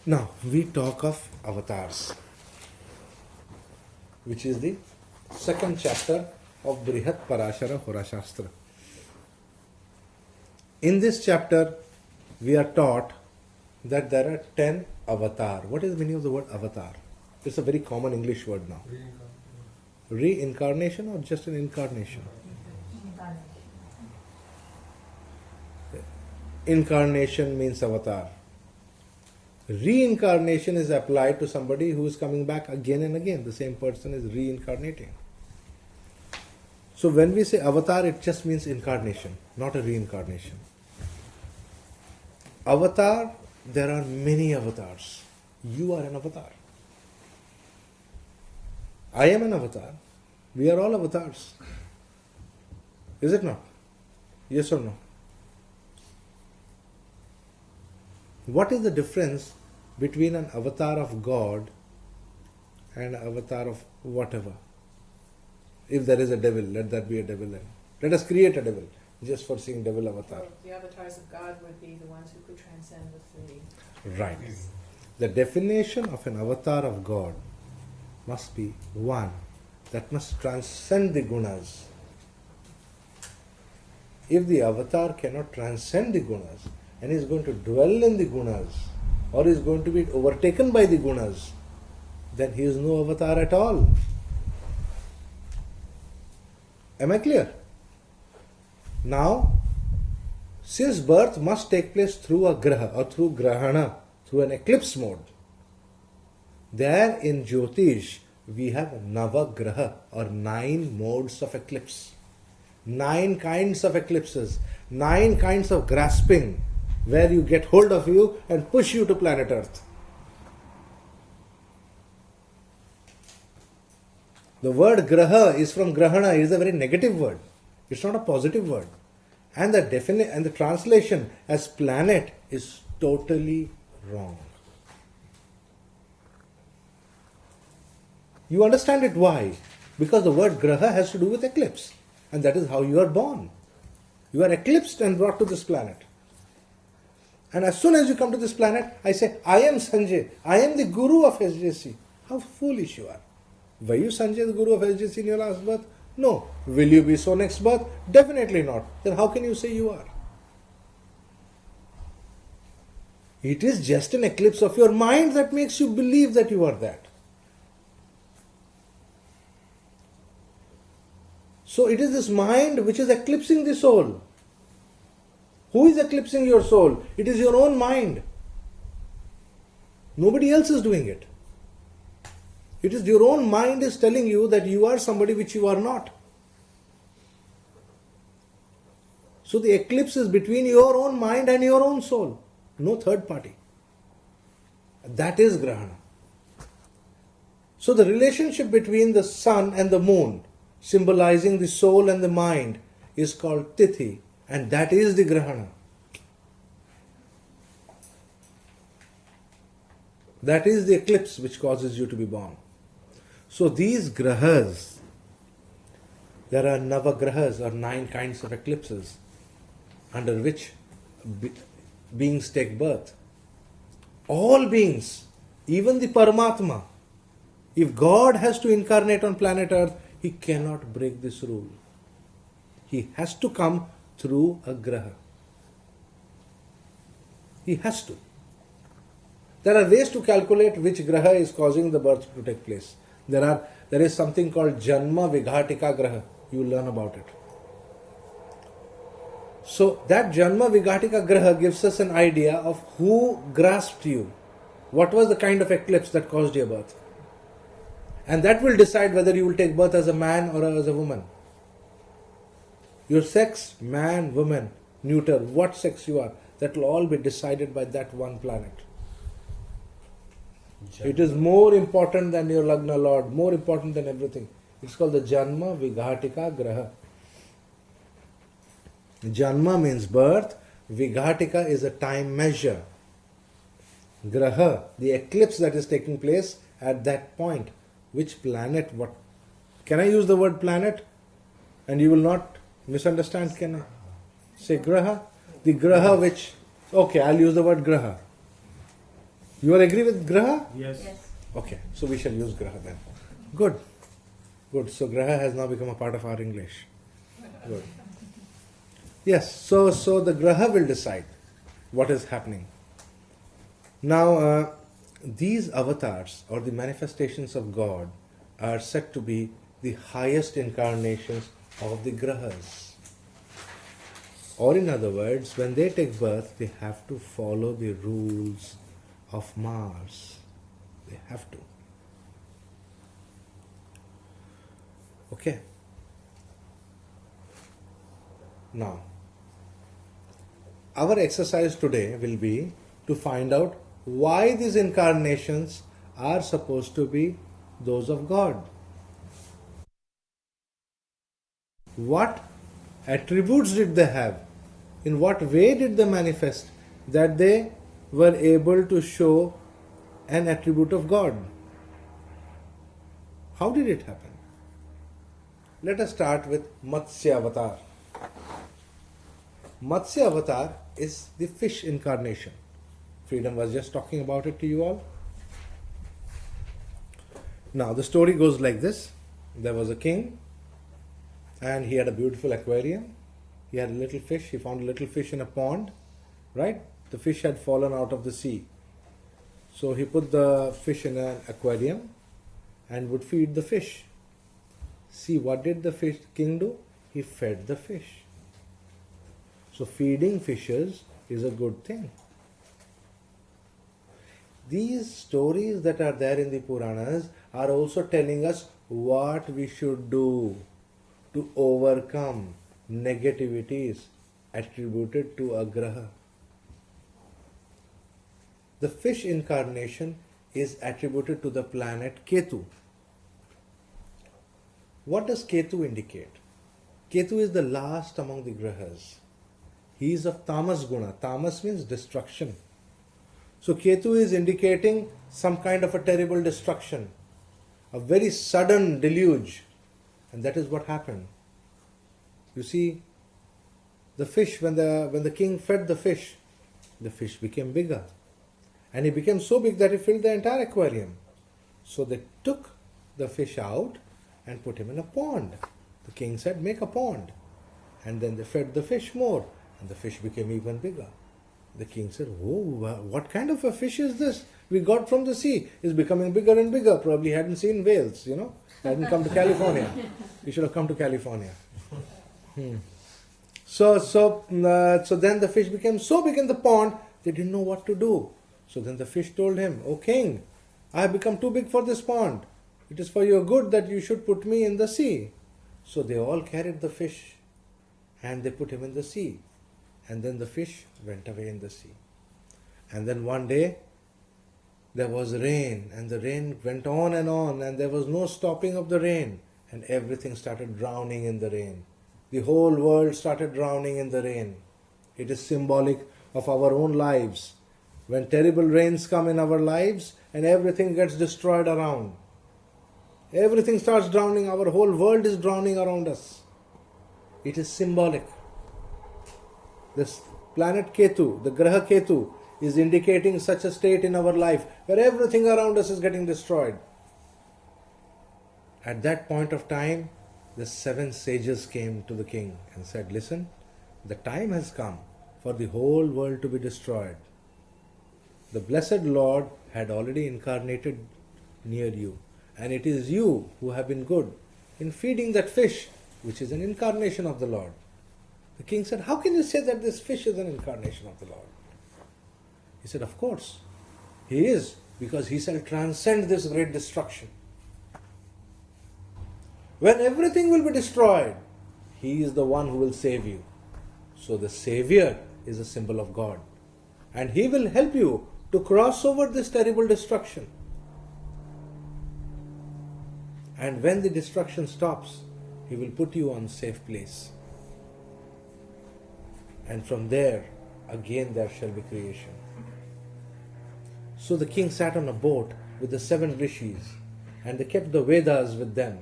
Now, we talk of avatars, which is the second chapter of Brihat Parashara Hora Shastra. In this chapter, we are taught that there are 10 avatar. What is the meaning of the word avatar? It's a very common English word now. Reincarnation or just an incarnation? Incarnation means avatar. Reincarnation is applied to somebody who is coming back again and again. The same person is reincarnating. So when we say avatar, it just means incarnation, not a reincarnation. Avatar, there are many avatars. You are an avatar. I am an avatar. We are all avatars. Is it not? Yes or no? What is the difference between an avatar of God and an avatar of whatever? If there is a devil, let that be a devil. Let us create a devil just for seeing devil avatar. Well, the avatars of God would be the ones who could transcend the three. Right. The definition of an avatar of God must be one that must transcend the gunas. If the avatar cannot transcend the gunas and is going to dwell in the gunas or is going to be overtaken by the gunas, then he is no avatar at all. Am I clear? Now, since birth must take place through a graha or through grahana, through an eclipse mode, there in Jyotish we have Navagraha or 9 modes of eclipse. 9 kinds of eclipses, 9 kinds of grasping where you get hold of you and push you to planet Earth. The word graha is from grahana. It is a very negative word. It's not a positive word. And the translation as planet is totally wrong. You understand it why? Because the word graha has to do with eclipse. And that is how you are born. You are eclipsed and brought to this planet. And as soon as you come to this planet, I say, I am Sanjay. I am the Guru of SJC. How foolish you are. Were you Sanjay, the Guru of SJC in your last birth? No. Will you be so next birth? Definitely not. Then how can you say you are? It is just an eclipse of your mind that makes you believe that you are that. So it is this mind which is eclipsing the soul. Who is eclipsing your soul? It is your own mind. Nobody else is doing it. It is your own mind is telling you that you are somebody which you are not. So the eclipse is between your own mind and your own soul. No third party. That is grahana. So the relationship between the sun and the moon, symbolizing the soul and the mind, is called tithi, and that is the grahana. That is the eclipse which causes you to be born. So these grahas, there are navagrahas or 9 kinds of eclipses under which beings take birth. All beings, even the Paramatma, if God has to incarnate on planet Earth, he cannot break this rule. He has to come through a graha. He has to. There are ways to calculate which graha is causing the birth to take place. There is something called Janma Vighatika Graha. You will learn about it. So that Janma Vighatika Graha gives us an idea of who grasped you. What was the kind of eclipse that caused your birth? And that will decide whether you will take birth as a man or as a woman. Your sex, man, woman, neuter, what sex you are, that will all be decided by that one planet. It is more important than your Lagna Lord, more important than everything. It's called the Janma Vighatika Graha. Janma means birth, Vighatika is a time measure. Graha, the eclipse that is taking place at that point. Which planet, what? Can I use the word planet? And you will not misunderstand, can I? Say graha? The graha which, okay, I'll use the word graha. You all agree with graha? Yes. Okay, so we shall use graha then. Good. Good. So graha has now become a part of our English. Good. Yes, so the graha will decide what is happening. Now, these avatars or the manifestations of God are said to be the highest incarnations of the grahas. Or in other words, when they take birth, they have to follow the rules of Mars. They have to. Okay. Now, our exercise today will be to find out why these incarnations are supposed to be those of God. What attributes did they have? In what way did they manifest that they were able to show an attribute of God? How did it happen? Let us start with Matsya Avatar. Matsya Avatar is the fish incarnation. Freedom was just talking about it to you all. Now the story goes like this. There was a king and he had a beautiful aquarium. He had a little fish. He found a little fish in a pond, right? The fish had fallen out of the sea. So he put the fish in an aquarium and would feed the fish. See, what did the king do? He fed the fish. So feeding fishes is a good thing. These stories that are there in the Puranas are also telling us what we should do to overcome negativities attributed to a graha. The fish incarnation is attributed to the planet Ketu. What does Ketu indicate? Ketu is the last among the grahas. He is of tamas guna. Tamas means destruction. So Ketu is indicating some kind of a terrible destruction, a very sudden deluge. And that is what happened. You see, the fish, when the king fed the fish became bigger. And he became so big that he filled the entire aquarium. So they took the fish out and put him in a pond. The king said, make a pond. And then they fed the fish more. And the fish became even bigger. The king said, oh, what kind of a fish is this we got from the sea? It's becoming bigger and bigger. Probably hadn't seen whales, Hadn't come to California. He should have come to California. So then the fish became so big in the pond, they didn't know what to do. So then the fish told him, O king, I have become too big for this pond. It is for your good that you should put me in the sea. So they all carried the fish and they put him in the sea. And then the fish went away in the sea. And then one day there was rain, and the rain went on, and there was no stopping of the rain, and everything started drowning in the rain. The whole world started drowning in the rain. It is symbolic of our own lives. When terrible rains come in our lives and everything gets destroyed around. Everything starts drowning, our whole world is drowning around us. It is symbolic. This planet Ketu, the Graha Ketu, is indicating such a state in our life where everything around us is getting destroyed. At that point of time, the 7 sages came to the king and said, listen, the time has come for the whole world to be destroyed. The blessed Lord had already incarnated near you, and it is you who have been good in feeding that fish, which is an incarnation of the Lord. The king said, how can you say that this fish is an incarnation of the Lord? He said, of course, he is, because he shall transcend this great destruction. When everything will be destroyed, he is the one who will save you. So the Savior is a symbol of God. And he will help you to cross over this terrible destruction. And when the destruction stops, he will put you on a safe place. And from there, again there shall be creation. So the king sat on a boat with the 7 rishis, and they kept the Vedas with them.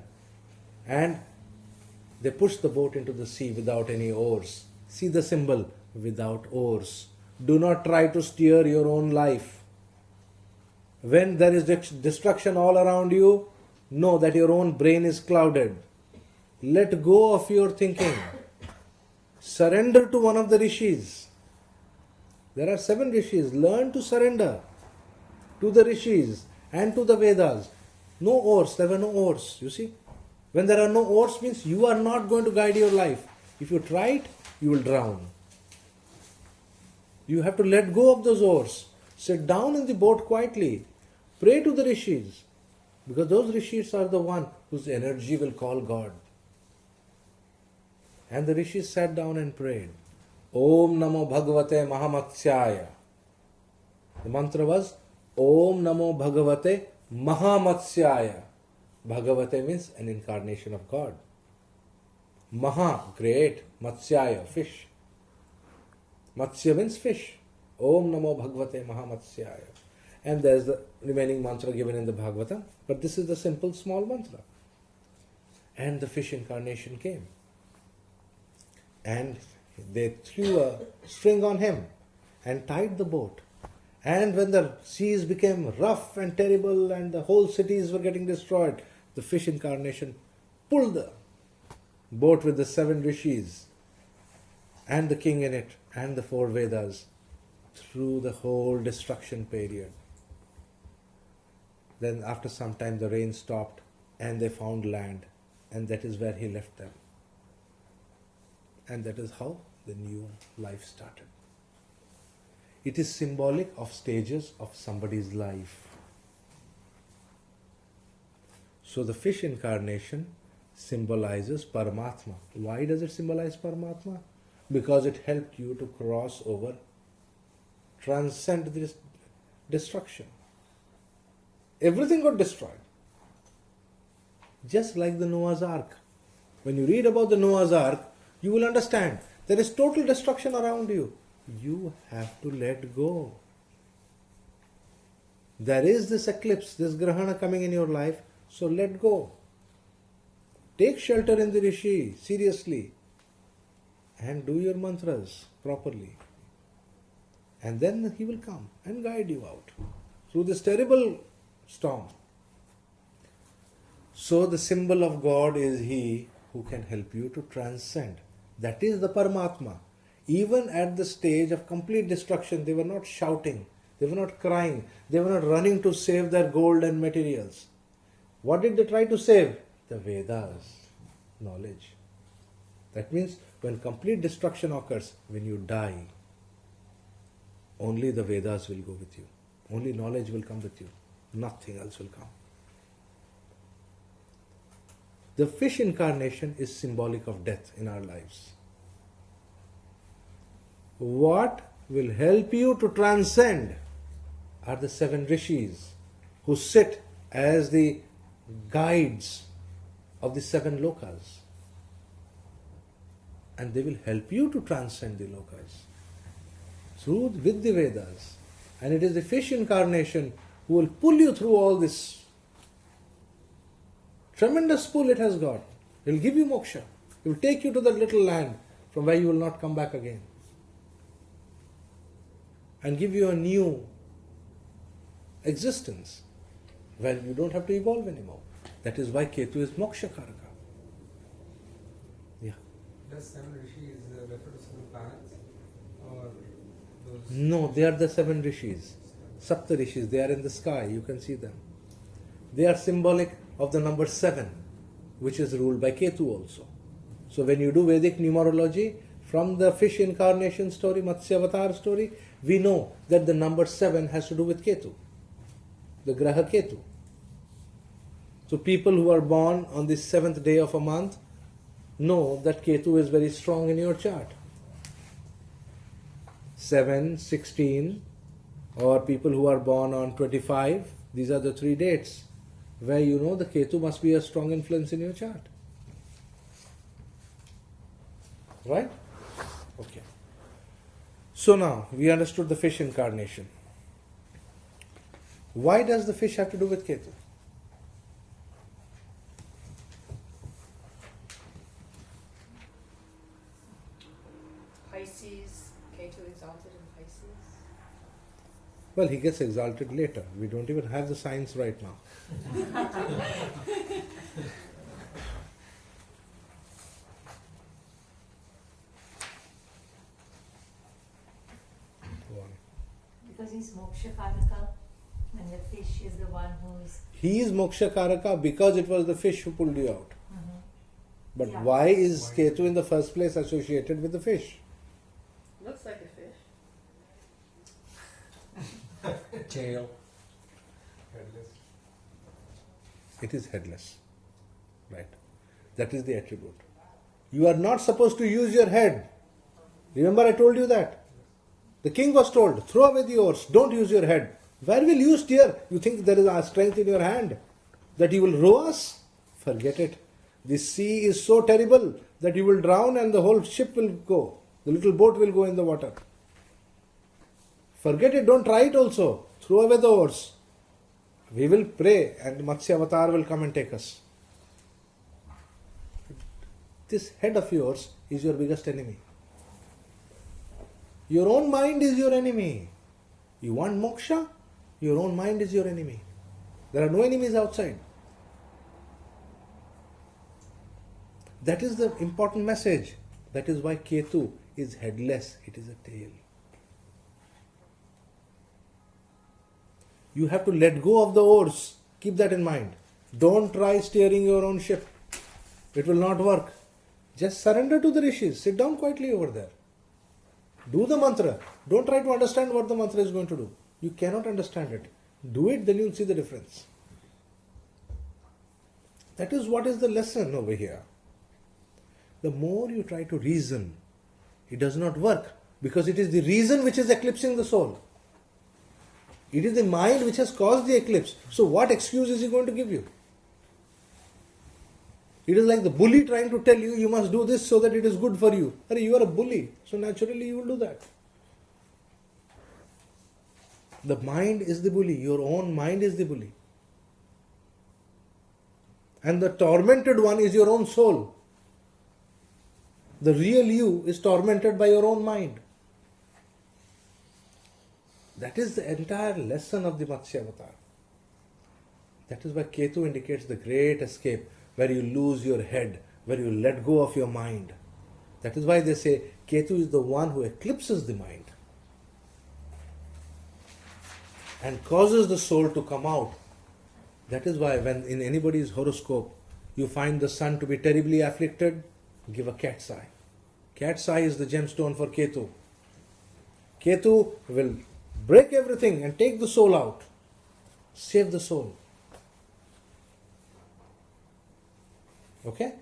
And they pushed the boat into the sea without any oars. See the symbol, without oars. Do not try to steer your own life. When there is destruction all around you, know that your own brain is clouded. Let go of your thinking. Surrender to one of the rishis. There are 7 rishis. Learn to surrender to the rishis and to the Vedas. No oars. There were no oars. You see? When there are no oars means you are not going to guide your life. If you try it, you will drown. You have to let go of those oars. Sit down in the boat quietly. Pray to the rishis. Because those rishis are the one whose energy will call God. And the rishis sat down and prayed. Om Namo Bhagavate Mahamatsyaya. The mantra was Om Namo Bhagavate Mahamatsyaya. Bhagavate means an incarnation of God. Maha, great. Matsyaya, fish. Matsya means fish. Om Namo Bhagavate Mahamatsyaya. And there's the remaining mantra given in the Bhagavatam. But this is the simple small mantra. And the fish incarnation came. And they threw a string on him and tied the boat. And when the seas became rough and terrible and the whole cities were getting destroyed, the fish incarnation pulled the boat with the 7 rishis and the king in it and the 4 Vedas through the whole destruction period. Then after some time the rain stopped and they found land, and that is where he left them. And that is how the new life started. It is symbolic of stages of somebody's life. So the fish incarnation symbolizes Paramatma. Why does it symbolize Paramatma? Because it helped you to cross over, transcend this destruction. Everything got destroyed. Just like the Noah's Ark. When you read about the Noah's Ark, you will understand there is total destruction around you. You have to let go. There is this eclipse, this grahana coming in your life, so let go. Take shelter in the Rishi, seriously, and do your mantras properly. And then he will come and guide you out through this terrible storm. So the symbol of God is He who can help you to transcend. That is the Paramatma. Even at the stage of complete destruction, they were not shouting, they were not crying, they were not running to save their gold and materials. What did they try to save? The Vedas, knowledge. That means when complete destruction occurs, when you die, only the Vedas will go with you. Only knowledge will come with you. Nothing else will come. The fish incarnation is symbolic of death in our lives. What will help you to transcend are the 7 rishis who sit as the guides of the 7 lokas. And they will help you to transcend the lokas with the Vedas. And it is the fish incarnation who will pull you through all this. Tremendous pull it has got. It will give you moksha. It will take you to the little land from where you will not come back again. And give you a new existence where you don't have to evolve anymore. That is why Ketu is moksha karaka. Yeah. Does 7 rishis refer to 7 planets? Or those? No, they are the 7 rishis. Sapta rishis, they are in the sky, you can see them. They are symbolic of the number 7, which is ruled by Ketu also. So when you do Vedic numerology, from the fish incarnation story, Matsya Avatar story, we know that the number 7 has to do with Ketu, the Graha Ketu. So people who are born on the 7th day of a month know that Ketu is very strong in your chart. 7, 16, or people who are born on 25, these are the 3 dates where you know the Ketu must be a strong influence in your chart. Right? Okay. So now, we understood the fish incarnation. Why does the fish have to do with Ketu? Pisces, Ketu exalted in Pisces. Well, he gets exalted later. We don't even have the science right now. Go on. Because he's moksha karaka and the fish is the one who is. He is moksha karaka because it was the fish who pulled you out. But Yeah. why is Ketu in the first place associated with the fish? Looks like a fish. Tail. Headless. It is headless. Right. That is the attribute. You are not supposed to use your head. Remember I told you that? The king was told, throw away the oars, don't use your head. Where will you steer? You think there is a strength in your hand that you will row us? Forget it. The sea is so terrible that you will drown and the whole ship will go. The little boat will go in the water. Forget it, don't try it also. Throw away the oars. We will pray and Matsya Avatar will come and take us. This head of yours is your biggest enemy. Your own mind is your enemy. You want moksha? Your own mind is your enemy. There are no enemies outside. That is the important message. That is why Ketu is headless. It is a tail. You have to let go of the oars. Keep that in mind. Don't try steering your own ship. It will not work. Just surrender to the rishis. Sit down quietly over there. Do the mantra. Don't try to understand what the mantra is going to do. You cannot understand it. Do it, then you'll see the difference. That is what is the lesson over here. The more you try to reason, it does not work because it is the reason which is eclipsing the soul. It is the mind which has caused the eclipse. So what excuse is he going to give you? It is like the bully trying to tell you, you must do this so that it is good for you. Arey, you are a bully, so naturally you will do that. The mind is the bully. Your own mind is the bully. And the tormented one is your own soul. The real you is tormented by your own mind. That is the entire lesson of the Matsya Avatar. That is why Ketu indicates the great escape, where you lose your head, where you let go of your mind. That is why they say Ketu is the one who eclipses the mind and causes the soul to come out. That is why when in anybody's horoscope you find the sun to be terribly afflicted, give a cat's eye. Cat's eye is the gemstone for Ketu. Ketu will break everything and take the soul out. Save the soul. Okay?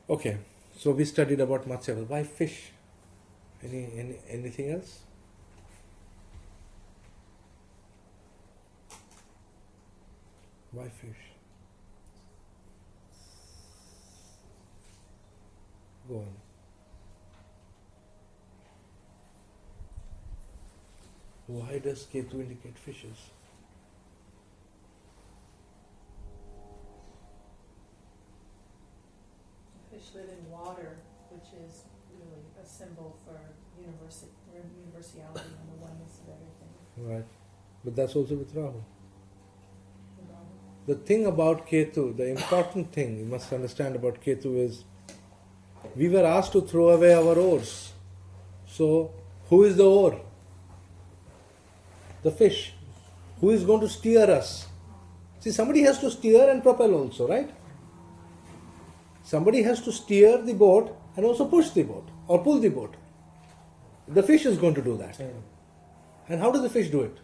Okay. So we studied about Matsya. Why fish? Anything else? Why fish? Go on. Why does Ketu indicate fishes? Fish live in water, which is really a symbol for universality and the oneness of everything. Right. But that's also with Rahu. The thing about Ketu, the important thing you must understand about Ketu is, we were asked to throw away our oars. So, who is the oar? The fish. Who is going to steer us? See, somebody has to steer and propel also, right? Somebody has to steer the boat and also push the boat or pull the boat. The fish is going to do that. And how does the fish do it?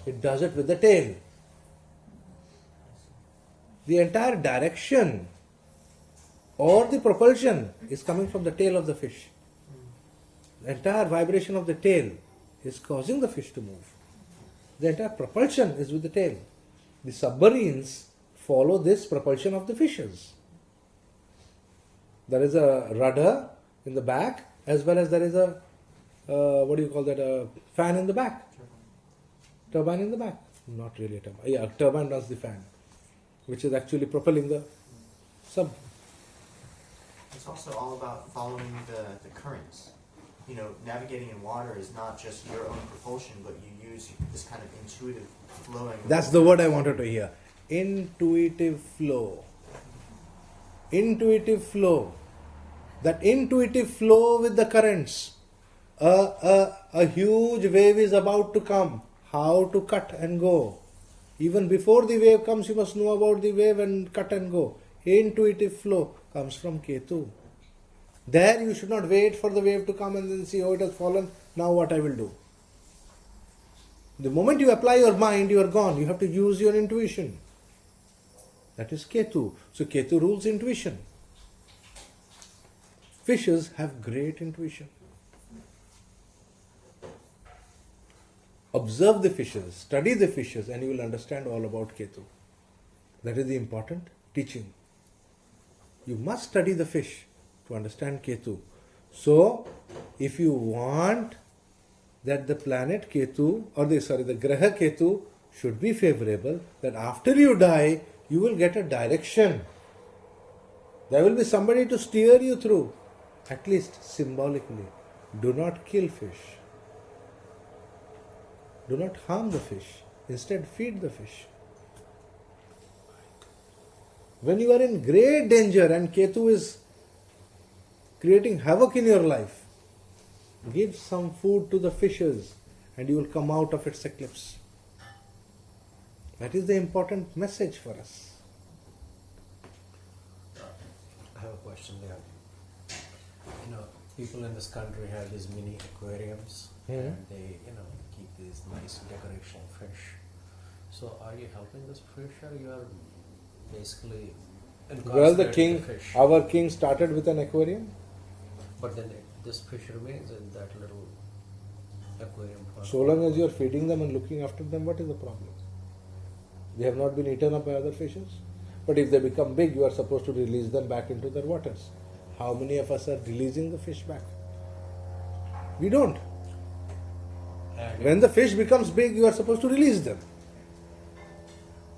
It does it with the tail. The entire direction or the propulsion is coming from the tail of the fish. The entire vibration of the tail is causing the fish to move. The entire propulsion is with the tail. The submarines follow this propulsion of the fishes. There is a rudder in the back as well as there is a, a fan in the back. Turbine in the back. Not really a turbine. Yeah, a turbine runs the fan, which is actually propelling the sub. It's also all about following the currents. navigating in water is not just your own propulsion, but you use this kind of intuitive flowing. That's the word I wanted to hear. Intuitive flow. Intuitive flow. That intuitive flow with the currents. A huge wave is about to come. How to cut and go. Even before the wave comes, you must know about the wave and cut and go. Intuitive flow comes from Ketu. There you should not wait for the wave to come and then see, oh, it has fallen, now what I will do. The moment you apply your mind, you are gone. You have to use your intuition. That is Ketu. So Ketu rules intuition. Fishes have great intuition. Observe the fishes, study the fishes, and you will understand all about Ketu. That is the important teaching. You must study the fish to understand Ketu. So, if you want that the planet Ketu, or the Graha Ketu should be favorable, that after you die, you will get a direction. There will be somebody to steer you through, at least symbolically. Do not kill fish. Do not harm the fish. Instead, feed the fish. When you are in great danger and Ketu is creating havoc in your life, give some food to the fishes and you will come out of its eclipse. That is the important message for us. I have a question there. People in this country have these mini aquariums and they, keep these nice decorational fish. So are you helping this fish or you are basically Well, incarcerating the fish? our king started with an aquarium. But then this fish remains in that little aquarium. So long as you are feeding them and looking after them, what is the problem? They have not been eaten up by other fishes. But if they become big, you are supposed to release them back into their waters. How many of us are releasing the fish back? We don't. When the fish becomes big, you are supposed to release them.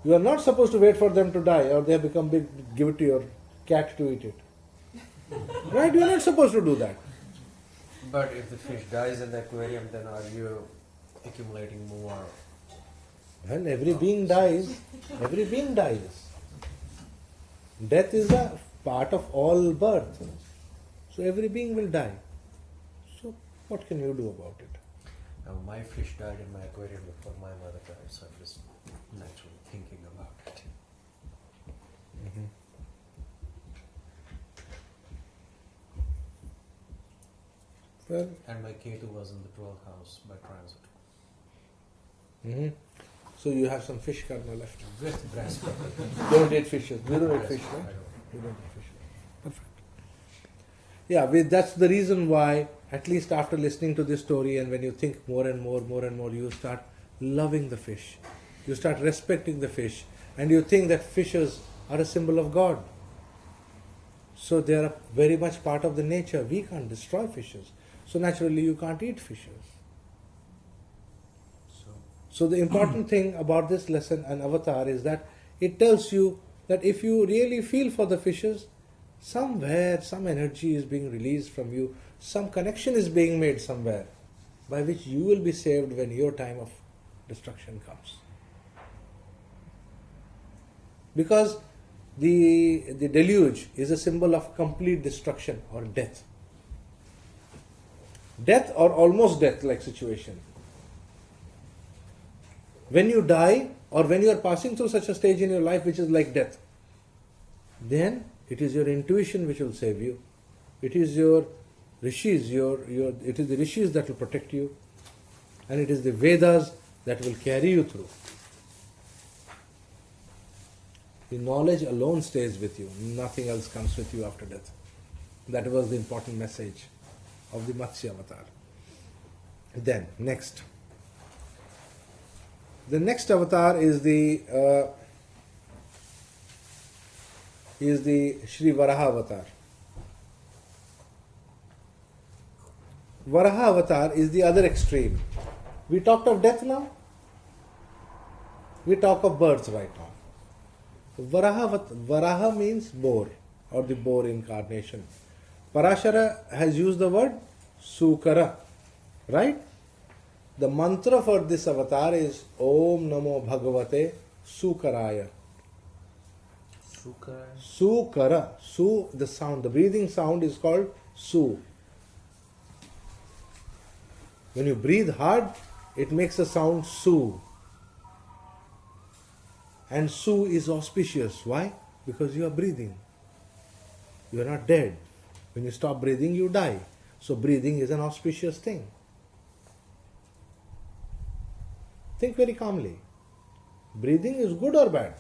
You are not supposed to wait for them to die or they have become big, give it to your cat to eat it. Right? You are not supposed to do that. But if the fish dies in the aquarium, then are you accumulating more? When every being dies, every being dies. Death is a part of all birth. So every being will die. So what can you do about it? Now, my fish died in my aquarium before my mother died, so I'm just naturally thinking about it. Well, And my Ketu was in the 12th house by transit. so you have some fish karma left. With brass knuckle. Don't eat fishes. You don't eat fish, I right? don't. You don't eat fish. Perfect. Yeah, that's the reason why, at least after listening to this story and when you think more and more, you start loving the fish. You start respecting the fish. And you think that fishes are a symbol of God. So they are very much part of the nature. We can't destroy fishes. So naturally you can't eat fishes. So the important thing about this lesson and avatar is that it tells you that if you really feel for the fishes, somewhere some energy is being released from you, some connection is being made somewhere by which you will be saved when your time of destruction comes. Because the deluge is a symbol of complete destruction or death. Death or almost death-like situation. When you die or when you are passing through such a stage in your life which is like death, then it is your intuition which will save you. It is your rishis, it is the rishis that will protect you, and it is the Vedas that will carry you through. The knowledge alone stays with you. Nothing else comes with you after death. That was the important message of the Matsya avatar. Then, next. The next avatar is the Sri Varaha avatar. Varaha avatar is the other extreme. We talked of death now. We talk of birth right now. Varaha means boar or the boar incarnation. Parashara has used the word Sukara. Right? The mantra for this avatar is Om Namo Bhagavate Sukaraya. Sukha. Sukara. Su, the sound, the breathing sound is called Su. When you breathe hard, it makes a sound Su. And Su is auspicious. Why? Because you are breathing. You are not dead. When you stop breathing, you die. So breathing is an auspicious thing. Think very calmly. Breathing is good or bad?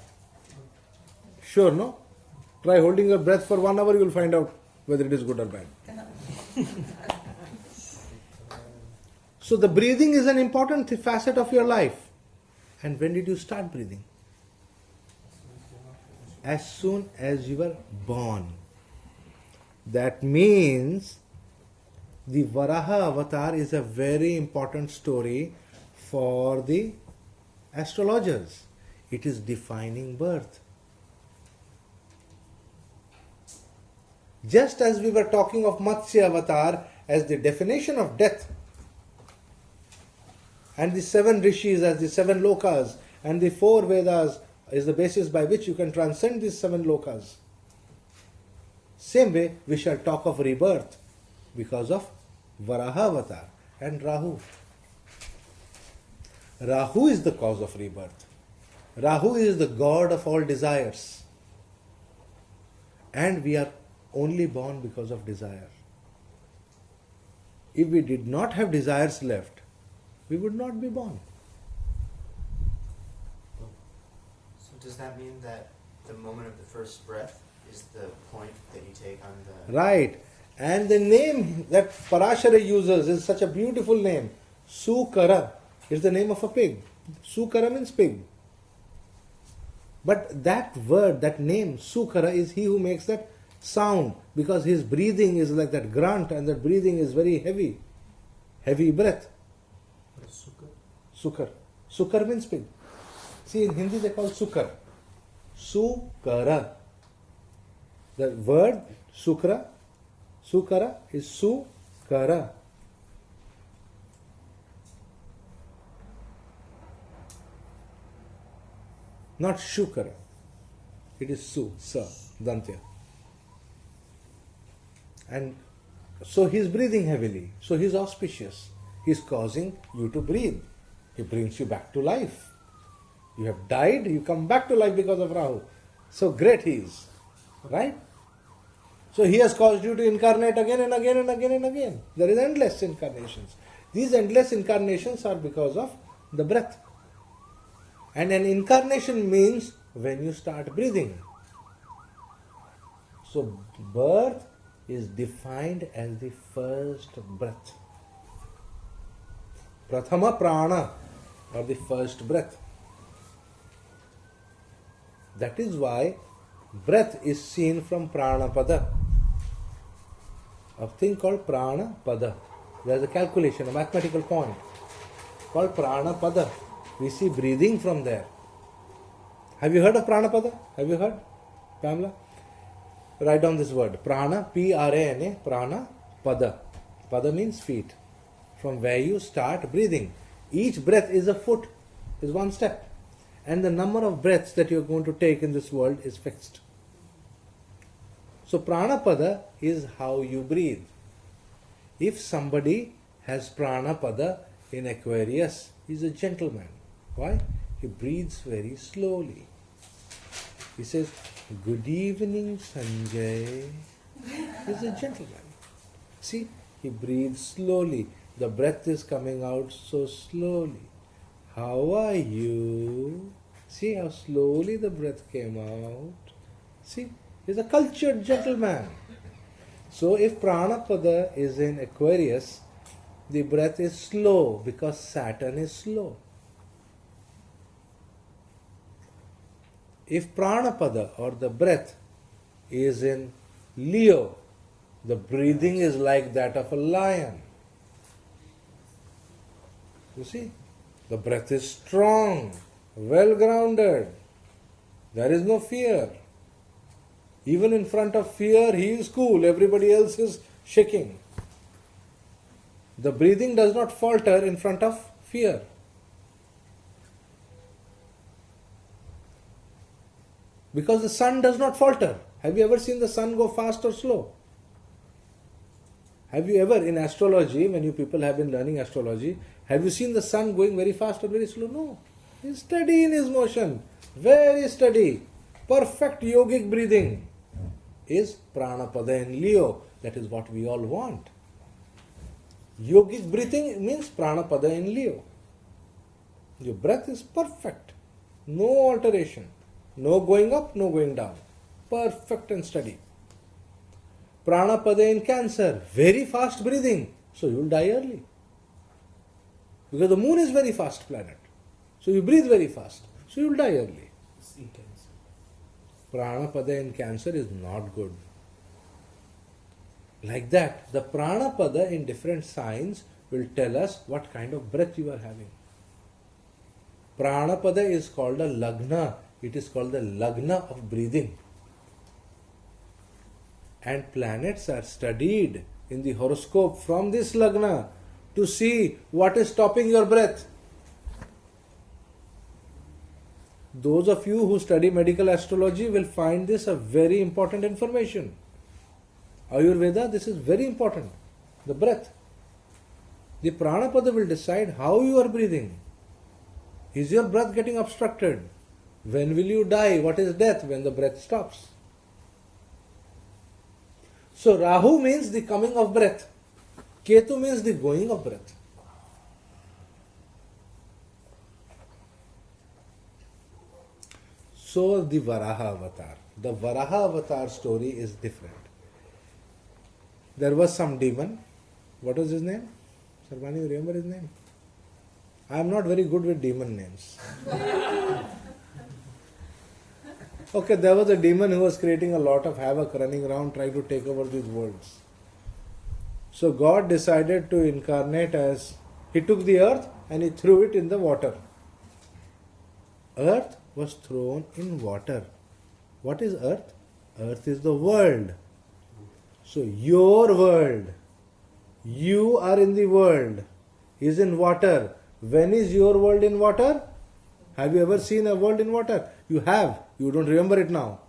Sure, no? Try holding your breath for 1 hour, you will find out whether it is good or bad. So the breathing is an important facet of your life. And when did you start breathing? As soon as you were born. That means the Varaha avatar is a very important story for the astrologers. It is defining birth. Just as we were talking of Matsya avatar as the definition of death, and the 7 rishis as the 7 lokas, and the 4 Vedas is the basis by which you can transcend these 7 lokas. Same way, we shall talk of rebirth because of Varaha avatar and Rahu. Rahu is the cause of rebirth. Rahu is the god of all desires. And we are only born because of desire. If we did not have desires left, we would not be born. So does that mean that the moment of the first breath is the point that you take on the... Right. And the name that Parashara uses is such a beautiful name. Sukara is the name of a pig. Sukara means pig. But that word, that name, Sukara, is he who makes that sound, because his breathing is like that grunt, and that breathing is very heavy. Heavy breath. Sukar. Sukar means pig. See, in Hindi they call Sukar. Sukara. The word Sukra, Sukara is Sukara. Not Shukara. It is Su, Sa, Dantya. And so he is breathing heavily. So he is auspicious. He is causing you to breathe. He brings you back to life. You have died, you come back to life because of Rahu. So great he is. Right? So he has caused you to incarnate again and again and again and again. There is endless incarnations. These endless incarnations are because of the breath. And an incarnation means when you start breathing. So birth is defined as the first breath. Prathama prana, or the first breath. That is why breath is seen from prana pada. A thing called prana pada. There is a calculation, a mathematical point called prana pada. We see breathing from there. Have you heard of prana pada? Have you heard, Pamela? Write down this word. Prana, P-R-A-N-A, prana pada. Pada means feet. From where you start breathing. Each breath is a foot, is one step. And the number of breaths that you are going to take in this world is fixed. So pranapada is how you breathe. If somebody has pranapada in Aquarius, he is a gentleman. Why? He breathes very slowly. He says, "Good evening, Sanjay." He is a gentleman. See, he breathes slowly. The breath is coming out so slowly. How are you? See how slowly the breath came out. See, he's a cultured gentleman. So if pranapada is in Aquarius, the breath is slow because Saturn is slow. If pranapada or the breath is in Leo, the breathing is like that of a lion. You see, the breath is strong, well grounded. There is no fear. Even in front of fear, he is cool. Everybody else is shaking. The breathing does not falter in front of fear. Because the sun does not falter. Have you ever seen the sun go fast or slow? Have you ever, in astrology, when you people have been learning astrology, have you seen the sun going very fast or very slow? No. He's steady in his motion. Very steady. Perfect yogic breathing is pranapada in Leo. That is what we all want. Yogic breathing means pranapada in Leo. Your breath is perfect. No alteration. No going up, no going down. Perfect and steady. Pranapada in Cancer. Very fast breathing. So you will die early. Because the moon is very fast planet. So you breathe very fast. So you will die early. It's intense. Pranapada in Cancer is not good. Like that, the Pranapada in different signs will tell us what kind of breath you are having. Pranapada is called a lagna. It is called the lagna of breathing. And planets are studied in the horoscope from this lagna to see what is stopping your breath. Those of you who study medical astrology will find this a very important information. Ayurveda, this is very important. The breath. The Pranapada will decide how you are breathing. Is your breath getting obstructed? When will you die? What is death? When the breath stops. So Rahu means the coming of breath. Ketu means the going of breath. So the Varaha avatar. The Varaha avatar story is different. There was some demon. What was his name? Sarvani, you remember his name? I am not very good with demon names. Okay, there was a demon who was creating a lot of havoc, running around trying to take over these worlds. So God decided to incarnate as, he took the earth and he threw it in the water. Earth was thrown in water. What is earth? Earth is the world. So your world, you are in the world, is in water. When is your world in water? Have you ever seen a world in water? You have. You don't remember it now.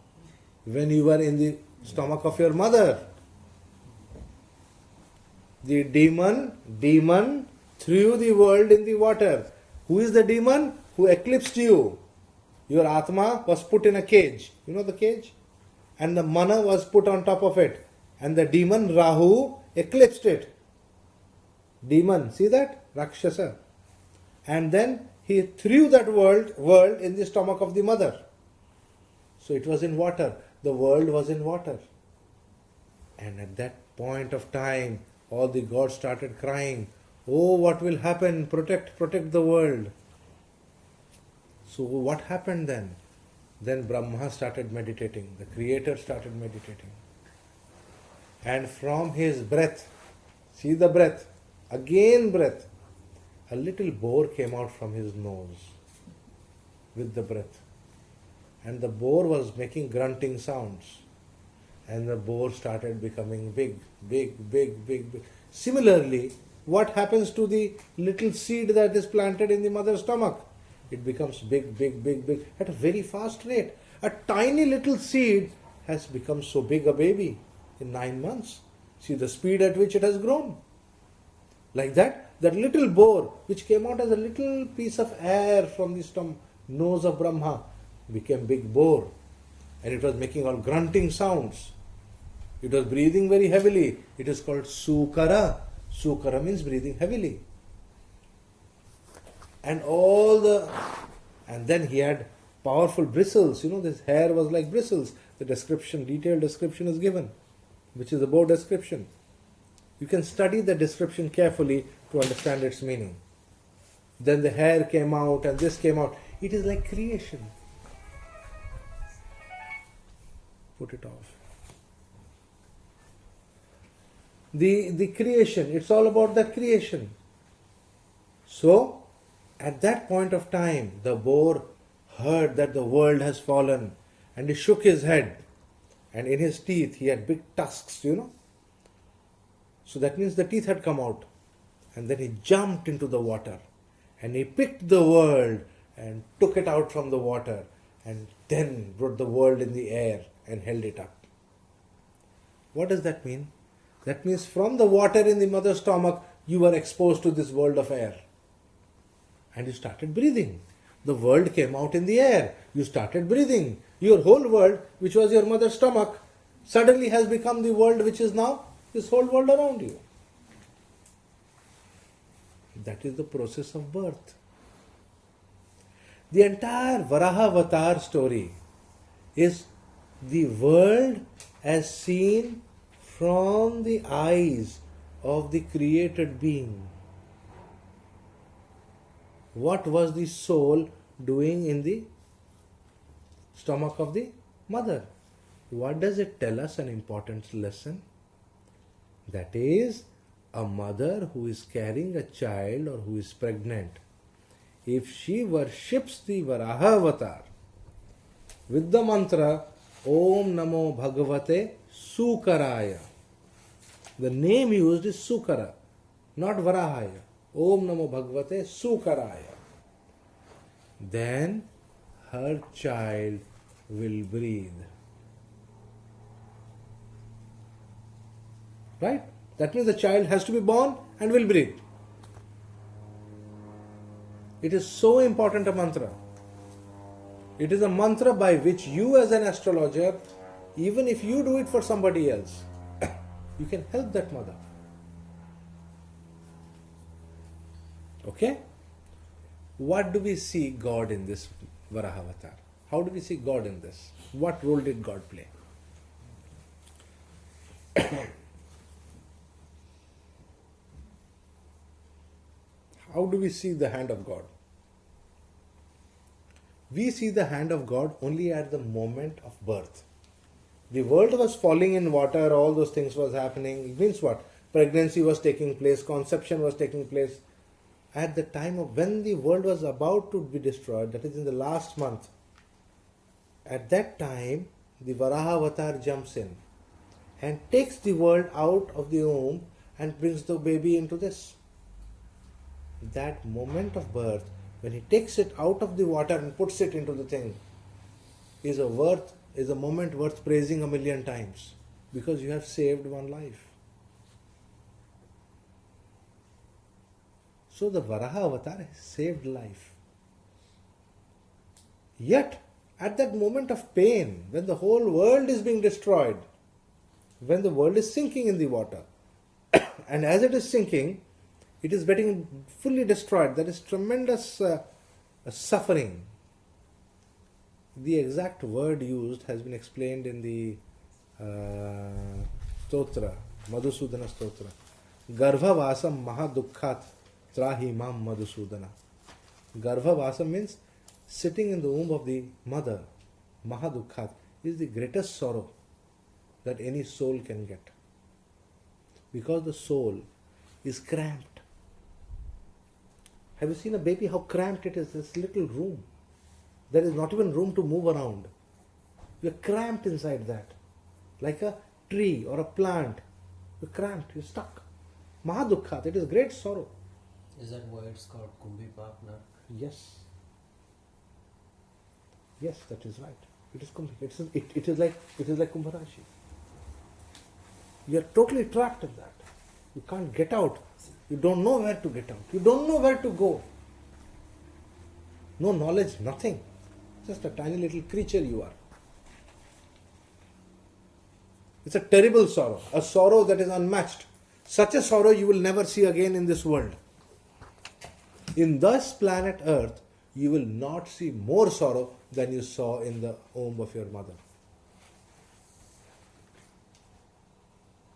When you were in the stomach of your mother. The demon threw the world in the water. Who is the demon? Who eclipsed you? Your Atma was put in a cage. You know the cage? And the mana was put on top of it. And the demon Rahu eclipsed it. Demon, see that? Rakshasa. And then he threw that world in the stomach of the mother. So it was in water. The world was in water. And at that point of time, all the gods started crying, oh, what will happen? Protect the world. So what happened then? Then Brahma started meditating. The Creator started meditating. And from his breath, see the breath, again breath, a little boar came out from his nose with the breath. And the boar was making grunting sounds. And the boar started becoming big. Similarly, what happens to the little seed that is planted in the mother's stomach? It becomes big at a very fast rate. A tiny little seed has become so big a baby in 9 months. See the speed at which it has grown. Like that little boar which came out as a little piece of air from the nose of Brahma became big boar. And it was making all grunting sounds. It was breathing very heavily. It is called Sukara. Sukara means breathing heavily. And then he had powerful bristles. You know, this hair was like bristles. The detailed description is given, which is a boar description. You can study the description carefully to understand its meaning. Then the hair came out and this came out. It is like creation. Put it off. The creation, it's all about that creation. So, at that point of time, the boar heard that the world has fallen and he shook his head. And in his teeth, he had big tusks, you know. So that means the teeth had come out. And then he jumped into the water and he picked the world and took it out from the water and then brought the world in the air and held it up. What does that mean? That means from the water in the mother's stomach, you were exposed to this world of air. And you started breathing. The world came out in the air. You started breathing. Your whole world, which was your mother's stomach, suddenly has become the world which is now this whole world around you. That is the process of birth. The entire Varaha Avatar story is the world as seen from the eyes of the created being. What was the soul doing in the stomach of the mother? What does it tell us? An important lesson. That is, a mother who is carrying a child or who is pregnant, if she worships the Varaha Avatar with the mantra Om Namo Bhagavate Sukaraya, the name used is Sukara, not Varahaya. Om Namo Bhagavate Sukaraya. Then her child will breathe. Right? That means the child has to be born and will breathe. It is so important a mantra. It is a mantra by which you as an astrologer, even if you do it for somebody else, you can help that mother. Okay? What do we see God in this Varaha Avatar? How do we see God in this? What role did God play? How do we see the hand of God? We see the hand of God only at the moment of birth. The world was falling in water, all those things was happening. It means what? Pregnancy was taking place, conception was taking place. At the time of when the world was about to be destroyed, that is in the last month, at that time the Varaha Avatar jumps in and takes the world out of the womb and brings the baby into this. That moment of birth, when he takes it out of the water and puts it into the thing, is a moment worth praising 1,000,000 times, because you have saved one life. So the Varaha Avatar has saved life. Yet, at that moment of pain, when the whole world is being destroyed, when the world is sinking in the water, and as it is sinking, it is getting fully destroyed. There is tremendous suffering. The exact word used has been explained in the Stotra, Madhusudana Stotra. Garbhavasam mahadukhat trahimam Madhusudana. Garbhavasam means sitting in the womb of the mother. Mahadukhat is the greatest sorrow that any soul can get. Because the soul is cramped. Have you seen a baby, how cramped it is? This little room. There is not even room to move around. You are cramped inside that. Like a tree or a plant. You are cramped, you are stuck. Mahadukhat, it is great sorrow. Is that why it's called Kumbhi Pakna? Yes. Yes, that is right. It is Kumbhi. It is like Kumbh Rashi. You are totally trapped in that. You can't get out. You don't know where to get out. You don't know where to go. No knowledge, nothing. Just a tiny little creature you are. It's a terrible sorrow. A sorrow that is unmatched. Such a sorrow you will never see again in this world. In this planet Earth, you will not see more sorrow than you saw in the womb of your mother.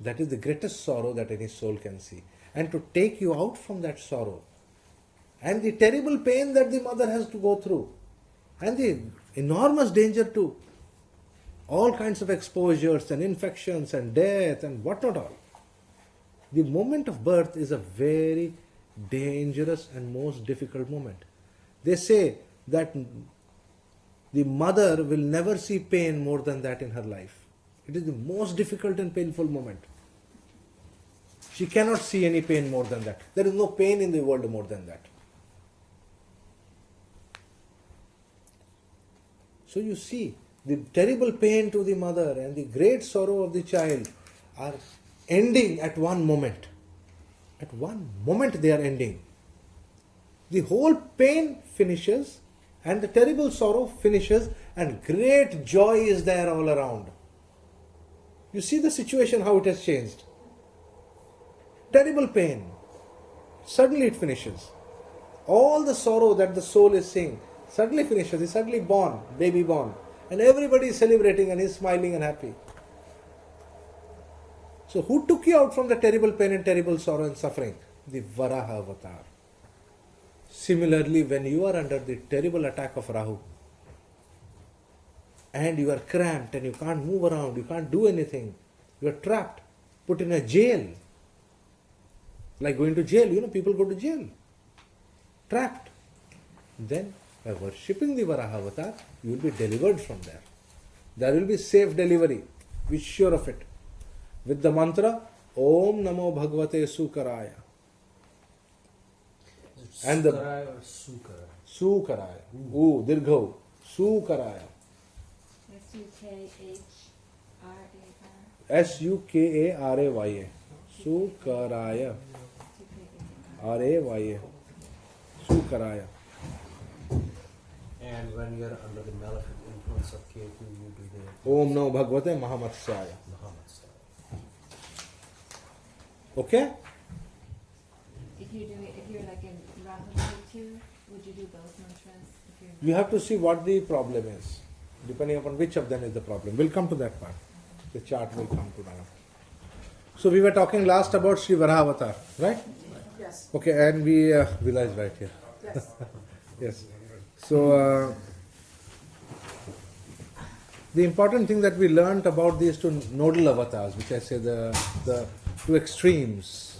That is the greatest sorrow that any soul can see. And to take you out from that sorrow, and the terrible pain that the mother has to go through, and the enormous danger to all kinds of exposures and infections and death and what not all. The moment of birth is a very dangerous and most difficult moment. They say that the mother will never see pain more than that in her life. It is the most difficult and painful moment. She cannot see any pain more than that. There is no pain in the world more than that. So you see, the terrible pain to the mother and the great sorrow of the child are ending at one moment. At one moment they are ending. The whole pain finishes and the terrible sorrow finishes and great joy is there all around. You see the situation, how it has changed. Terrible pain. Suddenly it finishes. All the sorrow that the soul is seeing suddenly finishes. It's suddenly born, baby born. And everybody is celebrating and is smiling and happy. So who took you out from the terrible pain and terrible sorrow and suffering? The Varaha avatar. Similarly, when you are under the terrible attack of Rahu and you are cramped and you can't move around, you can't do anything, you are trapped, put in a jail. Like going to jail, people go to jail. Trapped. Then by worshipping the Varaha avatar, you will be delivered from there. There will be safe delivery. Be sure of it. With the mantra, Om Namo Bhagavate Sukaraya. And the Sukaraya or Sukaraya? Sukaraya. Ooh, Dirghau. Sukaraya. Sukaraya. Sukaraya. Sukaraya. Raya. Sukaraya. And when you are under the malefic influence of Ketu, you do the Om Namo Bhagavate Mahamatsyaya. Mahamatsa. Okay? If you're like in Rahu Ketu, would you do both mantras? If you're You have to see what the problem is, depending upon which of them is the problem. We'll come to that part. The chart will come to that. So we were talking last about Sri Varaha, right? Yes, Okay, and we realized right here. yes. Yes. So the important thing that we learnt about these two nodal avatars, which I say the two extremes,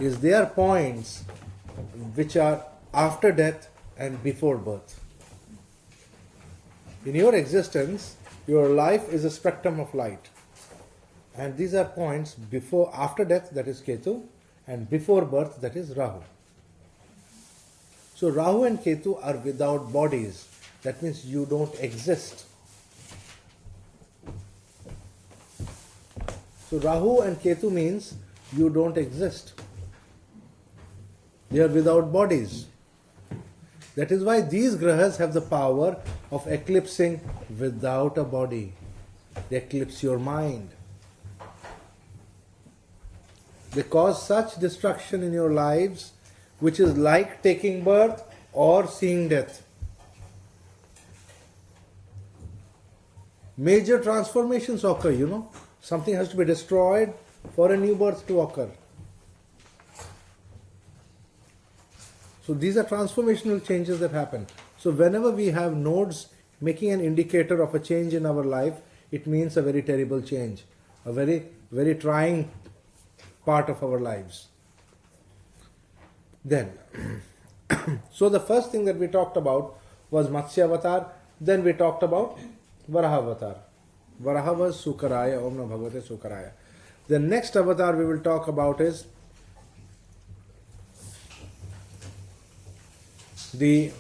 is they are points which are after death and before birth. In your existence, your life is a spectrum of light. And these are points before, after death, that is Ketu, and before birth, that is Rahu. So Rahu and Ketu are without bodies. That means you don't exist. So Rahu and Ketu means you don't exist. They are without bodies. That is why these grahas have the power of eclipsing without a body. They eclipse your mind. They cause such destruction in your lives, which is like taking birth or seeing death. Major transformations occur, Something has to be destroyed for a new birth to occur. So these are transformational changes that happen. So whenever we have nodes making an indicator of a change in our life, it means a very terrible change, a very, very trying part of our lives. Then, so the first thing that we talked about was Matsya Avatar, then we talked about Varaha Avatar. Varaha was Sukaraya, Om Namo Bhagavate Sukaraya. The next avatar we will talk about is the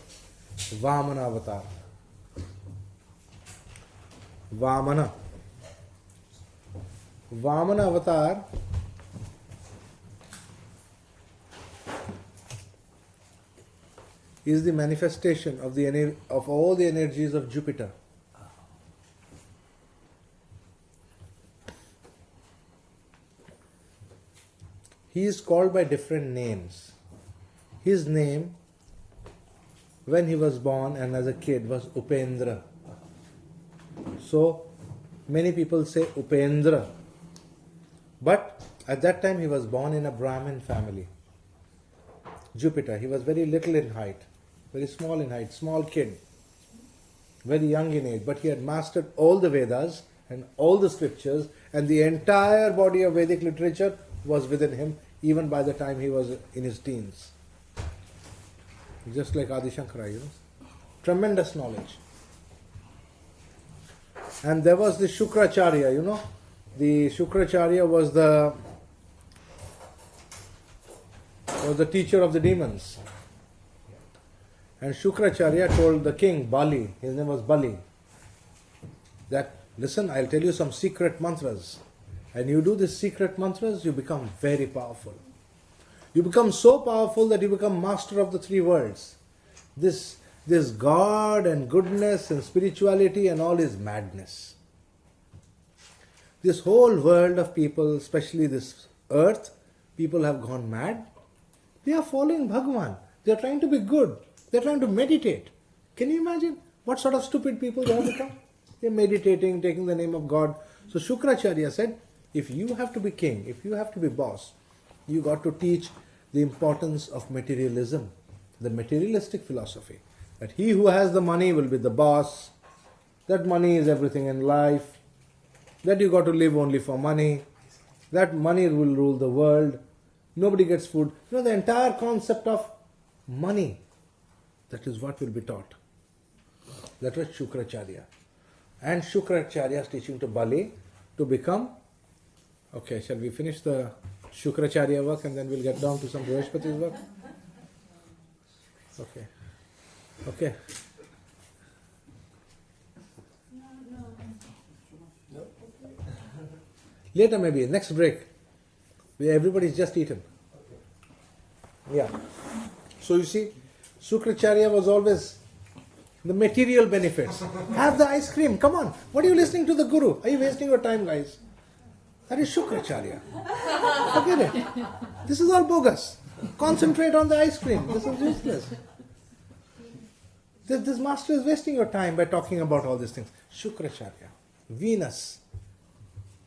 Vamana Avatar. Vamana Avatar is the manifestation of of all the energies of Jupiter. He is called by different names. His name, when he was born and as a kid, was Upendra. So, many people say Upendra. But at that time he was born in a Brahmin family. Jupiter, he was very little in height, very small in height, small kid, very young in age, but he had mastered all the Vedas and all the scriptures, and the entire body of Vedic literature was within him even by the time he was in his teens. Just like Adi Shankara, Tremendous knowledge. And there was the Shukracharya, The Shukracharya was the was the teacher of the demons. And Shukracharya told the king, Bali, his name was Bali, that, listen, I'll tell you some secret mantras. And you do these secret mantras, you become very powerful. You become so powerful that you become master of the three worlds. This God and goodness and spirituality and all is madness. This whole world of people, especially this earth, people have gone mad. They are following Bhagavan. They are trying to be good. They are trying to meditate. Can you imagine what sort of stupid people they have become? They are meditating, taking the name of God. So Shukracharya said, if you have to be king, if you have to be boss, you got to teach the importance of materialism, the materialistic philosophy. That he who has the money will be the boss, that money is everything in life, that you got to live only for money, that money will rule the world, nobody gets food. You know, the entire concept of money, that is what will be taught. That was Shukracharya. And Shukracharya is teaching to Bali to become, okay, shall we finish the Shukracharya work and then we'll get down to some Brihaspati's work? Okay. Okay. Later maybe, next break. Everybody's just eaten. Yeah. So you see, Shukracharya was always the material benefits. Have the ice cream, come on. What are you listening to the Guru? Are you wasting your time, guys? That is Shukracharya. Forget it. This is all bogus. Concentrate on the ice cream. This is useless. This master is wasting your time by talking about all these things. Shukracharya. Venus.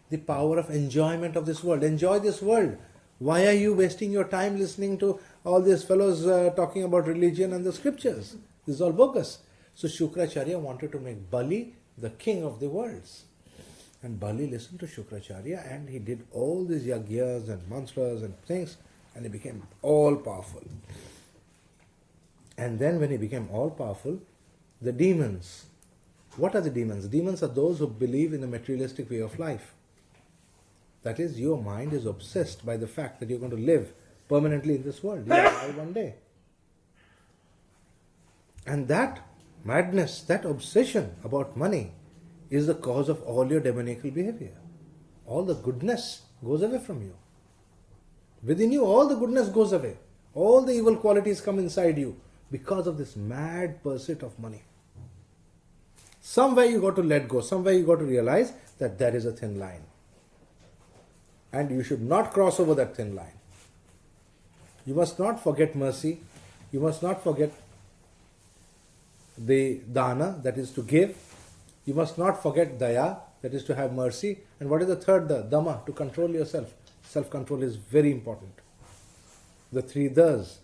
The power of enjoyment of this world. Enjoy this world. Why are you wasting your time listening to all these fellows talking about religion and the scriptures? This is all bogus. So Shukracharya wanted to make Bali the king of the worlds. And Bali listened to Shukracharya and he did all these yagyas and mantras and things and he became all powerful. And then when he became all powerful, the demons, what are the demons? Demons are those who believe in the materialistic way of life. That is, your mind is obsessed by the fact that you're going to live permanently in this world. You will die one day. And that madness, that obsession about money is the cause of all your demoniacal behavior. All the goodness goes away from you. Within you, all the goodness goes away. All the evil qualities come inside you because of this mad pursuit of money. Somewhere you got to let go. Somewhere you got to realize that there is a thin line. And you should not cross over that thin line. You must not forget mercy. You must not forget the dana, that is to give. You must not forget daya, that is to have mercy. And what is the third? The dhamma, to control yourself. Self-control is very important. The three das.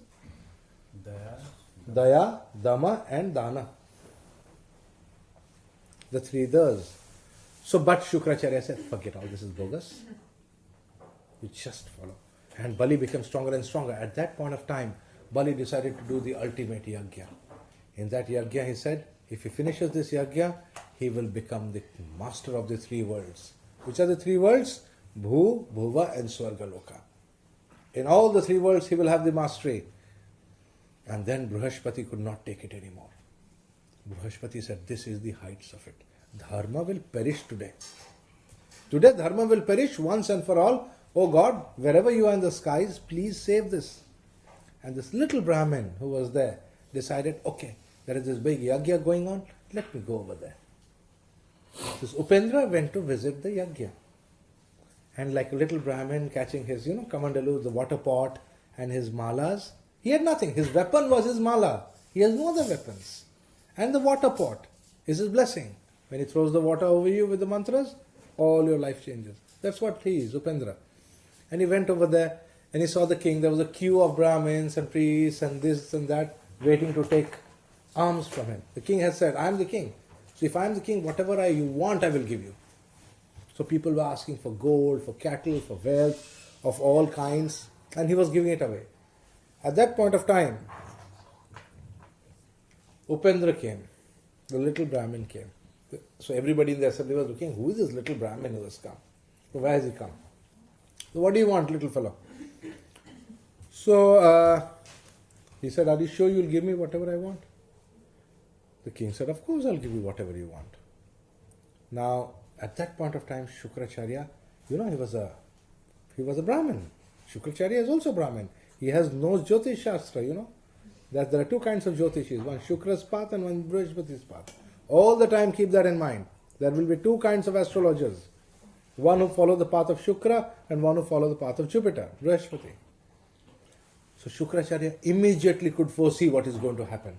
Daya, dhamma and dana. The three das. So, but Shukracharya said, forget all this is bogus. You just follow. And Bali became stronger and stronger. At that point of time, Bali decided to do the ultimate yagya. In that yagya, he said, if he finishes this yagya, he will become the master of the three worlds. Which are the three worlds? Bhu, Bhuva and Swargaloka. In all the three worlds, he will have the mastery. And then Brihaspati could not take it anymore. Brihaspati said, this is the heights of it. Dharma will perish today. Today, Dharma will perish once and for all. Oh God, wherever you are in the skies, please save this. And this little Brahmin who was there decided, okay, there is this big yagya going on, let me go over there. This Upendra went to visit the yagya. And like a little Brahmin catching his, kamandalu, the water pot and his malas, he had nothing. His weapon was his mala. He has no other weapons. And the water pot is his blessing. When he throws the water over you with the mantras, all your life changes. That's what he is, Upendra. And he went over there and he saw the king. There was a queue of Brahmins and priests and this and that waiting to take alms from him. The king had said, I am the king. So if I am the king, whatever you want, I will give you. So people were asking for gold, for cattle, for wealth of all kinds. And he was giving it away. At that point of time, Upendra came. The little Brahmin came. So everybody in the assembly was looking, who is this little Brahmin who has come? So where has he come? So what do you want, little fellow? So he said, are you sure you'll give me whatever I want? The king said, of course I'll give you whatever you want. Now, at that point of time, Shukracharya, he was a Brahmin. Shukracharya is also Brahmin. He knows Jyotish Shastra, that there are two kinds of Jyotishis, one Shukra's path and one Brihaspatis path. All the time keep that in mind. There will be two kinds of astrologers. One who follow the path of Shukra and one who follow the path of Jupiter, Brihaspati. So Shukracharya immediately could foresee what is going to happen.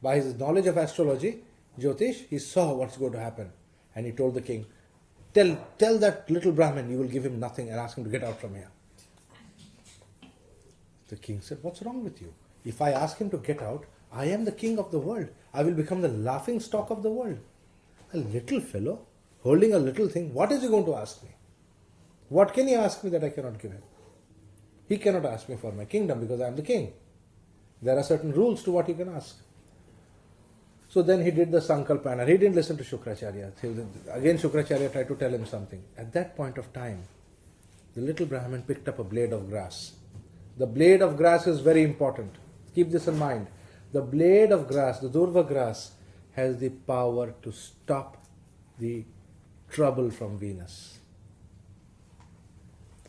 By his knowledge of astrology, Jyotish, he saw what's going to happen. And he told the king, tell that little Brahmin you will give him nothing and ask him to get out from here. The king said, what's wrong with you? If I ask him to get out, I am the king of the world. I will become the laughing stock of the world. A little fellow, holding a little thing, what is he going to ask me? What can he ask me that I cannot give him? He cannot ask me for my kingdom because I am the king. There are certain rules to what he can ask. So then he did the Sankalpa and he didn't listen to Shukracharya. Again Shukracharya tried to tell him something. At that point of time, the little Brahmin picked up a blade of grass. The blade of grass is very important. Keep this in mind. The blade of grass, the Durva grass, has the power to stop the trouble from Venus.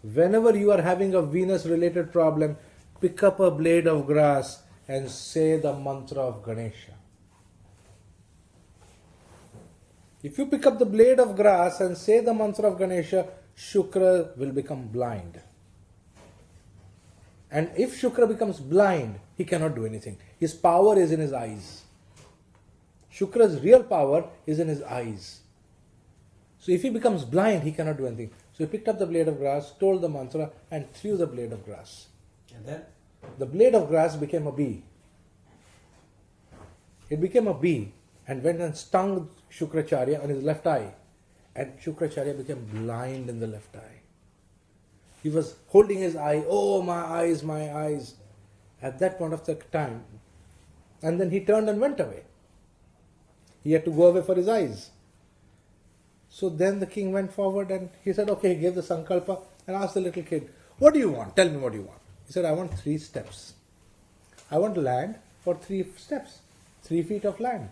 Whenever you are having a Venus-related problem, pick up a blade of grass and say the mantra of Ganesha. If you pick up the blade of grass and say the mantra of Ganesha, Shukra will become blind. And if Shukra becomes blind, he cannot do anything. His power is in his eyes. Shukra's real power is in his eyes. So if he becomes blind, he cannot do anything. So he picked up the blade of grass, told the mantra, and threw the blade of grass. And then? The blade of grass became a bee. It became a bee and went and stung Shukracharya on his left eye. And Shukracharya became blind in the left eye. He was holding his eye, oh my eyes, my eyes. At that point of the time. And then he turned and went away. He had to go away for his eyes. So then the king went forward and he said, okay, he gave the Sankalpa and asked the little kid, what do you want? Tell me what you want. He said, I want 3 steps. I want land for 3 steps. 3 feet of land.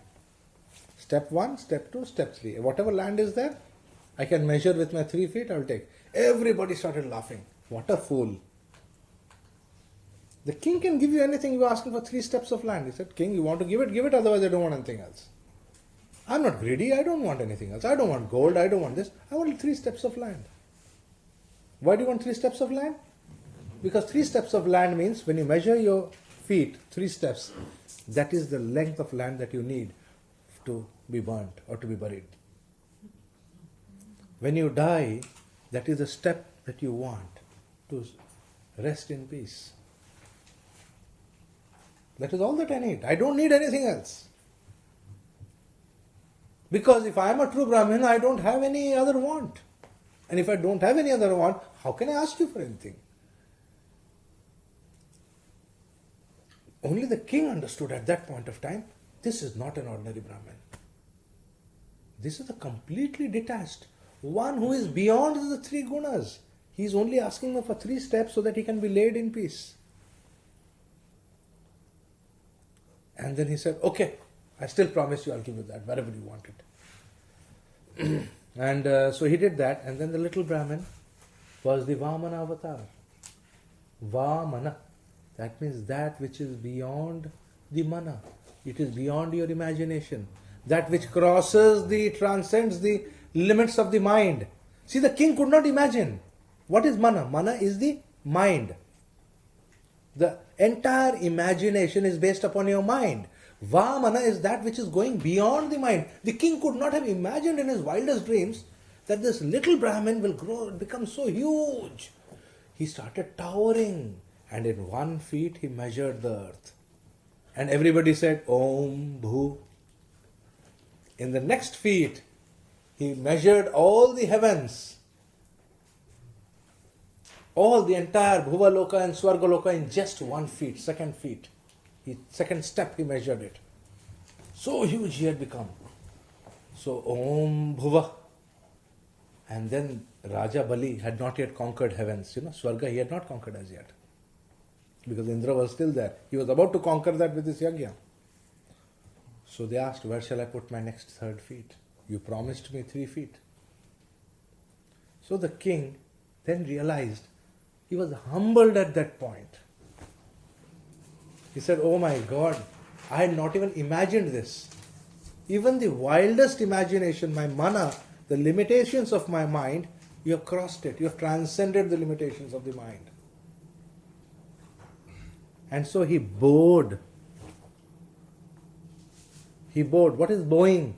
Step 1, step 2, step 3. Whatever land is there, I can measure with my 3 feet, I will take. Everybody started laughing. What a fool. The king can give you anything. You are asking for 3 steps of land. He said, king, you want to give it, otherwise I don't want anything else. I'm not greedy, I don't want anything else. I don't want gold, I don't want this. I want 3 steps of land. Why do you want 3 steps of land? Because 3 steps of land means when you measure your feet, 3 steps, that is the length of land that you need to be burnt or to be buried. When you die, that is the step that you want to rest in peace. That is all that I need. I don't need anything else. Because if I am a true Brahmin, I don't have any other want. And if I don't have any other want, how can I ask you for anything? Only the king understood at that point of time, this is not an ordinary Brahmin. This is a completely detached, one who is beyond the 3 gunas. He is only asking for 3 steps so that he can be laid in peace. And then he said, okay, I still promise you I'll give you that, wherever you want it. And so he did that, and then the little Brahmin was the Vamana avatar. Vamana. That means that which is beyond the mana. It is beyond your imagination. That which transcends the limits of the mind. See, the king could not imagine. What is mana? Mana is the mind. The entire imagination is based upon your mind. Vamana is that which is going beyond the mind. The king could not have imagined in his wildest dreams that this little Brahmin will grow and become so huge. He started towering, and in 1 feet he measured the earth. And everybody said, Om Bhu. In the next feet, he measured all the heavens. All the entire Bhuvaloka and Swargaloka in just 1 feet, 2nd feet. Second step he measured it. So huge he had become. So Om Bhuva. And then Raja Bali had not yet conquered heavens. Swarga he had not conquered as yet. because Indra was still there. He was about to conquer that with his yagya. So they asked, where shall I put my next 3rd feet? You promised me 3 feet. So the king then realized, he was humbled at that point. He said, oh my God, I had not even imagined this. Even the wildest imagination, my mana, the limitations of my mind, you have crossed it. You have transcended the limitations of the mind. And so he bowed. He bowed. What is bowing?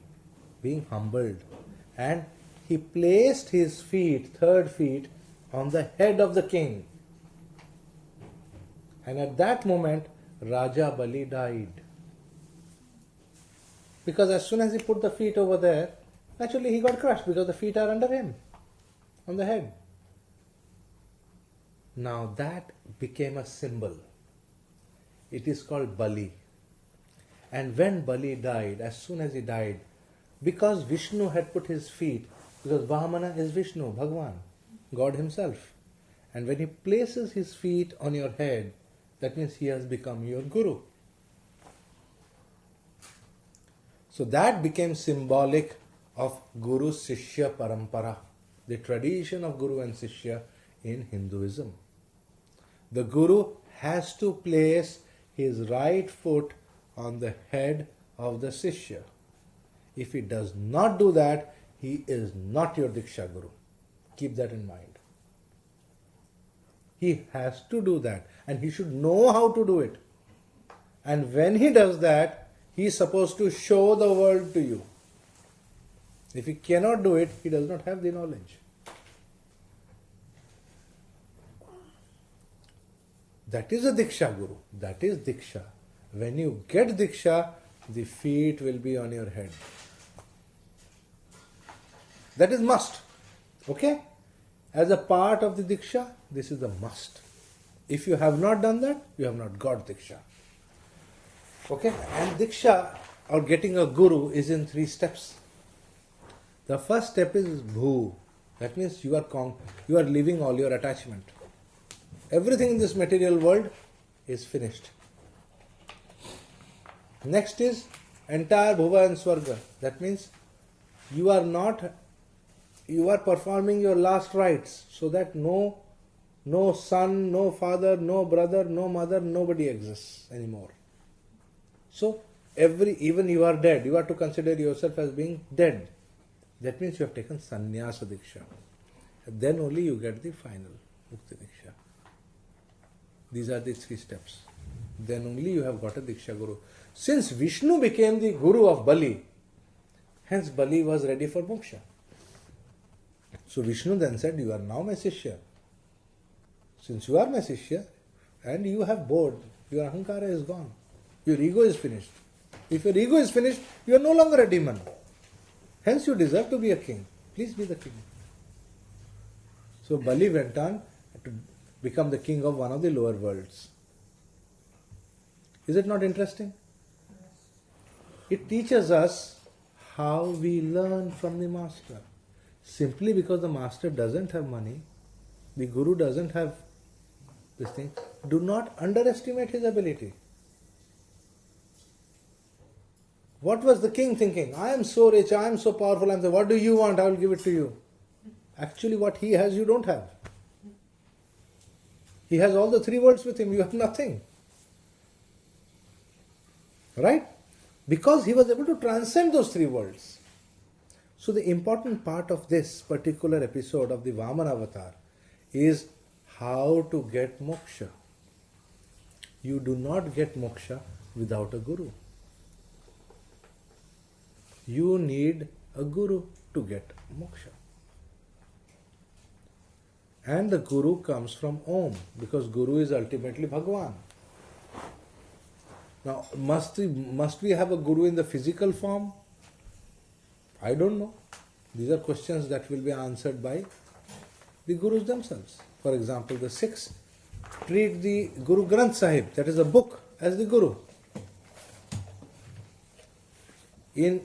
Being humbled. And he placed his feet, 3rd feet, on the head of the king. And at that moment, Raja Bali died. Because as soon as he put the feet over there, naturally he got crushed because the feet are under him, on the head. Now that became a symbol. It is called Bali. And when Bali died, as soon as he died, because Vishnu had put his feet, because Vamana is Vishnu, Bhagwan, God himself. And when he places his feet on your head, that means he has become your guru. So that became symbolic of Guru Sishya Parampara, the tradition of Guru and Sishya in Hinduism. The Guru has to place his right foot on the head of the Sishya. If he does not do that, he is not your Diksha Guru. Keep that in mind. He has to do that, and he should know how to do it. And when he does that, he is supposed to show the world to you. If he cannot do it, he does not have the knowledge. That is a Diksha Guru. That is Diksha. When you get Diksha, the feet will be on your head. That is must. Okay? As a part of the Diksha, this is a must. If you have not done that, you have not got Diksha. Okay? And Diksha, or getting a Guru, is in 3 steps. The first step is Bhu. That means you are leaving all your attachment. Everything in this material world is finished. Next is entire Bhuva and Swarga. That means you are performing your last rites, so that no son, no father, no brother, no mother, nobody exists anymore. So even you are dead, you are to consider yourself as being dead. That means you have taken sannyasa diksha. Then only you get the final mukti diksha. These are the 3 steps. Then only you have got a Diksha Guru. Since Vishnu became the Guru of Bali, hence Bali was ready for moksha. So Vishnu then said, you are now my Sishya. Since you are my Sishya, and you have bowed, your ahankara is gone. Your ego is finished. If your ego is finished, you are no longer a demon. Hence you deserve to be a king. Please be the king. So Bali went on to become the king of one of the lower worlds. Is it not interesting? It teaches us how we learn from the master. Simply because the master doesn't have money, the guru doesn't have this thing, do not underestimate his ability. What was the king thinking? I am so rich, I am so powerful, I am saying, what do you want? I will give it to you. Actually, what he has, you don't have. He has all the 3 worlds with him, you have nothing. Right? Because he was able to transcend those 3 worlds. So the important part of this particular episode of the Vamana Avatar is how to get moksha. You do not get moksha without a guru. You need a guru to get moksha. And the guru comes from Om, because guru is ultimately Bhagwan. Now, must we have a guru in the physical form? I don't know. These are questions that will be answered by the gurus themselves. For example, the Sikhs treat the Guru Granth Sahib, that is a book, as the guru. You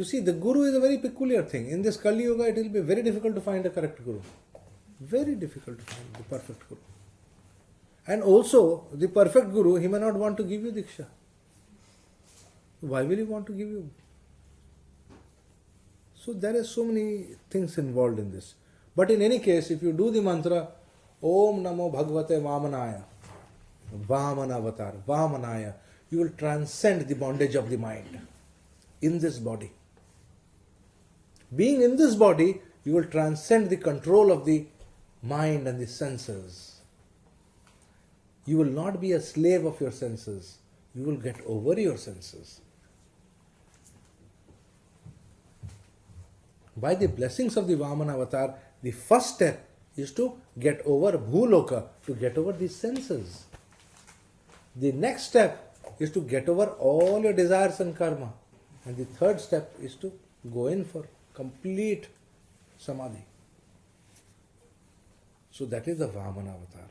see, the guru is a very peculiar thing. In this Kali Yuga, it will be very difficult to find a correct guru. Very difficult to find the perfect Guru. And also, the perfect Guru, he may not want to give you diksha. Why will he want to give you? So there are so many things involved in this. But in any case, if you do the mantra, Om Namo Bhagavate Vamanaya, Vamana Avatar, Vamanaya, you will transcend the bondage of the mind in this body. Being in this body, you will transcend the control of the mind and the senses. You will not be a slave of your senses. You will get over your senses. By the blessings of the Vamana Avatar, the first step is to get over Bhuloka, to get over the senses. The next step is to get over all your desires and karma. And the third step is to go in for complete samadhi. So that is the Vamana Avatar.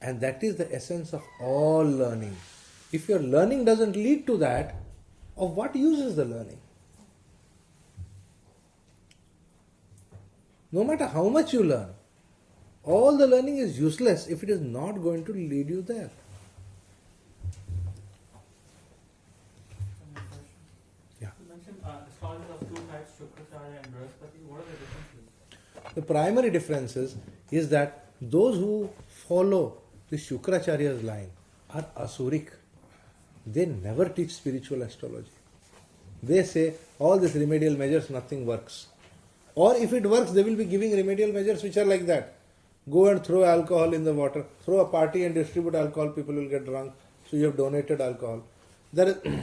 And that is the essence of all learning. If your learning doesn't lead to that, of what use is the learning? No matter how much you learn, all the learning is useless if it is not going to lead you there. Yeah. You mentioned astrology of two types, Shukracharya and Brihaspati. What are the differences? The primary differences is that those who follow the Shukracharya's line are asuric. They never teach spiritual astrology. They say all these remedial measures, nothing works. Or if it works, they will be giving remedial measures which are like that. Go and throw alcohol in the water. Throw a party and distribute alcohol, people will get drunk. So you have donated alcohol. There is,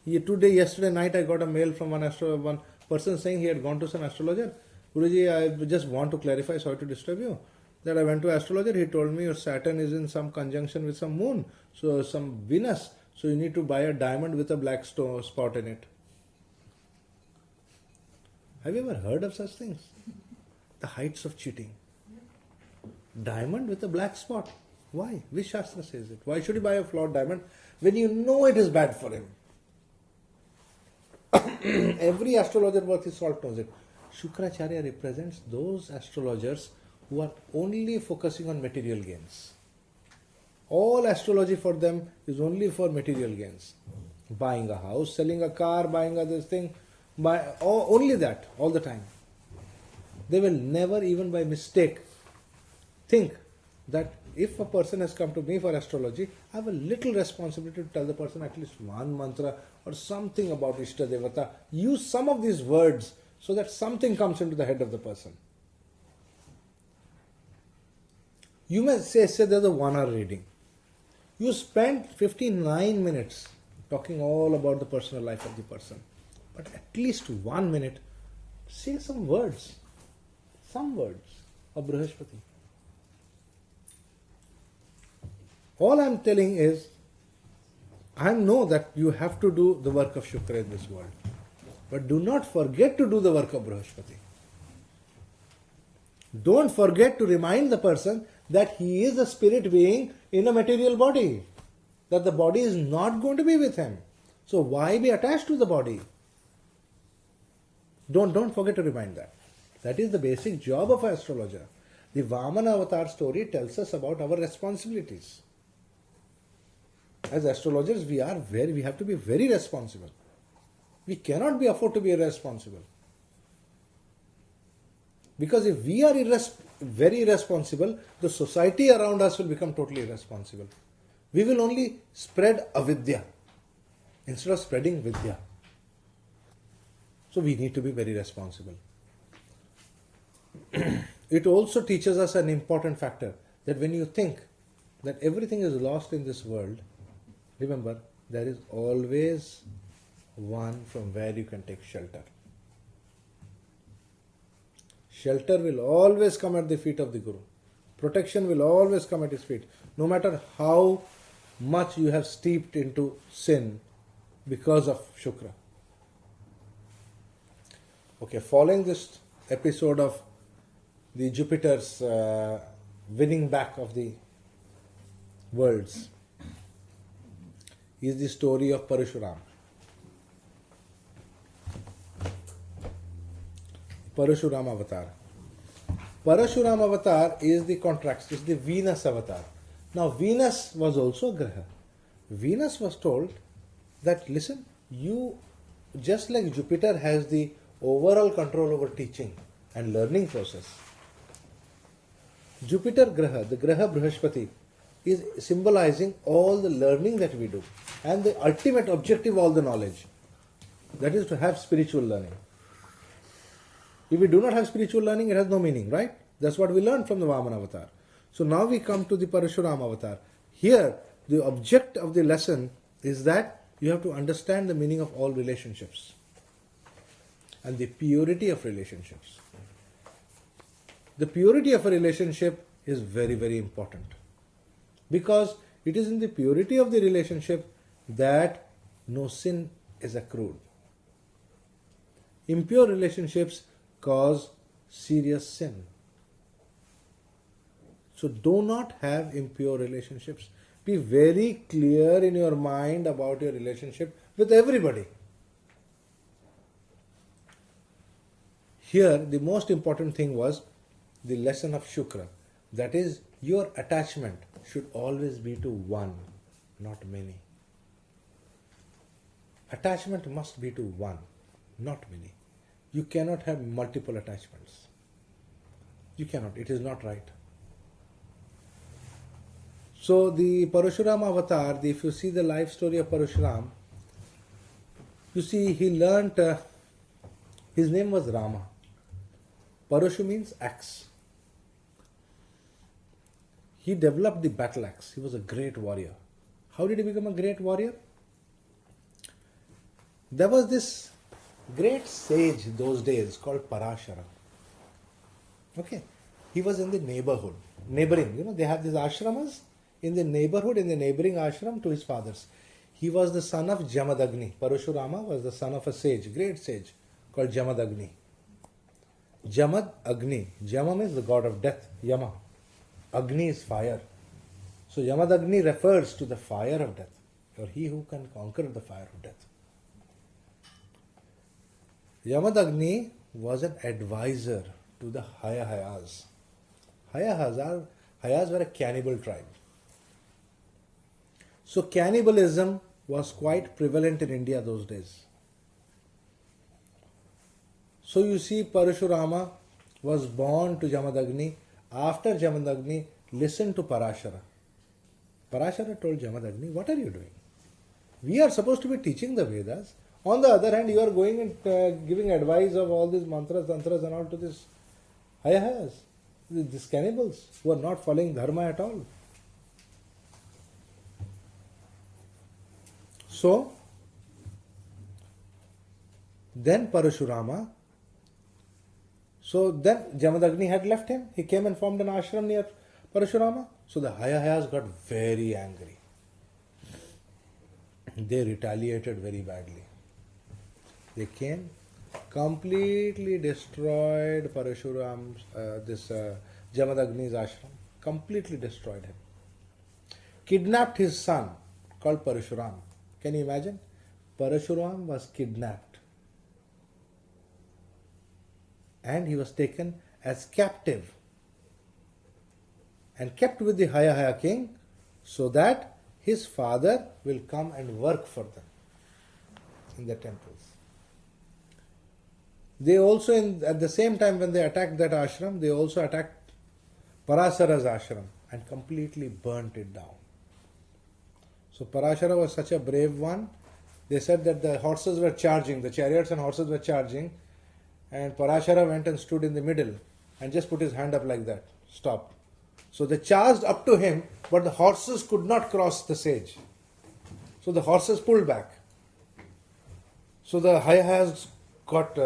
yesterday night I got a mail from one person saying he had gone to some astrologer. Guruji, I just want to clarify, sorry to disturb you, that I went to astrologer, he told me your Saturn is in some conjunction with some moon, so some Venus, so you need to buy a diamond with a black spot in it. Have you ever heard of such things? The heights of cheating. Diamond with a black spot. Why? Which Shastra says it? Why should he buy a flawed diamond when you know it is bad for him? Every astrologer worth his salt knows it. Shukracharya represents those astrologers who are only focusing on material gains. All astrology for them is only for material gains. Buying a house, selling a car, buying a this thing, only that, all the time. They will never even by mistake think that if a person has come to me for astrology, I have a little responsibility to tell the person at least one mantra or something about Ishta Devata. Use some of these words so that something comes into the head of the person. You may say there's a 1 hour reading. You spend 59 minutes talking all about the personal life of the person. But at least 1 minute, say some words of Brihaspati. All I am telling is, I know that you have to do the work of Shukra in this world. But do not forget to do the work of Brihaspati. Don't forget to remind the person that he is a spirit being in a material body. That the body is not going to be with him. So why be attached to the body? Don't forget to remind that. That is the basic job of an astrologer. The Vamana Avatar story tells us about our responsibilities. As astrologers, we have to be very responsible. We cannot be afford to be irresponsible. Because if we are very irresponsible, the society around us will become totally irresponsible. We will only spread avidya instead of spreading vidya. So we need to be very responsible. It also teaches us an important factor, that when you think that everything is lost in this world, remember, there is always one from where you can take shelter. Shelter will always come at the feet of the Guru. Protection will always come at his feet. No matter how much you have steeped into sin because of Shukra. Okay, following this episode of the Jupiter's winning back of the worlds is the story of Parashuram. Parashuram Avatar. Parashuram avatar is the contrast, is the Venus avatar. Now Venus was also a graha. Venus was told that listen, you, just like Jupiter has the overall control over teaching and learning process, Jupiter graha, the graha Brihaspati, is symbolizing all the learning that we do and the ultimate objective of all the knowledge, that is to have spiritual learning. If we do not have spiritual learning, it has no meaning, right? That's what we learned from the Vamana avatar. So now we come to the Parashuram avatar. Here, the object of the lesson is that you have to understand the meaning of all relationships and the purity of relationships. The purity of a relationship is very, very important, because it is in the purity of the relationship that no sin is accrued. Impure relationships cause serious sin. So do not have impure relationships. Be very clear in your mind about your relationship with everybody. Here, the most important thing was the lesson of Shukra. That is, your attachment should always be to one, not many. Attachment must be to one, not many. You cannot have multiple attachments. You cannot. It is not right. So the Parashuram avatar, if you see the life story of Parashuram, you see he learnt, his name was Rama. Parashu means axe. He developed the battle axe. He was a great warrior. How did he become a great warrior? There was this great sage those days called Parashara. Okay. He was in the neighboring, they have these ashramas in the neighborhood, in the neighboring ashram to his father's. He was the son of Jamadagni. Parashurama was the son of a sage, great sage called Jamadagni. Jamad Agni. Jama means the god of death, Yama. Agni is fire. So Yamadagni refers to the fire of death, or he who can conquer the fire of death. Yamadagni was an advisor to the Hayahayas. Hayas were a cannibal tribe. So cannibalism was quite prevalent in India those days. So you see, Parashurama was born to Jamadagni. After Jamadagni listened to Parashara. Parashara told Jamadagni, what are you doing? We are supposed to be teaching the Vedas. On the other hand, you are going and giving advice of all these mantras, tantras and all to these Hayahayas, these cannibals who are not following dharma at all. So, then Parashurama, then Jamadagni had left him. He came and formed an ashram near Parashurama. So the Hayahayas got very angry. They retaliated very badly. They came, completely destroyed Parashuram's, Jamadagni's ashram, completely destroyed him. Kidnapped his son, called Parashuram. Can you imagine? Parashuram was kidnapped. And he was taken as captive and kept with the Hayahaya king so that his father will come and work for them in the temples. They also, at the same time when they attacked that ashram, they also attacked Parasara's ashram and completely burnt it down. So Parashara was such a brave one. They said that the horses were charging, the chariots and horses were charging, and Parashara went and stood in the middle and just put his hand up like that. Stop. So they charged up to him, but the horses could not cross the sage. So the horses pulled back. So the Hayahayas got,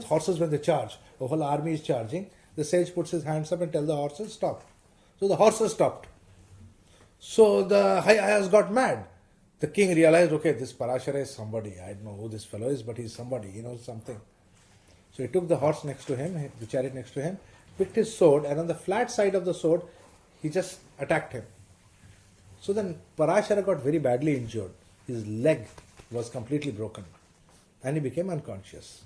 horses when they charge, the whole army is charging, the sage puts his hands up and tells the horses, stop. So the horses stopped. So the Hayahayas got mad. The king realized, okay, this Parashara is somebody. I don't know who this fellow is, but he's somebody, he knows something. So he took the horse next to him, the chariot next to him, picked his sword, and on the flat side of the sword, he just attacked him. So then Parashara got very badly injured. His leg was completely broken and he became unconscious.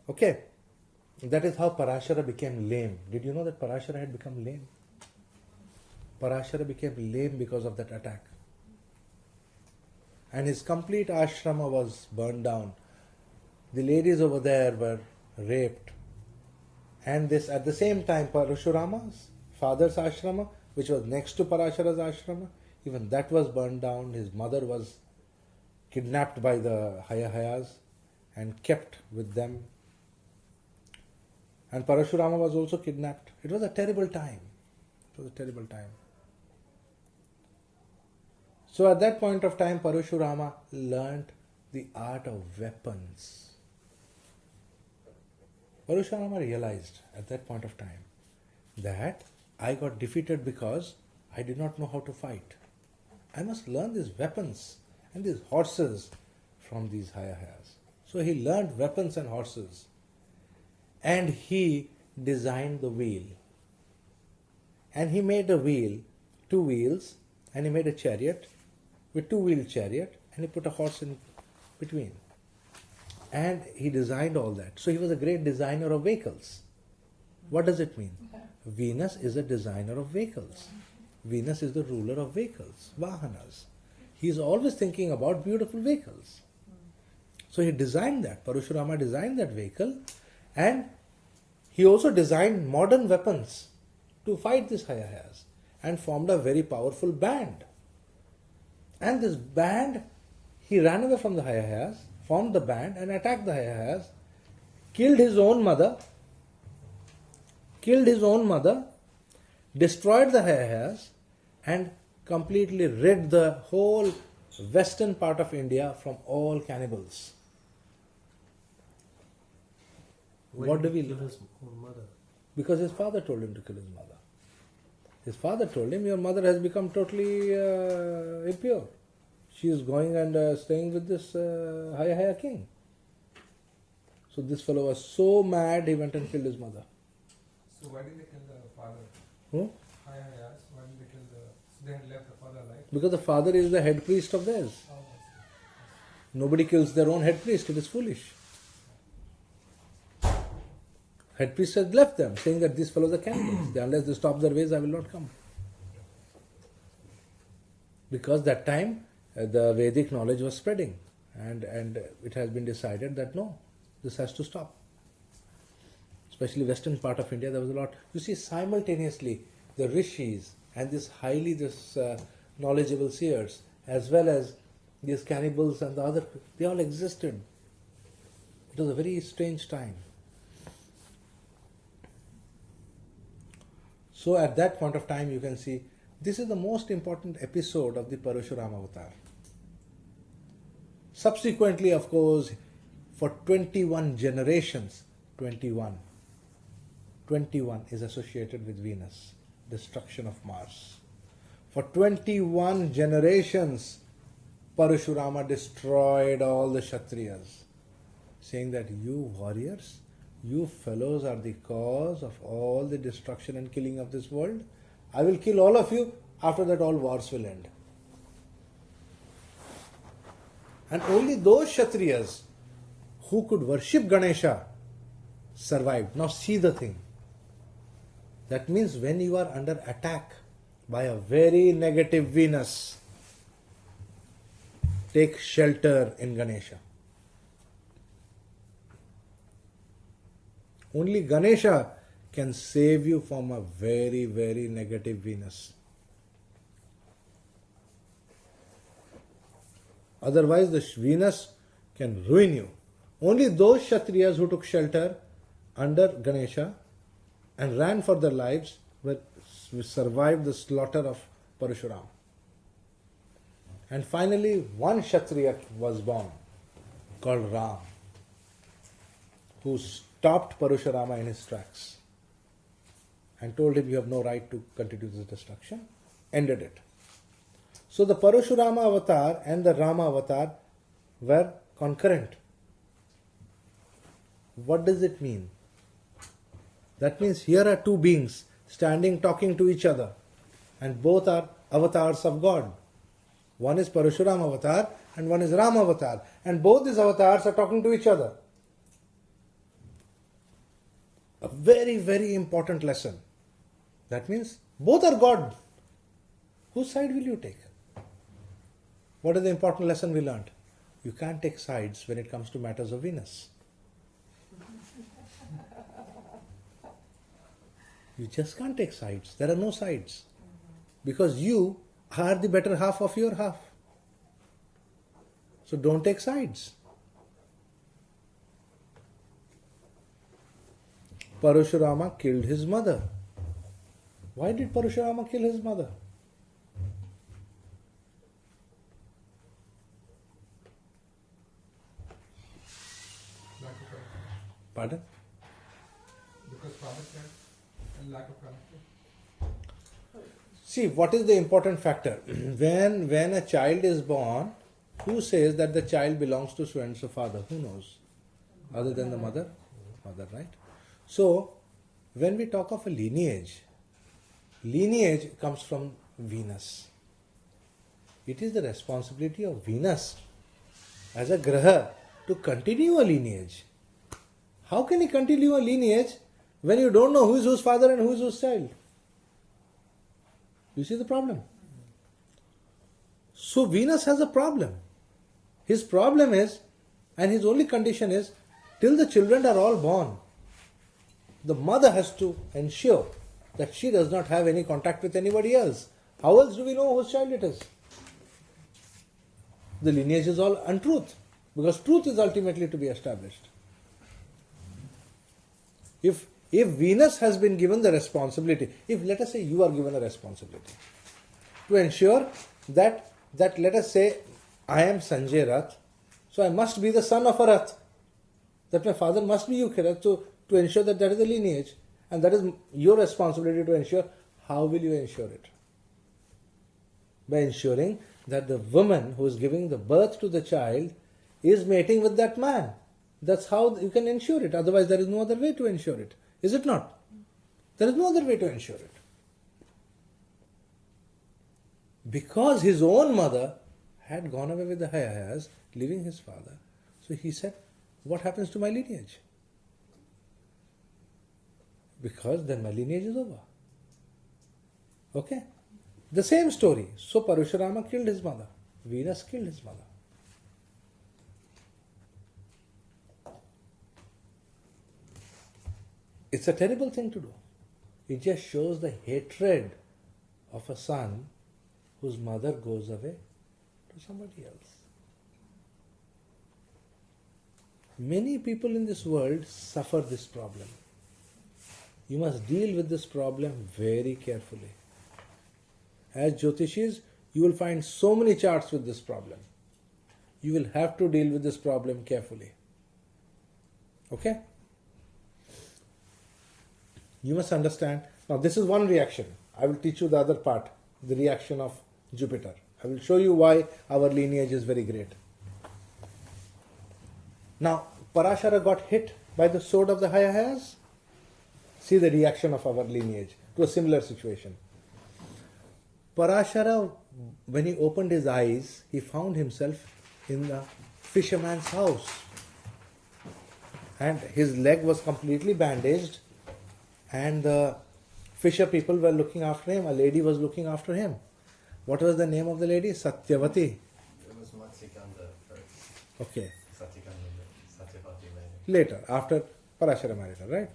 Okay. That is how Parashara became lame. Did you know that Parashara had become lame? Parashara became lame because of that attack. And his complete ashrama was burned down. The ladies over there were raped. And this at the same time, Parashurama's father's ashrama, which was next to Parashara's ashrama, even that was burned down. His mother was kidnapped by the Hayahayas and kept with them. And Parashurama was also kidnapped. It was a terrible time. It was a terrible time. So at that point of time, Parashurama learnt the art of weapons. Parashurama realized at that point of time that I got defeated because I did not know how to fight. I must learn these weapons and these horses from these Hayahayas. So he learned weapons and horses. And he designed the wheel. And he made a wheel, 2 wheels, and he made a chariot with 2-wheel chariot, and he put a horse in between. And he designed all that. So he was a great designer of vehicles. What does it mean? Venus is a designer of vehicles. Venus is the ruler of vehicles, Vahanas. He is always thinking about beautiful vehicles. So he designed that. Parashurama designed that vehicle, and he also designed modern weapons to fight these Hayahayas and formed a very powerful band. And this band, he ran away from the Hayahayas, formed the band and attacked the Hayahayas, killed his own mother, destroyed the Hayahayas, and completely rid the whole western part of India from all cannibals. What do we kill learn? his own mother? Because his father told him to kill his mother. His father told him, your mother has become totally impure. She is going and staying with this Hayahaya king. So this fellow was so mad, he went and killed his mother. So why did they kill the father? Hmm? I asked, why did they kill the... So they had left the father alive? Because the father is the head priest of theirs. Oh, I see. Nobody kills their own head priest, it is foolish. Head priest has left them, saying that these fellows are cannibals. Unless they stop their ways, I will not come. Because that time, the Vedic knowledge was spreading. And it has been decided that no, this has to stop. Especially western part of India, there was a lot. You see, simultaneously, the rishis and this knowledgeable seers, as well as these cannibals and the other, they all existed. It was a very strange time. So at that point of time, you can see, this is the most important episode of the Parashurama avatar. Subsequently, of course, for 21 generations, 21 is associated with Venus, destruction of Mars. For 21 generations, Parashurama destroyed all the Kshatriyas, saying that you warriors, you fellows are the cause of all the destruction and killing of this world. I will kill all of you, after that all wars will end. And only those Kshatriyas who could worship Ganesha survived. Now see the thing. That means when you are under attack by a very negative Venus, take shelter in Ganesha. Only Ganesha can save you from a very, very negative Venus. Otherwise, the Venus can ruin you. Only those Kshatriyas who took shelter under Ganesha and ran for their lives survived the slaughter of Parashurama. And finally, one Kshatriya was born called Ram, who stopped Parashurama in his tracks and told him, you have no right to continue this destruction, ended it. So the Parashurama avatar and the Rama avatar were concurrent. What does it mean? That means here are two beings standing talking to each other, and both are avatars of God. One is Parashurama avatar and one is Rama avatar, and both these avatars are talking to each other. very, very important lesson. That means both are God. Whose side will you take? What is the important lesson we learned? You can't take sides when it comes to matters of Venus. You just can't take sides. There are no sides. Because you are the better half of your half. So don't take sides. Parashurama killed his mother. Why did Parashurama kill his mother? Lack of character. Pardon? Because father cared and lack of character. See, what is the important factor? When a child is born, who says that the child belongs to so and so father? Who knows? Other than the mother? Mother, right? So, when we talk of a lineage comes from Venus. It is the responsibility of Venus as a graha to continue a lineage. How can he continue a lineage when you don't know who is whose father and who is whose child? You see the problem? So Venus has a problem. His problem is, and his only condition is, till the children are all born, the mother has to ensure that she does not have any contact with anybody else. How else do we know whose child it is? The lineage is all untruth, because truth is ultimately to be established. If Venus has been given the responsibility, if let us say you are given a responsibility to ensure that let us say I am Sanjay Rath, so I must be the son of a Rath, that my father must be Yukhirat, to ensure that is the lineage, and that is your responsibility to ensure. How will you ensure it? By ensuring that the woman who is giving the birth to the child is mating with that man. That's how you can ensure it. Otherwise, there is no other way to ensure it. Is it not? There is no other way to ensure it. Because his own mother had gone away with the Himalayas, leaving his father. So he said, what happens to my lineage? Because then my lineage is over. Okay? The same story. So Parashurama killed his mother. Venus killed his mother. It's a terrible thing to do. It just shows the hatred of a son whose mother goes away to somebody else. Many people in this world suffer this problem. You must deal with this problem very carefully. As Jyotishis, you will find so many charts with this problem. You will have to deal with this problem carefully. Okay? You must understand. Now this is one reaction. I will teach you the other part, the reaction of Jupiter. I will show you why our lineage is very great. Now, Parashara got hit by the sword of the Himalayas. See the reaction of our lineage to a similar situation. Parashara, when he opened his eyes, he found himself in the fisherman's house. And his leg was completely bandaged. And the fisher people were looking after him. A lady was looking after him. What was the name of the lady? Satyavati. It was Matsikanda first. Okay. Satyavati Later, after Parashara married her, right?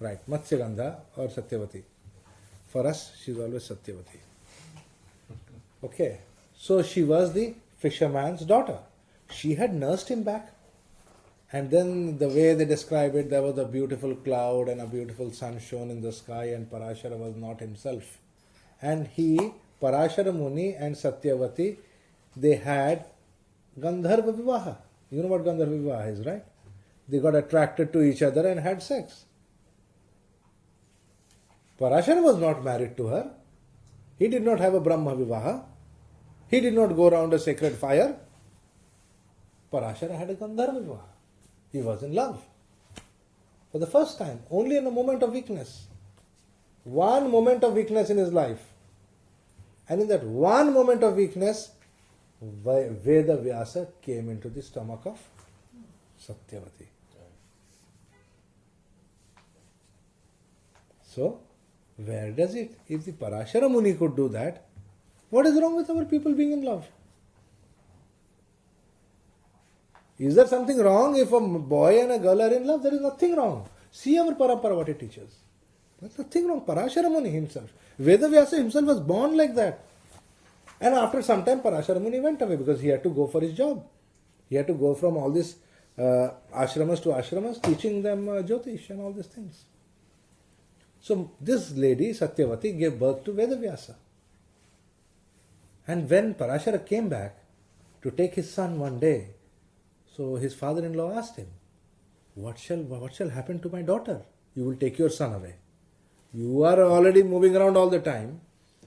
Right. Matsyagandha or Satyavati. For us, she is always Satyavati. Okay. So she was the fisherman's daughter. She had nursed him back. And then the way they describe it, there was a beautiful cloud and a beautiful sun shone in the sky, and Parashara was not himself. And he, Parashara Muni and Satyavati, they had Gandharva Vivaha. You know what Gandharva Vivaha is, right? They got attracted to each other and had sex. Parashara was not married to her. He did not have a Brahma Vivaha. He did not go around a sacred fire. Parashara had a Gandharva Vivaha. He was in love. For the first time, only in a moment of weakness. One moment of weakness in his life. And in that one moment of weakness, Veda Vyasa came into the stomach of Satyavati. So, where does it? If the Parashara Muni could do that, what is wrong with our people being in love? Is there something wrong if a boy and a girl are in love? There is nothing wrong. See our parampara, what it teaches. There's nothing wrong. Parashara Muni himself. Vyasa himself was born like that. And after some time, Parashara Muni went away because he had to go for his job. He had to go from all these ashramas to ashramas, teaching them Jyotish and all these things. So this lady, Satyavati, gave birth to Vyasa. And when Parashara came back to take his son one day, so his father-in-law asked him, what shall happen to my daughter? You will take your son away. You are already moving around all the time.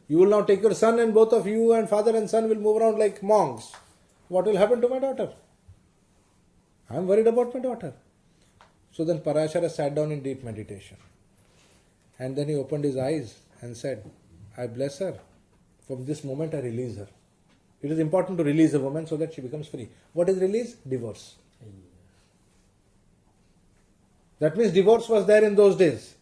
You will now take your son, and both of you and father and son will move around like monks. What will happen to my daughter? I am worried about my daughter. So then Parashara sat down in deep meditation. And then he opened his eyes and said, I bless her. From this moment I release her. It is important to release a woman so that she becomes free. What is release? Divorce. That means divorce was there in those days.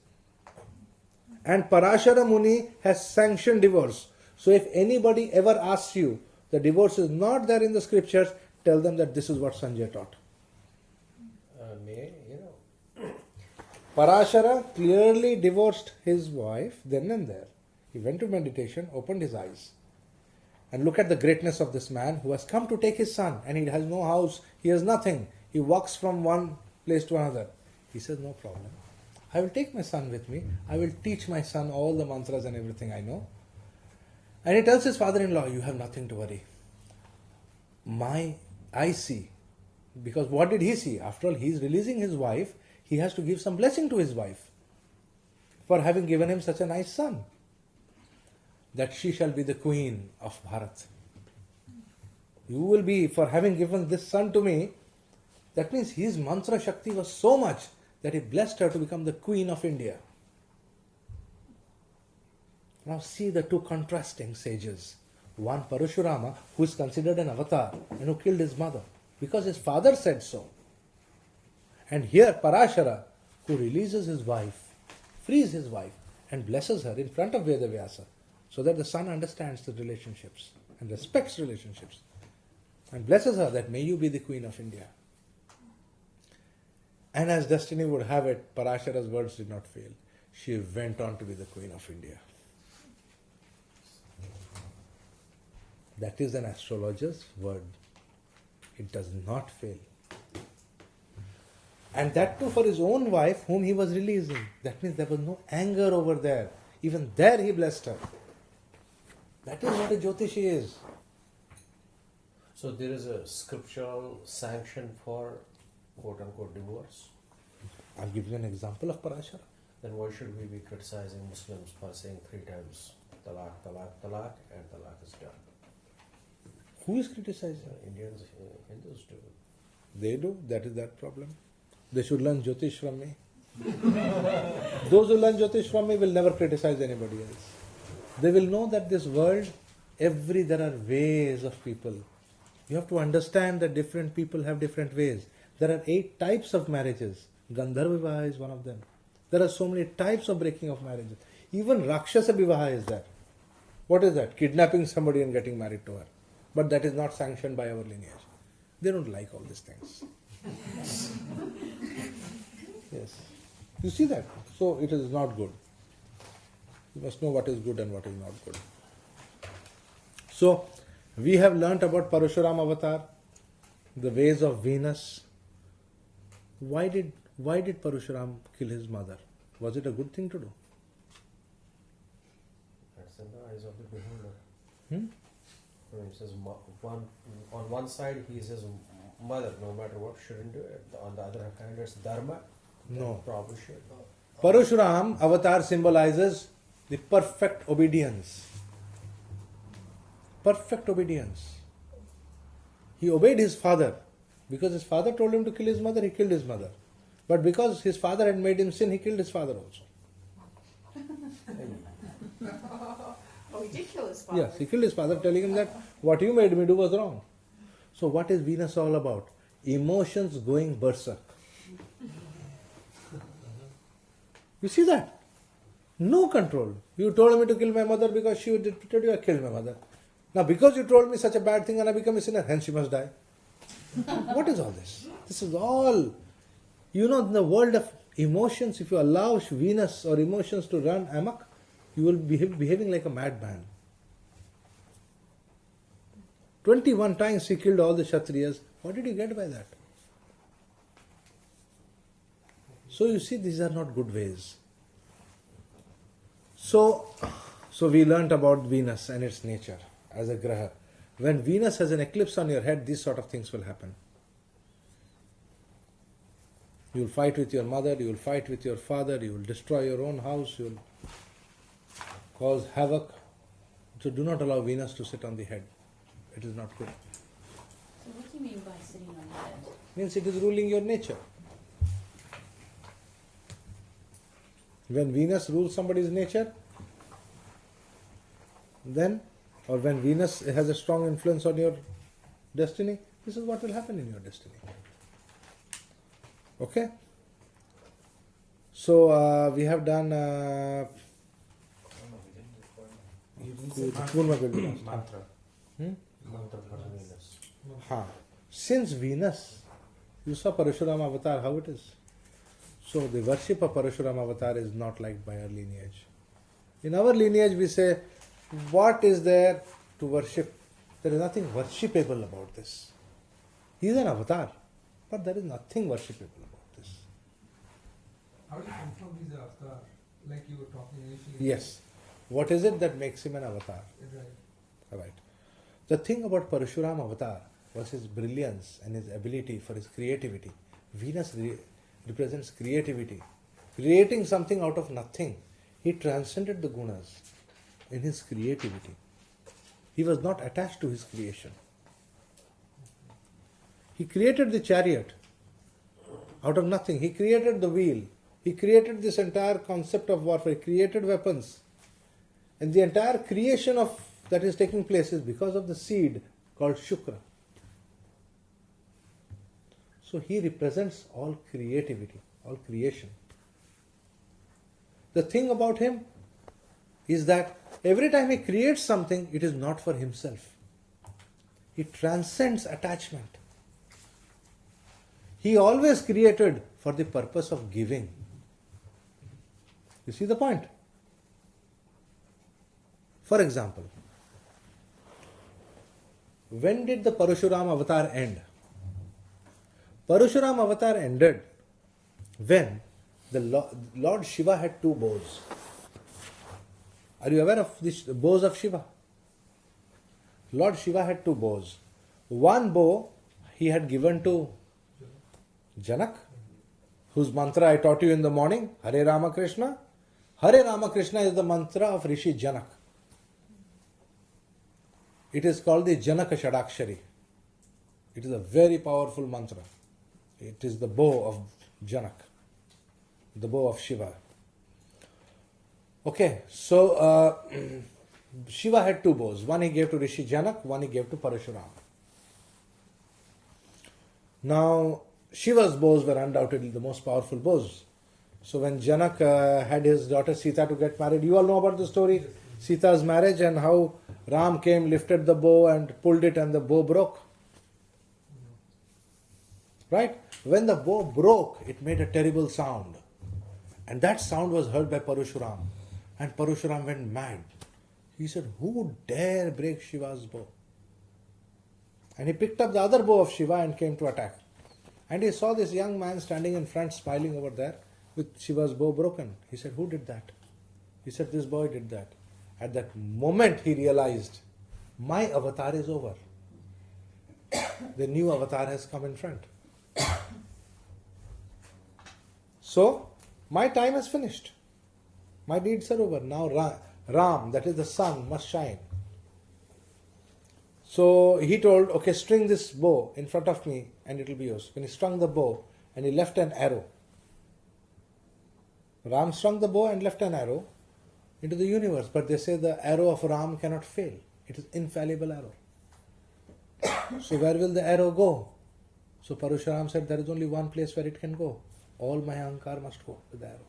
And Parashara Muni has sanctioned divorce. So if anybody ever asks you the divorce is not there in the scriptures, tell them that this is what Sanjay taught. Parashara clearly divorced his wife then and there. He went to meditation, opened his eyes. And look at the greatness of this man who has come to take his son, and he has no house, he has nothing. He walks from one place to another. He says, no problem. I will take my son with me. I will teach my son all the mantras and everything I know. And he tells his father-in-law, you have nothing to worry. I see. Because what did he see? After all, he is releasing his wife. He has to give some blessing to his wife for having given him such a nice son. That she shall be the queen of Bharat. You will be, for having given this son to me, that means his mantra shakti was so much that he blessed her to become the queen of India. Now see the two contrasting sages. One Parashurama, who is considered an avatar and who killed his mother because his father said so. And here Parashara, who releases his wife, frees his wife and blesses her in front of Vyasa, so that the son understands the relationships and respects relationships and blesses her that may you be the queen of India. And as destiny would have it, Parashara's words did not fail. She went on to be the queen of India. That is an astrologer's word. It does not fail. And that too for his own wife whom he was releasing. That means there was no anger over there. Even there he blessed her. That is what a Jyotishi is. So there is a scriptural sanction for quote-unquote divorce. I'll give you an example of Parashara. Then why should we be criticizing Muslims for saying 3 times talaq, talaq, talaq, and talaq is done? Who is criticizing? Indians, Hindus do. They do. That is that problem. They should learn Jyotish from me. Those who learn Jyotish from me will never criticize anybody else. They will know that this world, there are ways of people. You have to understand that different people have different ways. There are 8 types of marriages. Gandharva Vivaha is one of them. There are so many types of breaking of marriages. Even Rakshasa Vivaha is there. What is that? Kidnapping somebody and getting married to her. But that is not sanctioned by our lineage. They don't like all these things. Yes. You see that? So it is not good. You must know what is good and what is not good. So, we have learnt about Parashuram avatar, the ways of Venus. Why did Parashuram kill his mother? Was it a good thing to do? That's in the eyes of the beholder. He says, on one side he says mother, no matter what, shouldn't do it. On the other hand, it's dharma. No. Probably should. Parashuram avatar symbolizes the perfect obedience. Perfect obedience. He obeyed his father. Because his father told him to kill his mother, he killed his mother. But because his father had made him sin, he killed his father also. Oh, he did kill his father. Yes, he killed his father, telling him that what you made me do was wrong. So what is Venus all about? Emotions going berserk. You see that? No control. You told me to kill my mother because she did you, I killed my mother. Now, because you told me such a bad thing and I become a sinner, hence she must die. What is all this? This is all, in the world of emotions, if you allow Venus or emotions to run amok, you will be behaving like a madman. 21 times he killed all the Kshatriyas. What did you get by that? So you see, these are not good ways. So we learnt about Venus and its nature as a graha. When Venus has an eclipse on your head, these sort of things will happen. You will fight with your mother, you will fight with your father, you will destroy your own house, you will cause havoc. So do not allow Venus to sit on the head. It is not good. So what do you mean by sitting on the head? Means it is ruling your nature. When Venus rules somebody's nature, then, or when Venus has a strong influence on your destiny, this is what will happen in your destiny. Okay? So we have done Mantra. Mantra for Venus. Since Venus, you saw Parashurama avatar, how it is. So the worship of Parashurama avatar is not liked by our lineage. In our lineage we say, what is there to worship? There is nothing worshipable about this. He is an avatar, but there is nothing worshipable about this. How do you confirm he's an avatar? Like you were talking initially. Yes. What is it that makes him an avatar? Right. The thing about Parashurama avatar was his brilliance and his ability for his creativity. Venus represents creativity. Creating something out of nothing. He transcended the gunas in his creativity. He was not attached to his creation. He created the chariot out of nothing. He created the wheel. He created this entire concept of warfare. He created weapons. And the entire creation of that is taking place is because of the seed called Shukra. So he represents all creativity, all creation. The thing about him is that every time he creates something, it is not for himself. He transcends attachment. He always created for the purpose of giving. You see the point? For example, when did the Parashurama avatar end? Parashurama avatar ended when the Lord Shiva had two bows. Are you aware of the bows of Shiva? Lord Shiva had two bows. One bow he had given to Janak, whose mantra I taught you in the morning, Hare Ramakrishna. Hare Ramakrishna is the mantra of Rishi Janak. It is called the Janaka Shadakshari. It is a very powerful mantra. It is the bow of Janak, the bow of Shiva. Okay, so Shiva had two bows. One he gave to Rishi Janak, one he gave to Parashurama. Now, Shiva's bows were undoubtedly the most powerful bows. So when Janak had his daughter Sita to get married, you all know about the story, Sita's marriage and how Ram came, lifted the bow and pulled it and the bow broke. Right? When the bow broke, it made a terrible sound. And that sound was heard by Parashuram. And Parashuram went mad. He said, who dare break Shiva's bow? And he picked up the other bow of Shiva and came to attack. And he saw this young man standing in front, smiling over there, with Shiva's bow broken. He said, who did that? He said, this boy did that. At that moment he realized, my avatar is over. The new avatar has come in front. So, my time has finished. My deeds are over. Now Ram, that is the sun, must shine. So he told, okay, string this bow in front of me and it will be yours. When he strung the bow and he left an arrow, Ram strung the bow and left an arrow into the universe. But they say the arrow of Ram cannot fail. It is infallible arrow. So where will the arrow go? So Parashuram said, there is only one place where it can go. All my ahankar must go with the arrow.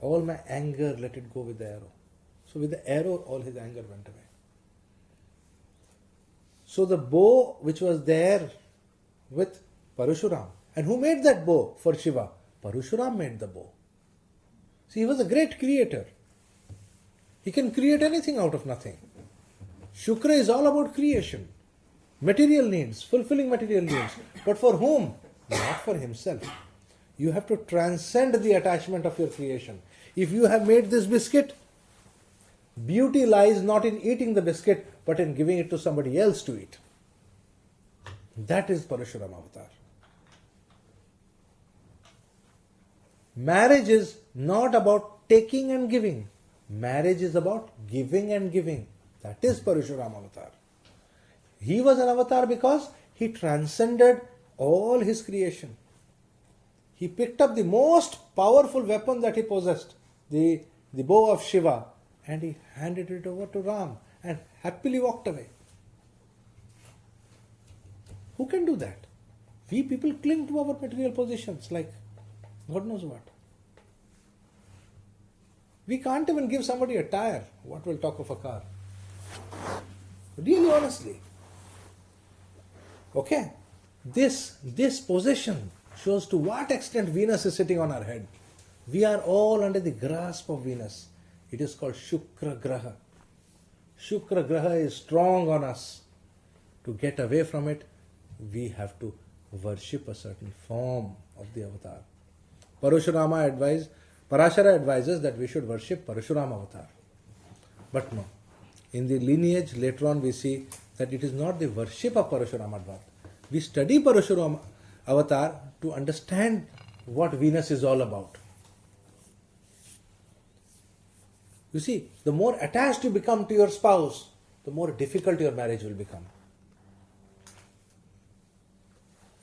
All my anger, let it go with the arrow. So with the arrow, all his anger went away. So the bow which was there with Parashuram, and who made that bow for Shiva? Parashuram made the bow. See, he was a great creator. He can create anything out of nothing. Shukra is all about creation. Material needs, fulfilling material needs. But for whom? Not for himself. You have to transcend the attachment of your creation. If you have made this biscuit, beauty lies not in eating the biscuit, but in giving it to somebody else to eat. That is Parashuram Avatar. Marriage is not about taking and giving. Marriage is about giving and giving. That is Parashuram Avatar. He was an avatar because he transcended all his creation. He picked up the most powerful weapon that he possessed, the bow of Shiva, and he handed it over to Ram and happily walked away. Who can do that? We people cling to our material positions like God knows what. We can't even give somebody a tire. What will talk of a car? Really, honestly. Okay? This position shows to what extent Venus is sitting on our head. We are all under the grasp of Venus. It is called Shukra Graha. Shukra Graha is strong on us. To get away from it, we have to worship a certain form of the avatar. Parashara advises that we should worship Parashuram avatar. But no. In the lineage, later on we see that it is not the worship of Parashuram avatar. We study Parashuram avatar to understand what Venus is all about. You see, the more attached you become to your spouse, the more difficult your marriage will become.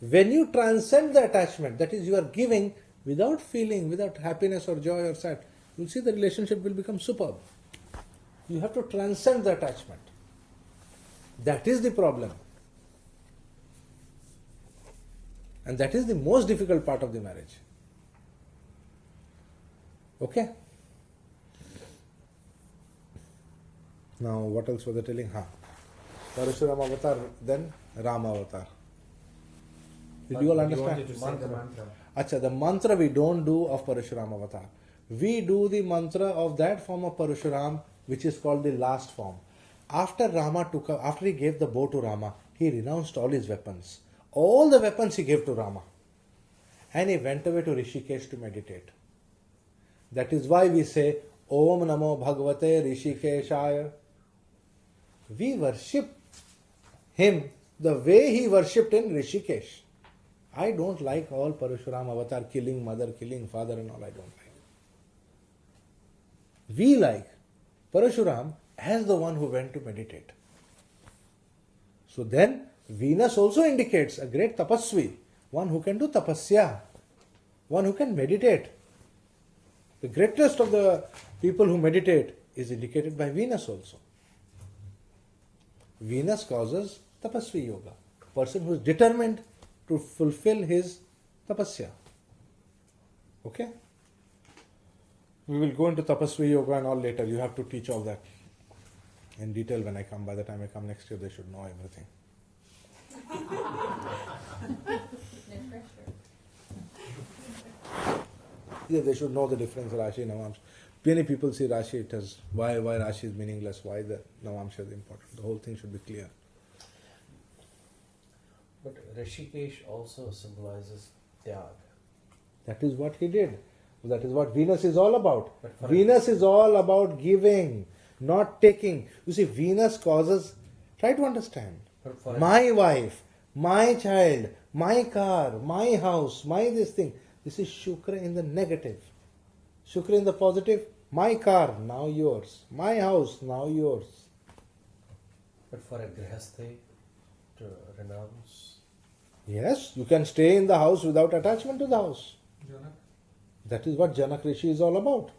When you transcend the attachment, that is, you are giving without feeling, without happiness or joy or sad, you will see the relationship will become superb. You have to transcend the attachment. That is the problem. And that is the most difficult part of the marriage. Okay? Now, what else was I telling? Parashuram avatar, then Rama avatar. Did you all understand? Acha, the mantra we don't do of Parashuram avatar. We do the mantra of that form of Parashuram, which is called the last form. After he gave the bow to Rama, he renounced all his weapons. All the weapons he gave to Rama. And he went away to Rishikesh to meditate. That is why we say, Om Namo Bhagavate Rishikeshaya. We worship him the way he worshipped in Rishikesh. I don't like all Parashuram avatar killing mother, killing father and all. I don't like. We like Parashuram as the one who went to meditate. So then Venus also indicates a great tapasvi, one who can do tapasya, one who can meditate. The greatest of the people who meditate is indicated by Venus also. Venus causes tapasvi yoga, person who is determined to fulfill his tapasya. Okay? We will go into tapasvi yoga and all later. You have to teach all that in detail when I come. By the time I come next year, they should know everything. Yeah, they should know the difference Rashi and Navamsha. Many people see Rashi, it has why Rashi is meaningless, why the Navamsha is important. The whole thing should be clear. But Rishikesh also symbolizes Tyag. That is what he did. That is what Venus is all about. Venus is all about giving, not taking. You see, Venus causes, try to understand, my wife, my child, my car, my house, my this thing. This is Shukra in the negative. Shukra in the positive, my car, now yours. My house, now yours. But for a grihasthe to renounce. Yes, you can stay in the house without attachment to the house. Janak. That is what Janak Rishi is all about.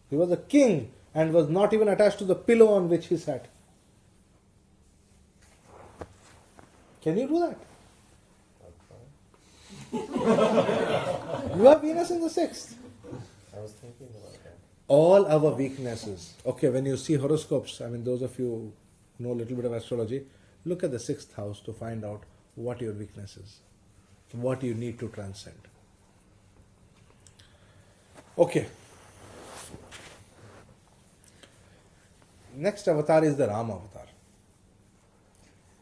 He was a king and was not even attached to the pillow on which he sat. Can you do that? You have Venus in the 6th. I was thinking all our weaknesses. Okay, when you see horoscopes, I mean, those of you who know a little bit of astrology, look at the 6th house to find out what your weakness is, what you need to transcend. Okay. Next avatar is the Ram avatar.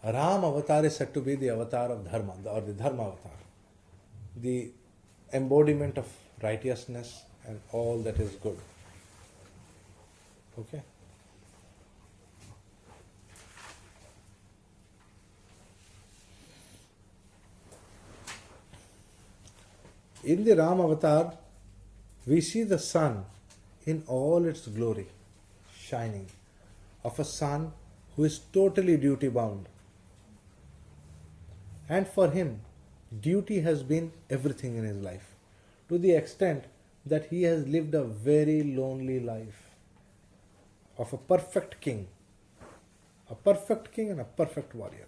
Ram avatar is said to be the avatar of Dharma, or the Dharma avatar, the embodiment of righteousness and all that is good. Okay? In the Ram avatar, we see the sun in all its glory, shining, of a son who is totally duty bound. And for him, duty has been everything in his life, to the extent that he has lived a very lonely life of a perfect king and a perfect warrior.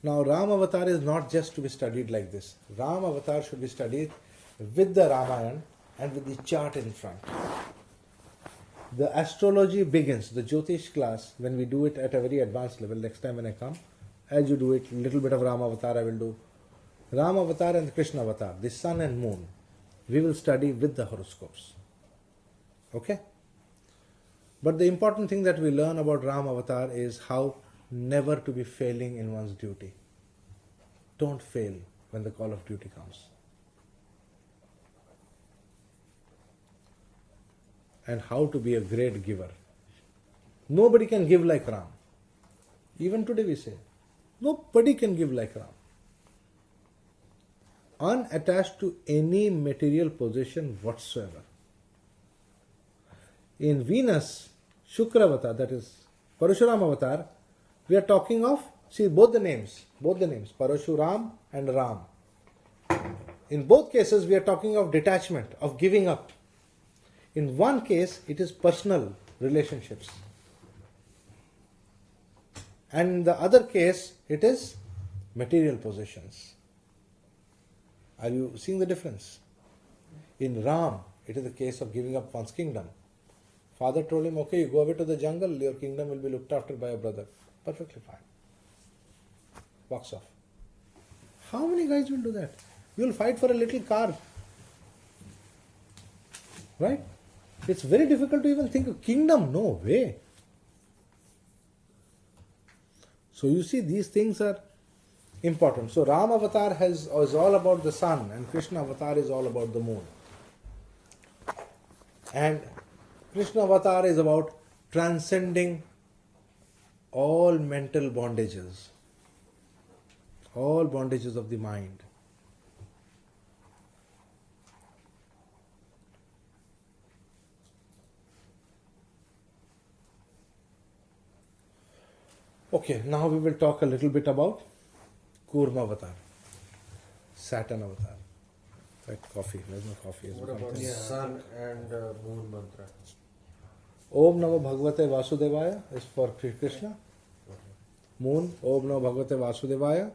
Now, Ram avatar is not just to be studied like this. Ram avatar should be studied with the Ramayana and with the chart in front. The astrology begins, the Jyotish class, when we do it at a very advanced level. Next time when I come, as you do it, little bit of Ram avatar I will do. Ram avatar and Krishna avatar, the sun and moon, we will study with the horoscopes. Okay? But the important thing that we learn about Ram avatar is how never to be failing in one's duty. Don't fail when the call of duty comes. And how to be a great giver. Nobody can give like Ram. Even today we say, nobody can give like Ram. Unattached to any material possession whatsoever. In Venus, Shukra avatar, that is Parashuram avatar, we are talking of, see both the names, Parashuram and Ram. In both cases we are talking of detachment, of giving up. In one case, it is personal relationships. And in the other case, it is material possessions. Are you seeing the difference? In Ram, it is the case of giving up one's kingdom. Father told him, okay, you go away to the jungle, your kingdom will be looked after by a brother. Perfectly fine. Walks off. How many guys will do that? You will fight for a little car. Right? It's very difficult to even think of kingdom. No way. So you see, these things are important. So Ram avatar is all about the sun and Krishna avatar is all about the moon. And Krishna avatar is about transcending all mental bondages, all bondages of the mind. Okay, now we will talk a little bit about Kurma avatar, Saturn avatar. Right, coffee. There's no coffee. What about sun and moon mantra? Om Namo Bhagavate Vasudevaya is for Krishna. Moon, Om Namo Bhagavate Vasudevaya.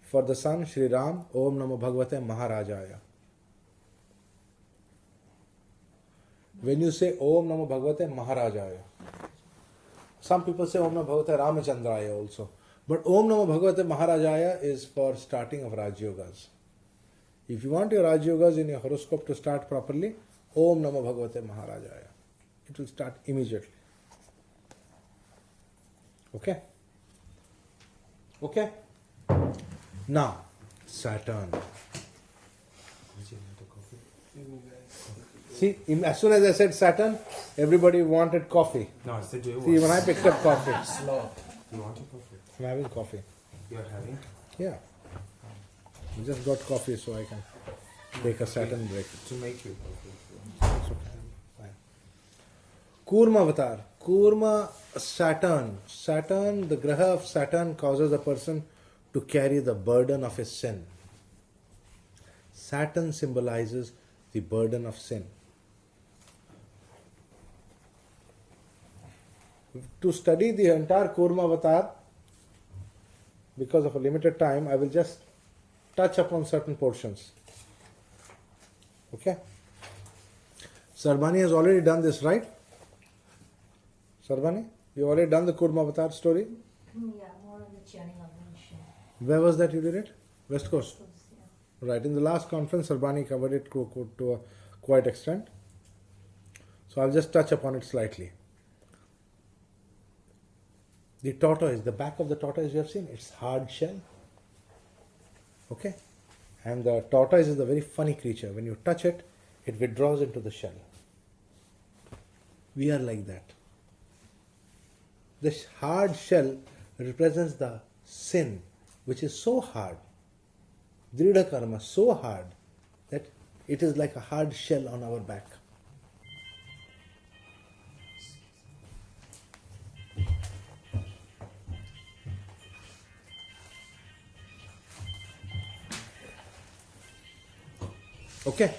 For the sun, Sri Ram, Om Namo Bhagavate Maharajaya. When you say Om Namo Bhagavate Maharajaya, some people say Om Namo Bhagavate Ramachandraya also. But Om Namo Bhagavate Maharajaya is for starting of Raj Yogas. If you want your Raj Yogas in your horoscope to start properly, Om Namo Bhagavate Maharajaya. It will start immediately. Okay? Okay? Now, Saturn. See, as soon as I said Saturn, everybody wanted coffee. No, I said, do you See, want? when I picked up coffee, Slow. You want your coffee? I'm having coffee. You're having? Yeah. I just got coffee so I can take a Saturn break. To make you coffee. It's okay. Fine. Kurma avatar. Kurma, Saturn. Saturn, the graha of Saturn causes a person to carry the burden of his sin. Saturn symbolizes the burden of sin. To study the entire Kurma avatar, because of a limited time, I will just touch upon certain portions. Okay? Sarbani has already done this, right? Sarbani, you already done the Kurma Avatar story? Yeah, more of the chanting of Vishnu. Where was that you did it? West Coast. Yeah. Right. In the last conference, Sarbani covered it to a quite extent. So I'll just touch upon it slightly. The tortoise, the back of the tortoise you have seen, it's hard shell. Okay? And the tortoise is a very funny creature. When you touch it, it withdraws into the shell. We are like that. This hard shell represents the sin, which is so hard, Dridha karma, so hard, that it is like a hard shell on our back. Okay?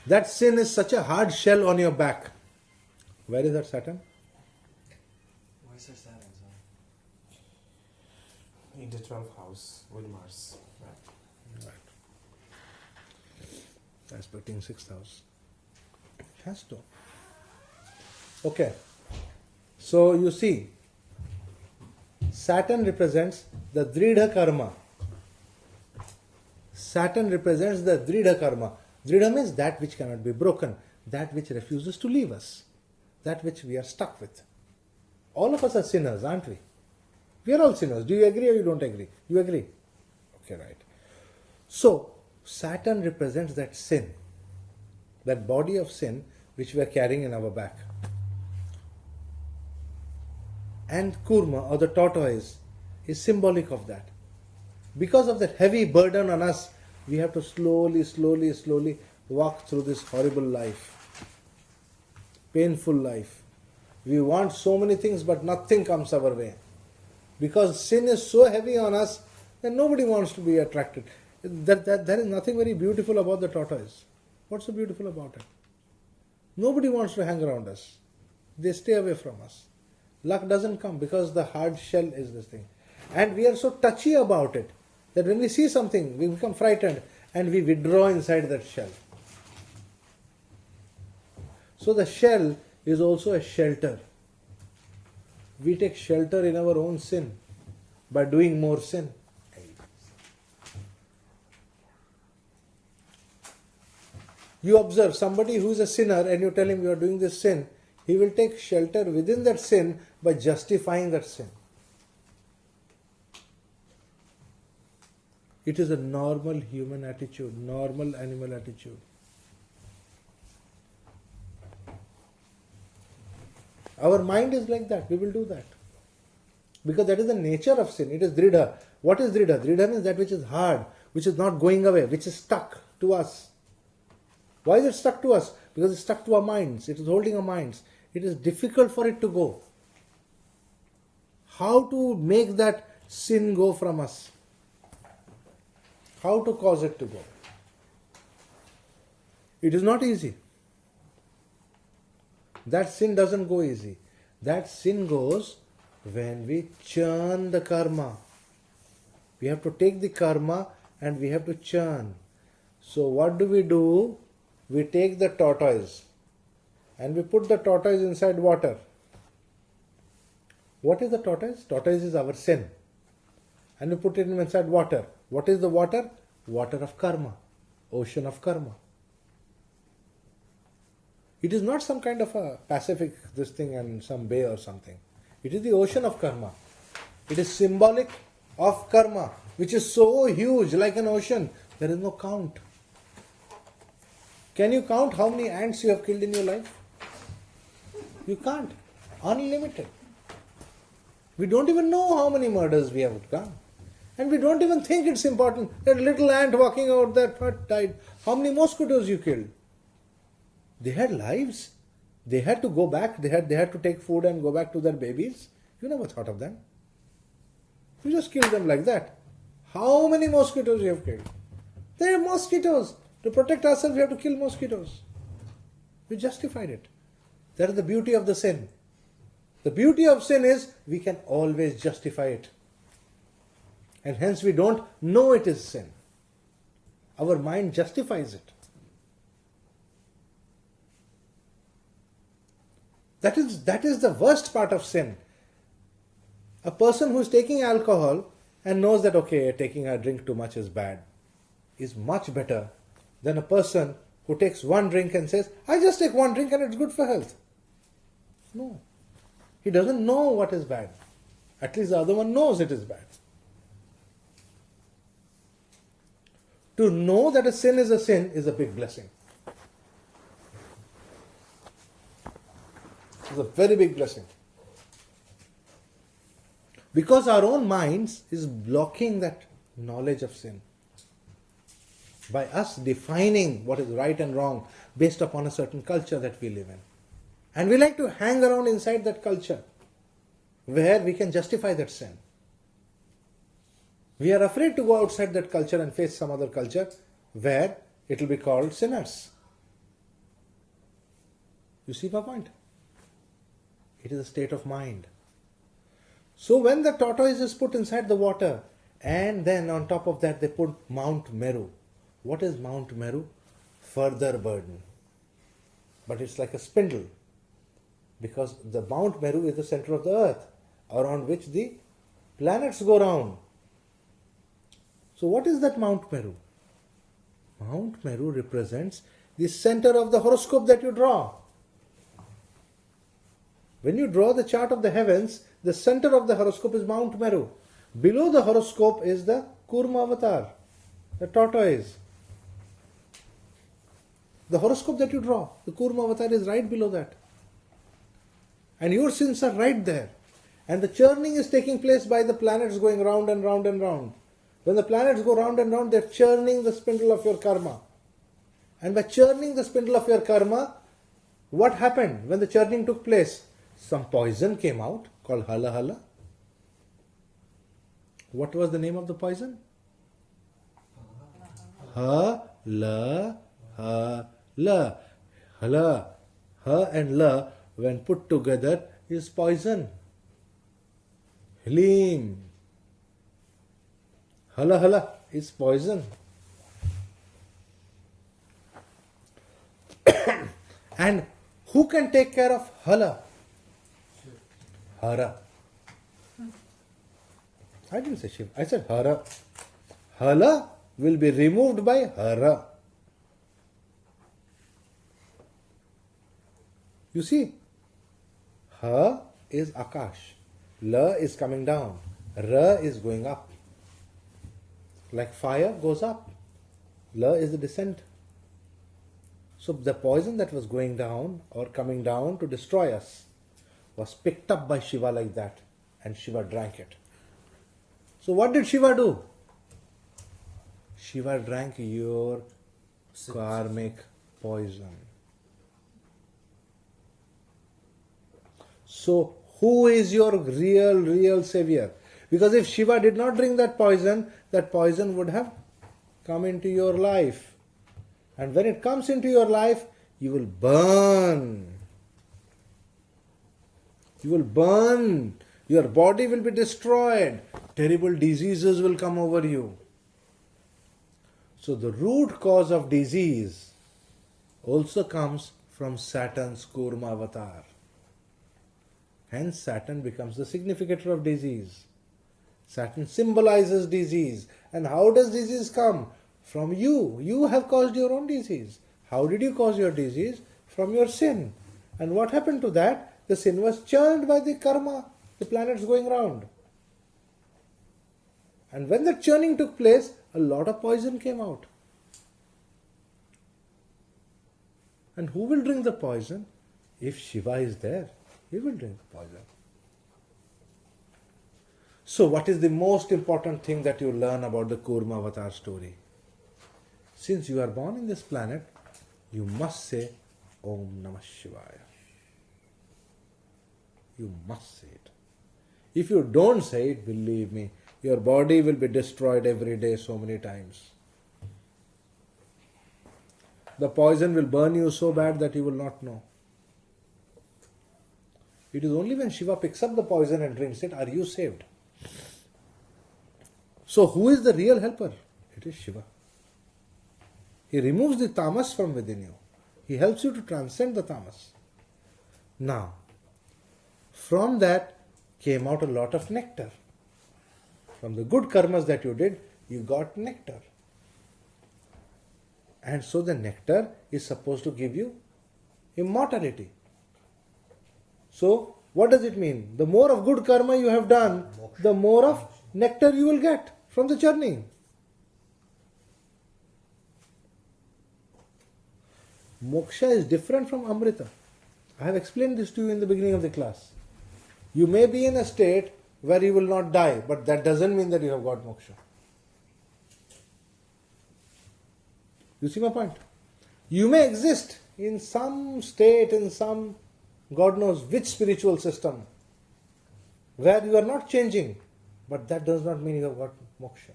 That sin is such a hard shell on your back. Where is that Saturn? Why is there Saturn? In the 12th house with Mars. Right. Aspecting 6th house. Has to. Okay. So you see, Saturn represents the Dridha karma. Saturn represents the Dridha karma. Dridha means that which cannot be broken, that which refuses to leave us, that which we are stuck with. All of us are sinners, aren't we? We are all sinners. Do you agree or you don't agree? You agree? Okay, right. So, Saturn represents that sin, that body of sin which we are carrying in our back. And Kurma, or the tortoise, is symbolic of that. Because of that heavy burden on us, we have to slowly walk through this horrible life, painful life. We want so many things, but nothing comes our way. Because sin is so heavy on us that nobody wants to be attracted. There is nothing very beautiful about the tortoise. What's so beautiful about it? Nobody wants to hang around us. They stay away from us. Luck doesn't come because the hard shell is this thing. And we are so touchy about it that when we see something, we become frightened and we withdraw inside that shell. So the shell is also a shelter. We take shelter in our own sin by doing more sin. You observe somebody who is a sinner and you tell him you are doing this sin, he will take shelter within that sin by justifying that sin. It is a normal human attitude, normal animal attitude. Our mind is like that. We will do that. Because that is the nature of sin. It is Dridha. What is Dridha? Dridha means that which is hard, which is not going away, which is stuck to us. Why is it stuck to us? Because it's stuck to our minds. It is holding our minds. It is difficult for it to go. How to make that sin go from us? How to cause it to go? It is not easy. That sin doesn't go easy. That sin goes when we churn the karma. We have to take the karma and we have to churn. So what do? We take the tortoise and we put the tortoise inside water. What is the tortoise? Tortoise is our sin. And we put it inside water. What is the water? Water of karma. Ocean of karma. It is not some kind of a Pacific this thing and some bay or something. It is the ocean of karma. It is symbolic of karma, which is so huge like an ocean. There is no count. Can you count how many ants you have killed in your life? You can't. Unlimited. We don't even know how many murders we have done. And we don't even think it's important. That little ant walking out there died. How many mosquitoes you killed? They had lives. They had to go back. They had to take food and go back to their babies. You never thought of them. You just killed them like that. How many mosquitoes you have killed? They are mosquitoes. To protect ourselves, we have to kill mosquitoes. We justified it. That is the beauty of the sin. The beauty of sin is we can always justify it. And hence we don't know it is sin. Our mind justifies it. That is the worst part of sin. A person who is taking alcohol and knows that, okay, taking a drink too much is bad, is much better than a person who takes one drink and says, I just take one drink and it's good for health. No. He doesn't know what is bad. At least the other one knows it is bad. To know that a sin is a big blessing. It's a very big blessing. Because our own minds is blocking that knowledge of sin. By us defining what is right and wrong based upon a certain culture that we live in. And we like to hang around inside that culture where we can justify that sin. We are afraid to go outside that culture and face some other culture where it will be called sinners. You see my point? It is a state of mind. So when the tortoise is put inside the water and then on top of that they put Mount Meru. What is Mount Meru? Further burden. But it's like a spindle. Because the Mount Meru is the center of the earth around which the planets go round. So what is that Mount Meru? Mount Meru represents the center of the horoscope that you draw. When you draw the chart of the heavens, the center of the horoscope is Mount Meru. Below the horoscope is the Kurma avatar, the tortoise. The horoscope that you draw, the Kurma avatar is right below that. And your sins are right there. And the churning is taking place by the planets going round and round and round. When the planets go round and round, they're churning the spindle of your karma. And by churning the spindle of your karma, what happened when the churning took place? Some poison came out called Hala Hala. What was the name of the poison? Hala Hala. Hala. Ha and La, when put together, is poison. Hlim. Hala Hala is poison. And who can take care of Hala? Hara. I didn't say Shiva. I said Hara. Hala will be removed by Hara. You see, Ha is Akash. La is coming down. Ra is going up. Like fire goes up. La is the descent. So the poison that was going down or coming down to destroy us was picked up by Shiva like that, and Shiva drank it. So what did Shiva do? Shiva drank your karmic poison. So who is your real savior? Because if Shiva did not drink that poison would have come into your life. And when it comes into your life, you will burn. You will burn. Your body will be destroyed. Terrible diseases will come over you. So the root cause of disease also comes from Saturn's Kurma avatar. Hence Saturn becomes the significator of disease. Saturn symbolizes disease. And how does disease come? From you. You have caused your own disease. How did you cause your disease? From your sin. And what happened to that? The sin was churned by the karma, the planets going round. And when the churning took place, a lot of poison came out. And who will drink the poison? If Shiva is there, he will drink the poison. So what is the most important thing that you learn about the Kurma avatar story? Since you are born in this planet, you must say Om Namah Shivaya. You must say it. If you don't say it, believe me, your body will be destroyed every day so many times. The poison will burn you so bad that you will not know. It is only when Shiva picks up the poison and drinks it, are you saved. So who is the real helper? It is Shiva. He removes the tamas from within you. He helps you to transcend the tamas. Now, From that came out a lot of nectar. From the good karmas that you did, you got nectar. And so the nectar is supposed to give you immortality. So, what does it mean? The more of good karma you have done, the more of nectar you will get from the churning. Moksha is different from Amrita. I have explained this to you in the beginning of the class. You may be in a state where you will not die, but that doesn't mean that you have got moksha. You see my point? You may exist in some state, in some God knows which spiritual system, where you are not changing, but that does not mean you have got moksha.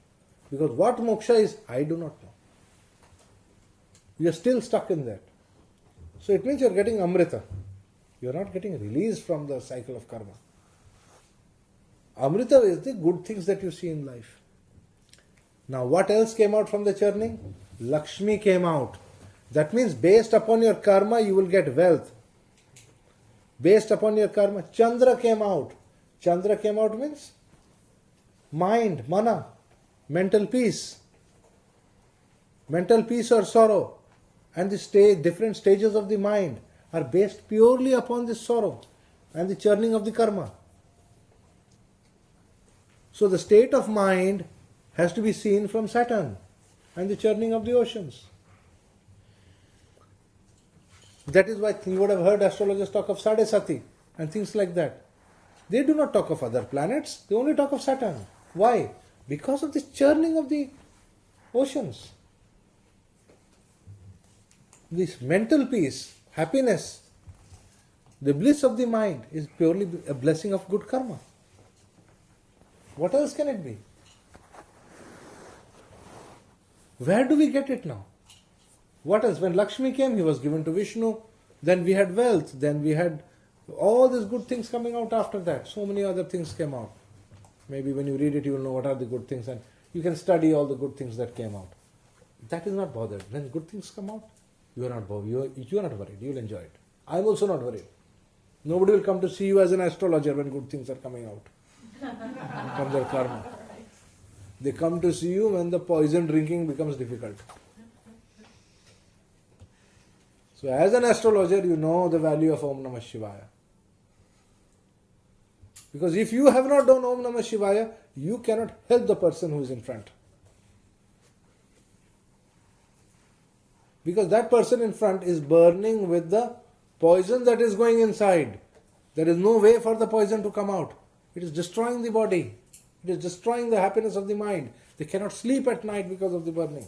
Because what moksha is, I do not know. You are still stuck in that. So it means you are getting Amrita. You are not getting released from the cycle of karma. Amrita is the good things that you see in life. Now what else came out from the churning? Lakshmi came out. That means based upon your karma you will get wealth. Based upon your karma, Chandra came out. Chandra came out means mind, mana, mental peace. Mental peace or sorrow. And the different stages of the mind are based purely upon this sorrow and the churning of the karma. So the state of mind has to be seen from Saturn and the churning of the oceans. That is why you would have heard astrologers talk of Sadesati and things like that. They do not talk of other planets, they only talk of Saturn. Why? Because of the churning of the oceans. This mental peace, happiness, the bliss of the mind is purely a blessing of good karma. What else can it be? Where do we get it now? What else? When Lakshmi came, he was given to Vishnu. Then we had wealth. Then we had all these good things coming out after that. So many other things came out. Maybe when you read it, you will know what are the good things, and you can study all the good things that came out. That is not bothered. When good things come out, you are not bothered. You are not worried. You will enjoy it. I am also not worried. Nobody will come to see you as an astrologer when good things are coming out from their karma. They come to see you when the poison drinking becomes difficult. So as an astrologer, you know the value of Om Namah Shivaya. Because if you have not done Om Namah Shivaya, you cannot help the person who is in front. Because that person in front is burning with the poison that is going inside. There is no way for the poison to come out. It is destroying the body. It is destroying the happiness of the mind. They cannot sleep at night because of the burning.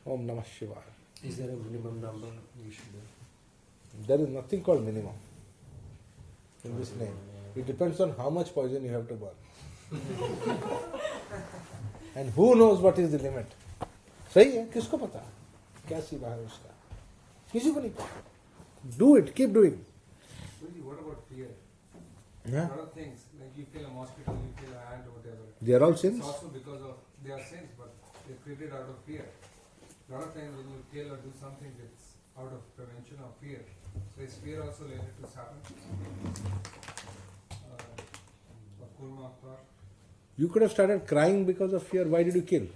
Om Namah Shivaya. Is there a minimum number we should do? There is nothing called minimum in this name. It depends on how much poison you have to burn. And who knows what is the limit? सही है, किसको पता क्या सीमा है उसका? किसी को नहीं पता. Do it, keep doing. What about fear? Yeah. A lot of things, like you kill a mosquito, you kill an ant or whatever. They are all sins. It's also because of, they are sins, but they're created out of fear. A lot of times when you kill or do something, it's out of prevention or fear. So is fear also related to Saturn? Or Kurma Avatar? You could have started crying because of fear. Why did you kill?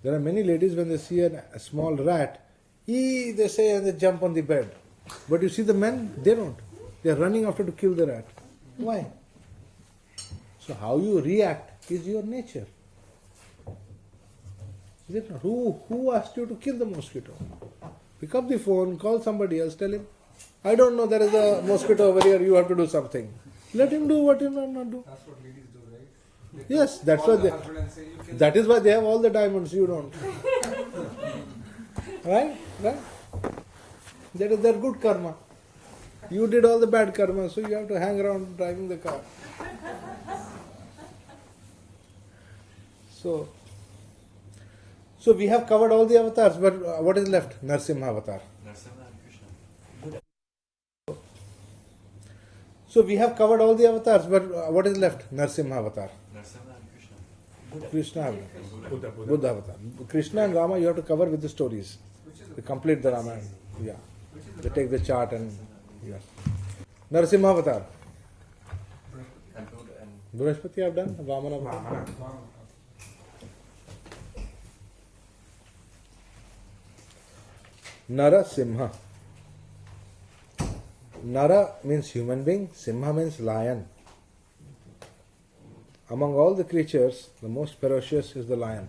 There are many ladies when they see a small rat, they say and they jump on the bed. But you see the men, they don't. They are running after to kill the rat. Why? So how you react is your nature. Is it not? Who asked you to kill the mosquito? Pick up the phone, call somebody else, tell him, I don't know, there is a mosquito over here, you have to do something. Let him do what he will not do. That's what ladies do, right? Yes, that's why they. That is why they have all the diamonds. You don't. Right? Right? That is their good karma. You did all the bad karma, so you have to hang around driving the car. So we have covered all the avatars, but what is left? Narsimha avatar. So we have covered all the avatars, but what is left? Narsimha avatar. Krishna avatar. Buddha avatar. Krishna and Rama you have to cover with the stories. They complete the Ramayana. Yeah. They take the chart and Yes. Narasimha avatar. And Buddha and Brihaspati I've done. Vamana avatar. Vamana. Narasimha. Nara means human being, Simha means lion. Among all the creatures, the most ferocious is the lion.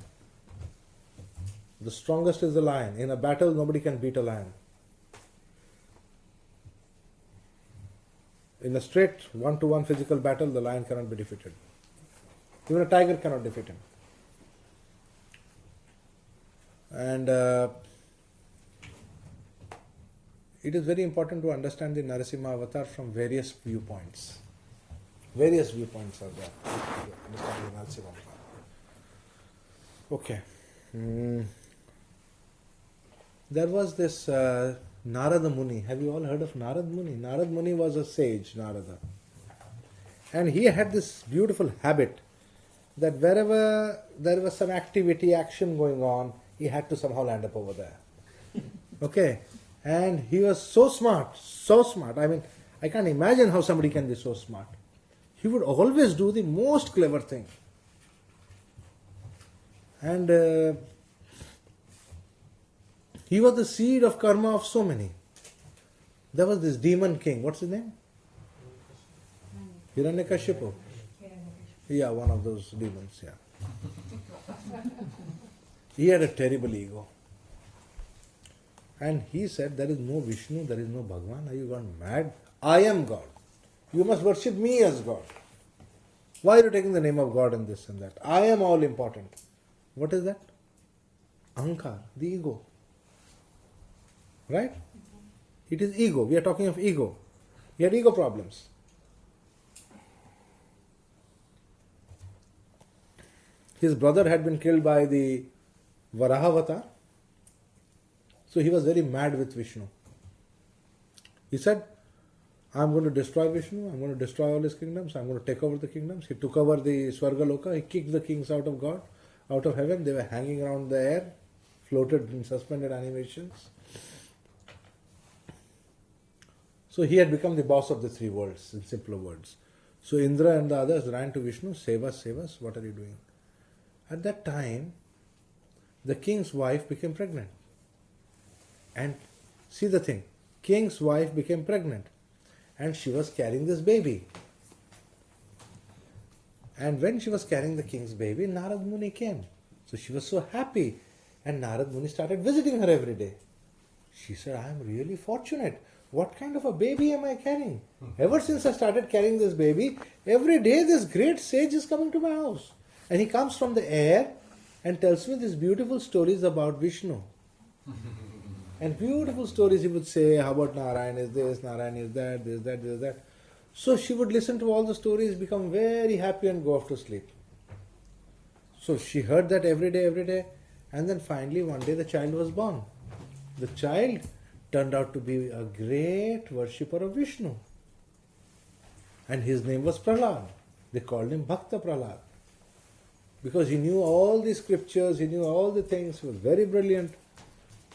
The strongest is the lion. In a battle, nobody can beat a lion. In a straight one-to-one physical battle, the lion cannot be defeated. Even a tiger cannot defeat him. And it is very important to understand the Narasimha avatar from various viewpoints. Various viewpoints are there. Understanding the Narasimha avatar. Okay. There was this Narada Muni. Have you all heard of Narada Muni? Narada Muni was a sage, Narada. And he had this beautiful habit that wherever there was some activity, action going on, he had to somehow land up over there. Okay? And he was so smart, so smart. I mean, I can't imagine how somebody can be so smart. He would always do the most clever thing. And he was the seed of karma of so many. There was this demon king. What's his name? Hiranyakashipu. Yeah, one of those demons, yeah. He had a terrible ego. And he said, there is no Vishnu, there is no Bhagavan. Are you gone mad? I am God. You must worship me as God. Why are you taking the name of God and this and that? I am all important. What is that? Ahankar, the ego. Right? It is ego. We are talking of ego. He had ego problems. His brother had been killed by the Varaha avatar. So he was very mad with Vishnu. He said, I'm going to destroy Vishnu, I'm going to destroy all his kingdoms, I'm going to take over the kingdoms. He took over the Swargaloka, he kicked the kings out of God, out of heaven. They were hanging around the air, floated in suspended animations. So he had become the boss of the three worlds, in simpler words. So Indra and the others ran to Vishnu, save us, what are you doing? At that time, the king's wife became pregnant. And see the thing, king's wife became pregnant and she was carrying this baby. And when she was carrying the king's baby, Narad Muni came. So she was so happy and Narad Muni started visiting her every day. She said, I am really fortunate. What kind of a baby am I carrying? Ever since I started carrying this baby, every day this great sage is coming to my house. And he comes from the air and tells me these beautiful stories about Vishnu. And beautiful stories he would say, how about Narayan is this, Narayan is that, this, that, this, that. So she would listen to all the stories, become very happy and go off to sleep. So she heard that every day, and then finally one day the child was born. The child turned out to be a great worshipper of Vishnu. And his name was Prahlad. They called him Bhakta Prahlad. Because he knew all the scriptures, he knew all the things, he was very brilliant.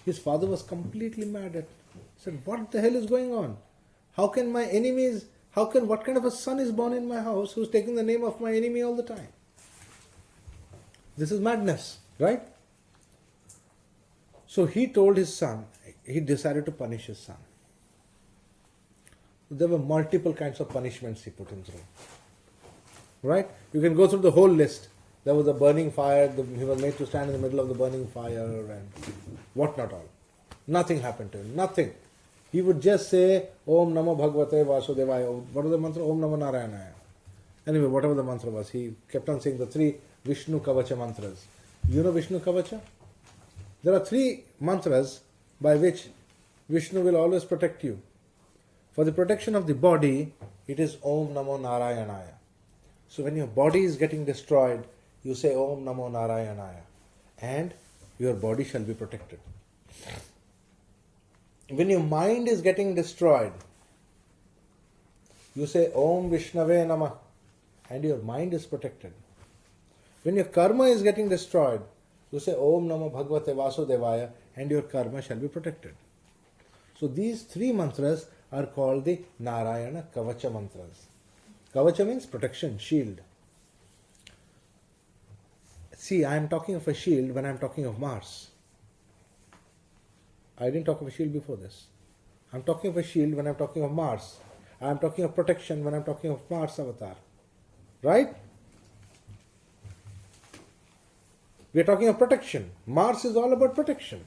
His father was completely mad at him. He said, what the hell is going on? How can my enemies, what kind of a son is born in my house who's taking the name of my enemy all the time? This is madness, right? So he told his son, he decided to punish his son. There were multiple kinds of punishments he put him through. Right? You can go through the whole list. There was a burning fire, he was made to stand in the middle of the burning fire and what not all. Nothing happened to him, nothing. He would just say, Om Namo Bhagavate Vasudevaya. What was the mantra? Om Namo Narayanaya. Anyway, whatever the mantra was, he kept on saying the three Vishnu Kavacha mantras. You know Vishnu Kavacha? There are three mantras by which Vishnu will always protect you. For the protection of the body, it is Om Namo Narayanaya. So when your body is getting destroyed, you say Om Namo Narayanaya and your body shall be protected. When your mind is getting destroyed, you say Om Vishnave Namah and your mind is protected. When your karma is getting destroyed, you say Om Namo Bhagavate Vasudevaya and your karma shall be protected. So these three mantras are called the Narayana Kavacha mantras. Kavacha means protection, shield. See, I am talking of a shield when I am talking of Mars. I didn't talk of a shield before this. I am talking of a shield when I am talking of Mars. I am talking of protection when I am talking of Mars avatar. Right? We are talking of protection. Mars is all about protection.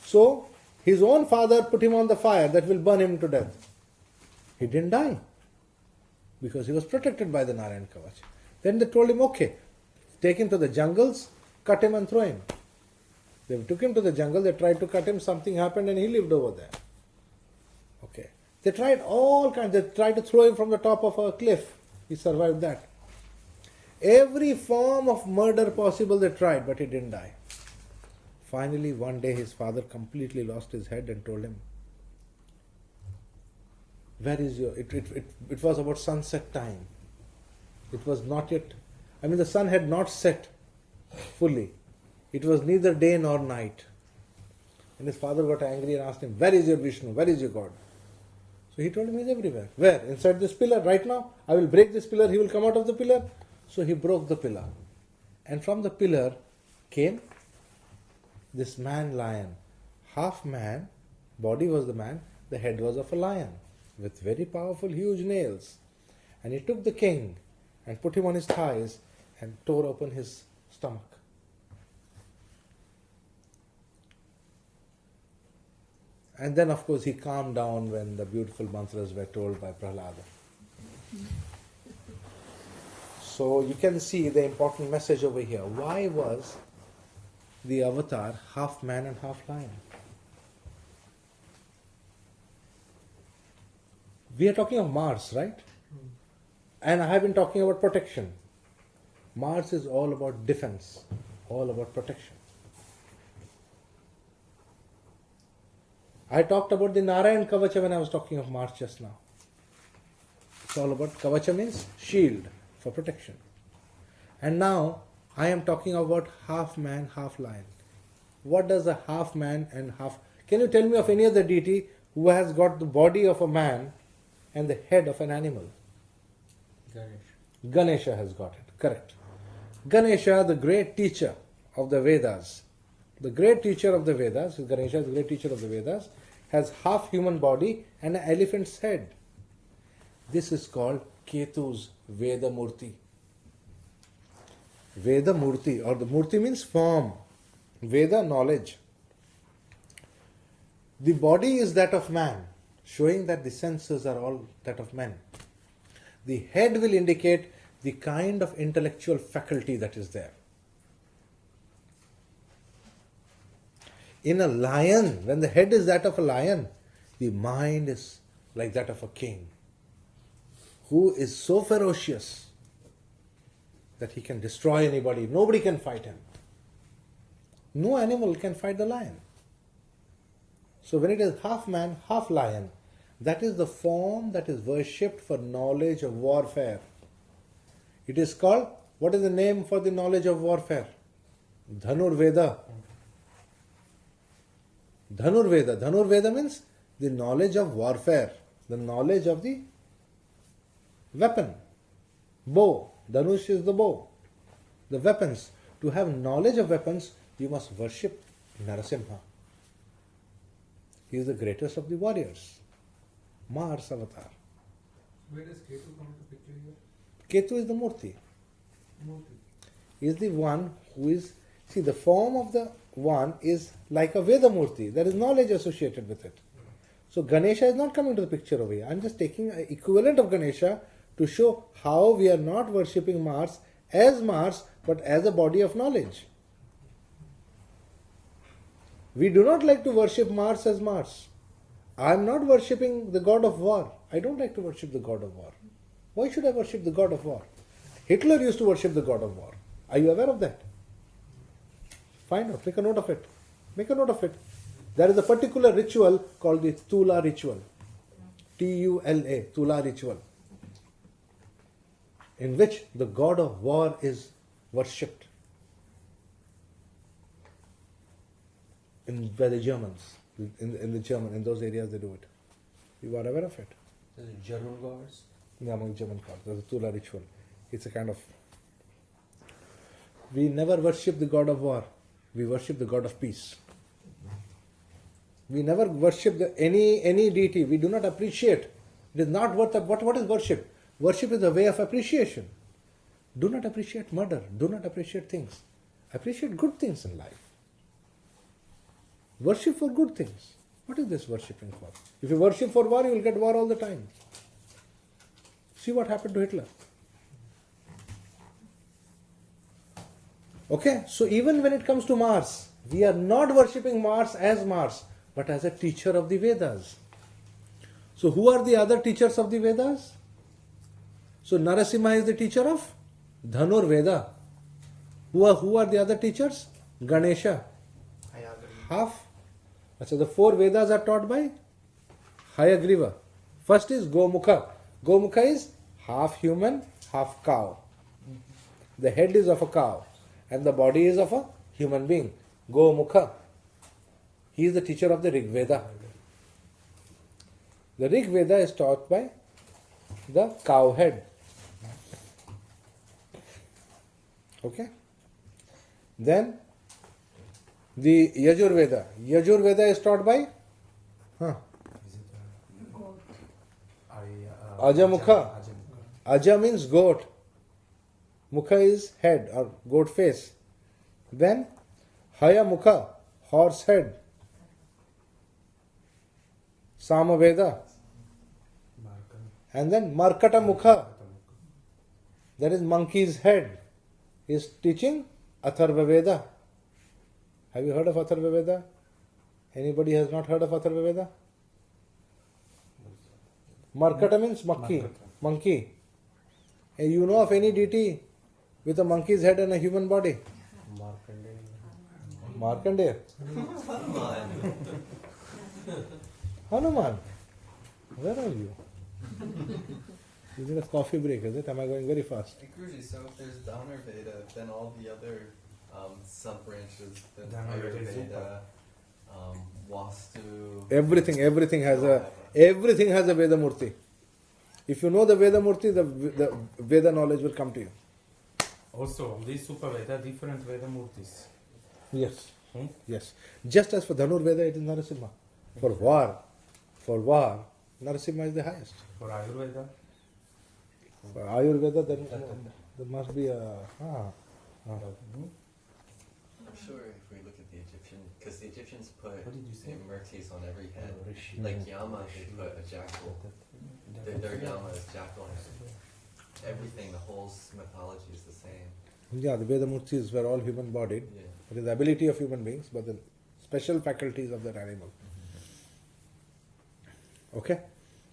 So, his own father put him on the fire that will burn him to death. He didn't die because he was protected by the Narayan Kavach. Then they told him, okay, take him to the jungles, cut him and throw him. They took him to the jungle, they tried to cut him, something happened and he lived over there. Okay. They tried all kinds, they tried to throw him from the top of a cliff. He survived that. Every form of murder possible they tried, but he didn't die. Finally, one day his father completely lost his head and told him, where is your... It was about sunset time. It was not yet... the sun had not set fully. It was neither day nor night. And his father got angry and asked him, where is your Vishnu? Where is your God? So he told him, he's everywhere. Where? Inside this pillar, right now. I will break this pillar, he will come out of the pillar. So he broke the pillar. And from the pillar came this man lion. Half man, body was the man, the head was of a lion with very powerful, huge nails. And he took the king and put him on his thighs and tore open his stomach. And then, of course, he calmed down when the beautiful mantras were told by Prahlada. So you can see the important message over here. Why was the avatar half man and half lion? We are talking of Mars, right? And I have been talking about protection. Mars is all about defense, all about protection. I talked about the Narayan Kavacha when I was talking of Mars just now. It's all about Kavacha means shield for protection. And now I am talking about half man, half lion. What does a half man and half... Can you tell me of any other deity who has got the body of a man and the head of an animal? Ganesha has got it, correct. Ganesha, the great teacher of the Vedas, the great teacher of the Vedas, Ganesha is the great teacher of the Vedas, has half human body and an elephant's head. This is called Ketu's Veda Murti. Veda Murti, or the Murti means form. Veda, knowledge. The body is that of man, showing that the senses are all that of men. The head will indicate the kind of intellectual faculty that is there. In a lion, when the head is that of a lion, the mind is like that of a king, who is so ferocious that he can destroy anybody. Nobody can fight him. No animal can fight the lion. So when it is half man, half lion, that is the form that is worshipped for knowledge of warfare. It is called, what is the name for the knowledge of warfare? Dhanur Veda. Dhanur Veda. Dhanur Veda means the knowledge of warfare, the knowledge of the weapon. Bow. Dhanush is the bow. The weapons. To have knowledge of weapons, you must worship Narasimha. He is the greatest of the warriors. Mars avatar. Where does Ketu come into picture here? Ketu is the Murti. Murti. He is the one who is... See, the form of the one is like a Veda Murti. There is knowledge associated with it. So Ganesha is not coming to the picture over here. I am just taking an equivalent of Ganesha to show how we are not worshipping Mars, but as a body of knowledge. We do not like to worship Mars as Mars. I am not worshipping the god of war. I don't like to worship the god of war. Why should I worship the god of war? Hitler used to worship the god of war. Are you aware of that? Find out. Make a note of it. Make a note of it. There is a particular ritual called the Tula ritual. T-U-L-A, Tula ritual, in which the god of war is worshipped by the Germans. In the German, in those areas they do it. You are aware of it? Is it German gods? Yeah, among German gods. There's a Tula ritual. It's a kind of... We never worship the god of war. We worship the god of peace. We never worship any deity. We do not appreciate. It is not worth... What is worship? Worship is a way of appreciation. Do not appreciate murder. Do not appreciate things. Appreciate good things in life. Worship for good things. What is this worshipping for? If you worship for war, you will get war all the time. See what happened to Hitler. Okay, so even when it comes to Mars, we are not worshipping Mars, but as a teacher of the Vedas. So who are the other teachers of the Vedas? So Narasimha is the teacher of Dhanur Veda. Who are the other teachers? Ganesha. Half. So the 4 Vedas are taught by Hayagriva. First is Gomukha. Gomukha is half human, half cow. The head is of a cow and the body is of a human being. Gomukha. He is the teacher of the Rig Veda. The Rig Veda is taught by the cow head. Okay? Then the Yajurveda. Yajurveda is taught by Ajamukha. Aja means goat. Mukha is head or goat face. Then Hayamukha, horse head. Samaveda. And then Markata Mukha, that is monkey's head, is teaching Atharva Veda. Have you heard of Atharva Veda? Anybody has not heard of Atharva Veda? Markata means monkey. And you know of any deity with a monkey's head and a human body? Markandeya. Hanuman. Where are you? You need a coffee break, is it? Am I going very fast? Guruji, so if there's Dhanur Veda, then all the other sub-branches, the Ayurveda, Vastu... Everything has a Veda Murti. If you know the Veda Murti, the Veda knowledge will come to you. Also, these Super Veda, different Veda Murtis. Yes. Yes. Just as for Dhanur Veda, it is Narasimha. For war, Narasimha is the highest. For Ayurveda? For Ayurveda, there must be a... I'm sure if we look at the Egyptian, because the Egyptians put Murtis on every head. Like Yama, they put a jackal. Their Yama is jackal. Everything, the whole mythology is the same. Yeah, the Veda Murtis were all human-bodied. Yeah. It is the ability of human beings, but the special faculties of that animal. Okay?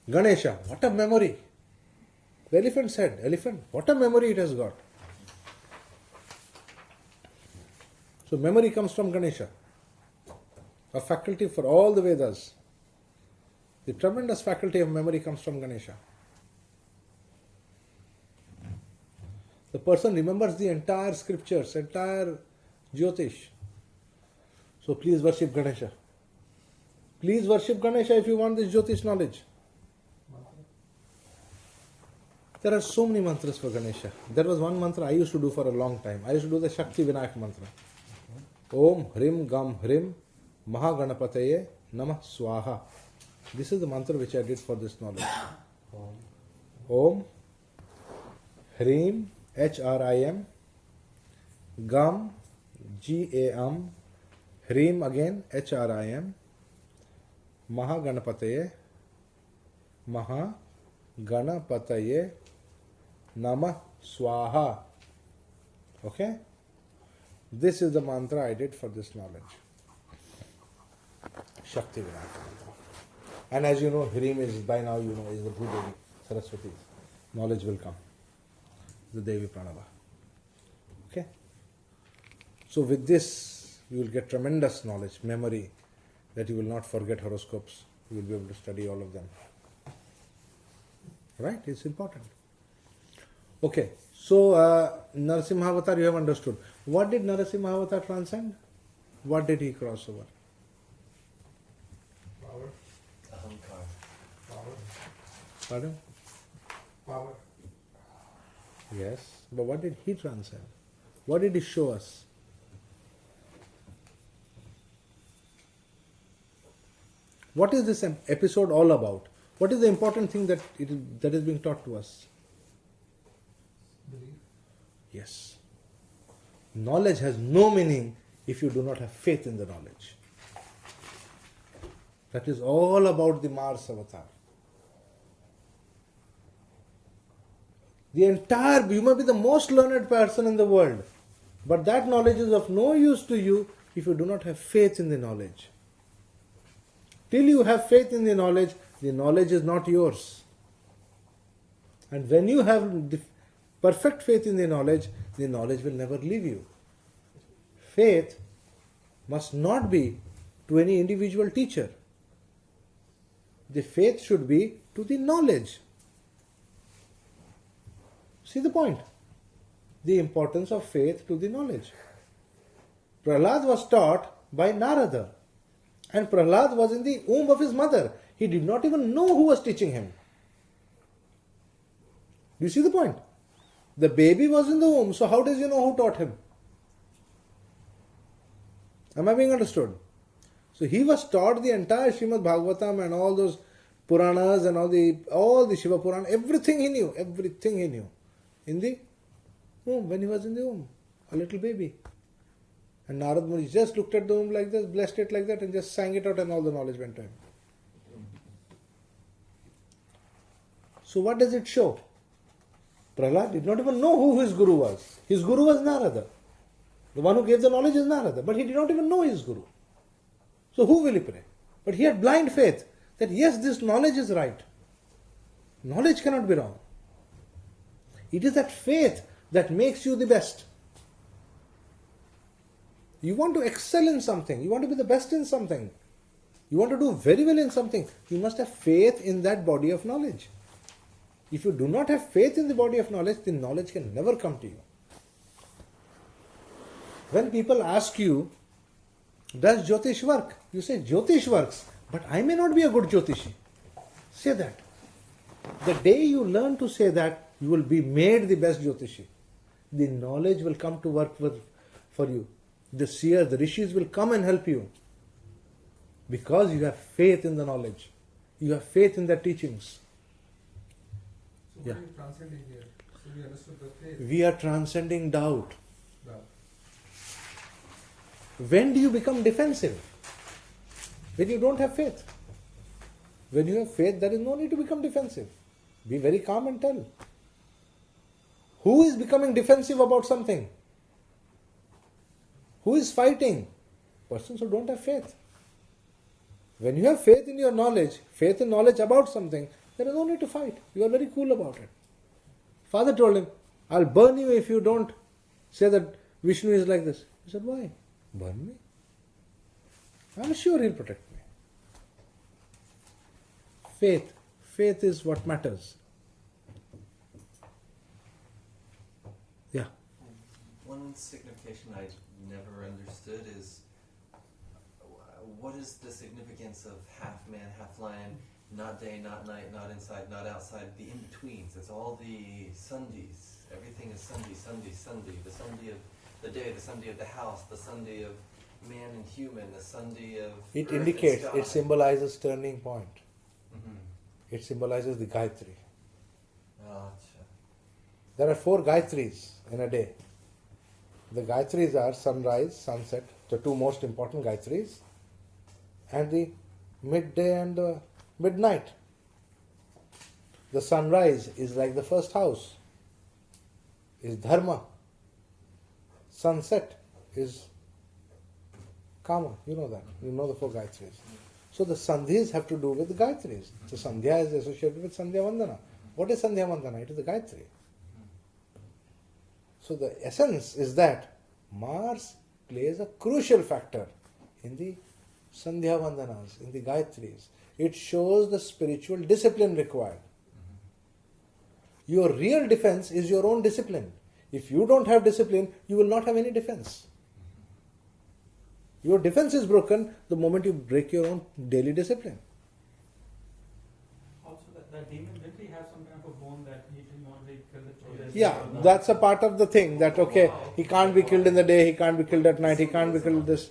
Ganesha, what a memory. The elephant said, what a memory it has got. So memory comes from Ganesha. A faculty for all the Vedas. The tremendous faculty of memory comes from Ganesha. The person remembers the entire scriptures, entire Jyotish. So please worship Ganesha. Please worship Ganesha if you want this Jyotish knowledge. There are so many mantras for Ganesha. There was one mantra I used to do for a long time. I used to do the Shakti Vinayak mantra. Om Hrim Gam Hrim Mahaganapataye Namah Swaha. This is the mantra which I did for this knowledge. Om Hrim Hrim Gam Gam Hrim again Hrim Mahaganapataye Namah Swaha. Okay? This is the mantra I did for this knowledge. Shakti Vinayaka mantra. And as you know, Hrim is, by now you know, is the Bhudevi, Saraswati. Knowledge will come. The Devi Pranava. Okay? So with this, you will get tremendous knowledge, memory, that you will not forget horoscopes. You will be able to study all of them. Right? It's important. Okay. So, Narasimha Avatar you have understood. What did Narasimha Avatar transcend? What did he cross over? Pardon? Power. Yes, but what did he transcend? What did he show us? What is this episode all about? What is the important thing that is being taught to us? Belief. Yes. Knowledge has no meaning if you do not have faith in the knowledge. That is all about the Mars avatar. You may be the most learned person in the world, but that knowledge is of no use to you if you do not have faith in the knowledge. Till you have faith in the knowledge is not yours. And when you have the perfect faith in the knowledge will never leave you. Faith must not be to any individual teacher. The faith should be to the knowledge. See the point? The importance of faith to the knowledge. Prahlad was taught by Narada. And Prahlad was in the womb of his mother. He did not even know who was teaching him. Do you see the point? The baby was in the womb, so how does he know who taught him? Am I being understood? So he was taught the entire Srimad Bhagavatam and all those Puranas and all the Shiva Purana, everything he knew. In the womb, when he was in the womb, a little baby. And Narad Muni just looked at the womb like this, blessed it like that, and just sang it out, and all the knowledge went to him. So what does it show? Prahlad did not even know who his guru was. His guru was Narada. The one who gave the knowledge is Narada, but he did not even know his guru. So who will he pray? But he had blind faith that yes, this knowledge is right. Knowledge cannot be wrong. It is that faith that makes you the best. You want to excel in something. You want to be the best in something. You want to do very well in something. You must have faith in that body of knowledge. If you do not have faith in the body of knowledge, the knowledge can never come to you. When people ask you, does Jyotish work? You say, Jyotish works, but I may not be a good Jyotishi. Say that. The day you learn to say that, you will be made the best Jyotishi. The knowledge will come to work for you. The seer, the rishis will come and help you. Because you have faith in the knowledge. You have faith in their teachings. So what are you transcending here? So we understood the faith. We are transcending doubt. Doubt. When do you become defensive? When you don't have faith. When you have faith, there is no need to become defensive. Be very calm and tell. Who is becoming defensive about something? Who is fighting? Persons who don't have faith. When you have faith in your knowledge, faith in knowledge about something, there is no need to fight. You are very cool about it. Father told him, I'll burn you if you don't say that Vishnu is like this. He said, why? Burn me? I'm sure he'll protect me. Faith. Faith is what matters. Yeah. One signification I never understood is what is the significance of half man, half lion, not day, not night, not inside, not outside, the in-betweens. It's all the Sundis. Everything is Sundi. The Sundi of the day, the Sundi of the house, the Sundi of man and human, the Sundi of It earth indicates, and sky. it symbolizes turning point. Mm-hmm. It symbolizes the Gayatri. Gotcha. There are 4 Gayatris in a day. The Gayatris are sunrise, sunset, the 2 most important Gayatris, and the midday and the midnight. The sunrise is like the first house, is dharma. Sunset is kama. You know that. You know the 4 Gayatris. So the sandhis have to do with the Gayatris. So sandhya is associated with Sandhya Vandana. What is Sandhya Vandana? It is the Gayatri. So the essence is that Mars plays a crucial factor in the Sandhya Vandanas, in the Gayatris. It shows the spiritual discipline required. Your real defense is your own discipline. If you don't have discipline, you will not have any defense. Your defense is broken the moment you break your own daily discipline. Also, that demon, didn't he Yeah, that's a part of the thing that, okay, he can't be killed in the day, he can't be killed at night, he can't be killed this.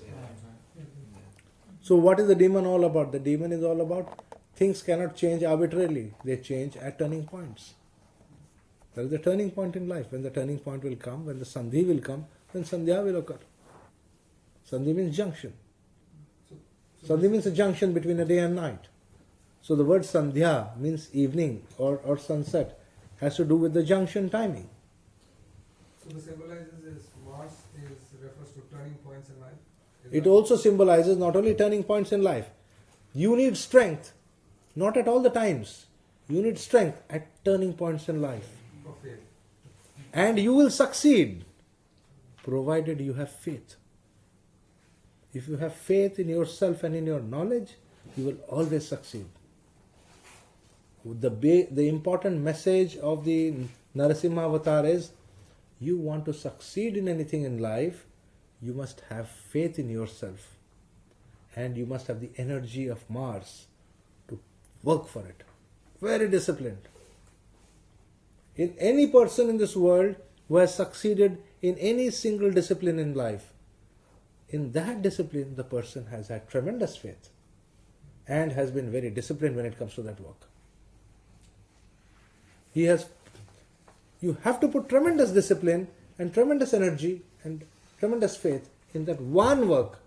So what is the demon all about? The demon is all about things cannot change arbitrarily. They change at turning points. There is a turning point in life. When the turning point will come, when the sandhi will come, then sandhya will occur. Sandhi means junction. Sandhi means a junction between a day and night. So the word sandhya means evening or sunset, has to do with the junction timing. So the symbolizes is Mars refers to turning points in life. It also symbolizes not only turning points in life. You need strength, not at all the times. You need strength at turning points in life. Okay. And you will succeed, provided you have faith. If you have faith in yourself and in your knowledge, you will always succeed. The important message of the Narasimha avatar is, you want to succeed in anything in life, you must have faith in yourself. And you must have the energy of Mars to work for it. Very disciplined. In any person in this world who has succeeded in any single discipline in life, in that discipline the person has had tremendous faith and has been very disciplined when it comes to that work. You have to put tremendous discipline and tremendous energy and tremendous faith in that one work.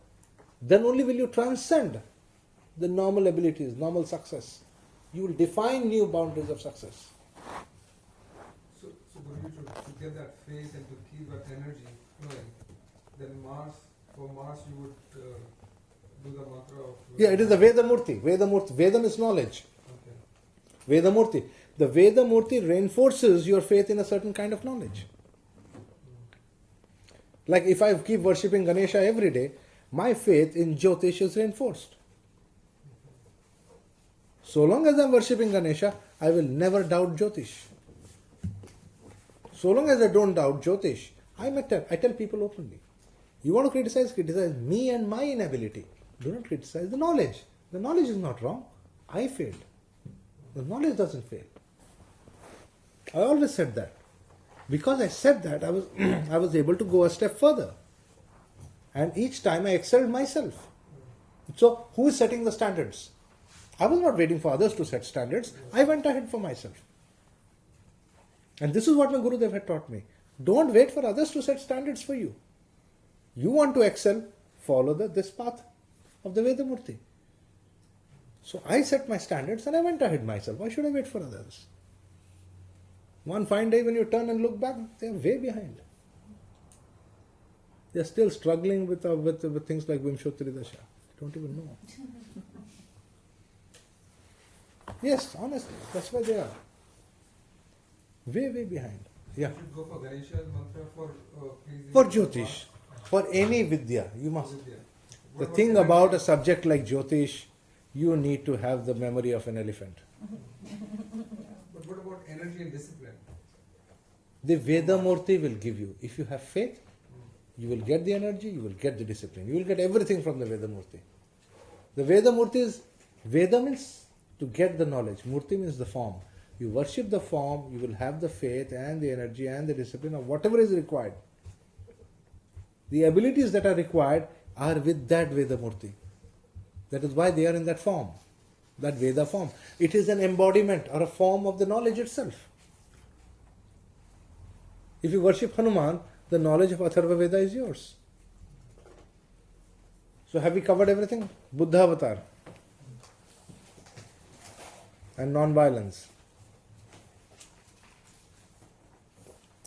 Then only will you transcend the normal abilities, normal success. You will define new boundaries of success. So Guru, to get that faith and to keep that energy flowing, then for Mars you would do the mantra of... Yeah, it is the Veda Murti. Vedam is knowledge. Okay. Veda Murti. The Veda Murti reinforces your faith in a certain kind of knowledge. Like if I keep worshipping Ganesha every day, my faith in Jyotish is reinforced. So long as I am worshipping Ganesha, I will never doubt Jyotish. So long as I don't doubt Jyotish, I tell people openly, you want to criticize me and my inability. Do not criticize the knowledge. The knowledge is not wrong. I failed. The knowledge doesn't fail. I always said that. Because I said that, I was able to go a step further. And each time I excelled myself. So, who is setting the standards? I was not waiting for others to set standards. I went ahead for myself. And this is what my Gurudev had taught me. Don't wait for others to set standards for you. You want to excel, follow this path of the Veda Murti. So I set my standards and I went ahead myself. Why should I wait for others? One fine day when you turn and look back, they are way behind. They are still struggling with things like Vimshotri Dasha. They don't even know. Yes, honestly, that's why they are. Way behind. Yeah. You should go for Ganesha's mantra for pleasing... For Jyotish. For any Vidya, you must. Vidya. The thing about a subject like Jyotish, you need to have the memory of an elephant. But what about energy and discipline? The Veda Murti will give you. If you have faith, you will get the energy, you will get the discipline. You will get everything from the Veda Murti. The Veda Murti is, Veda means to get the knowledge. Murti means the form. You worship the form, you will have the faith and the energy and the discipline of whatever is required. The abilities that are required are with that Veda Murti. That is why they are in that form, that Veda form. It is an embodiment or a form of the knowledge itself. If you worship Hanuman, the knowledge of Atharva Veda is yours. So have we covered everything? Buddha avatar and non-violence.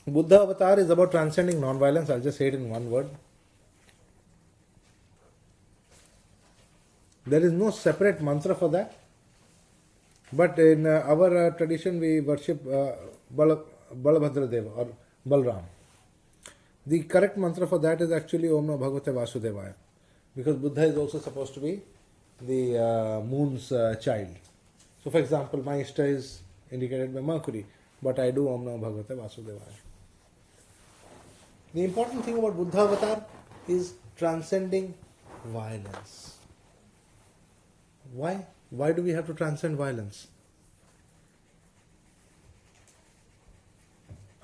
Buddha avatar is about transcending non-violence. I'll just say it in one word. There is no separate mantra for that. But in our tradition we worship Balabhadra Deva or Balram. The correct mantra for that is actually Om Namo Bhagavate Vasudevaya. Because Buddha is also supposed to be the moon's child. So for example, my Ishta is indicated by Mercury, but I do Om Namo Bhagavate Vasudevaya. The important thing about Buddha avatar is transcending violence. Why? Why do we have to transcend violence?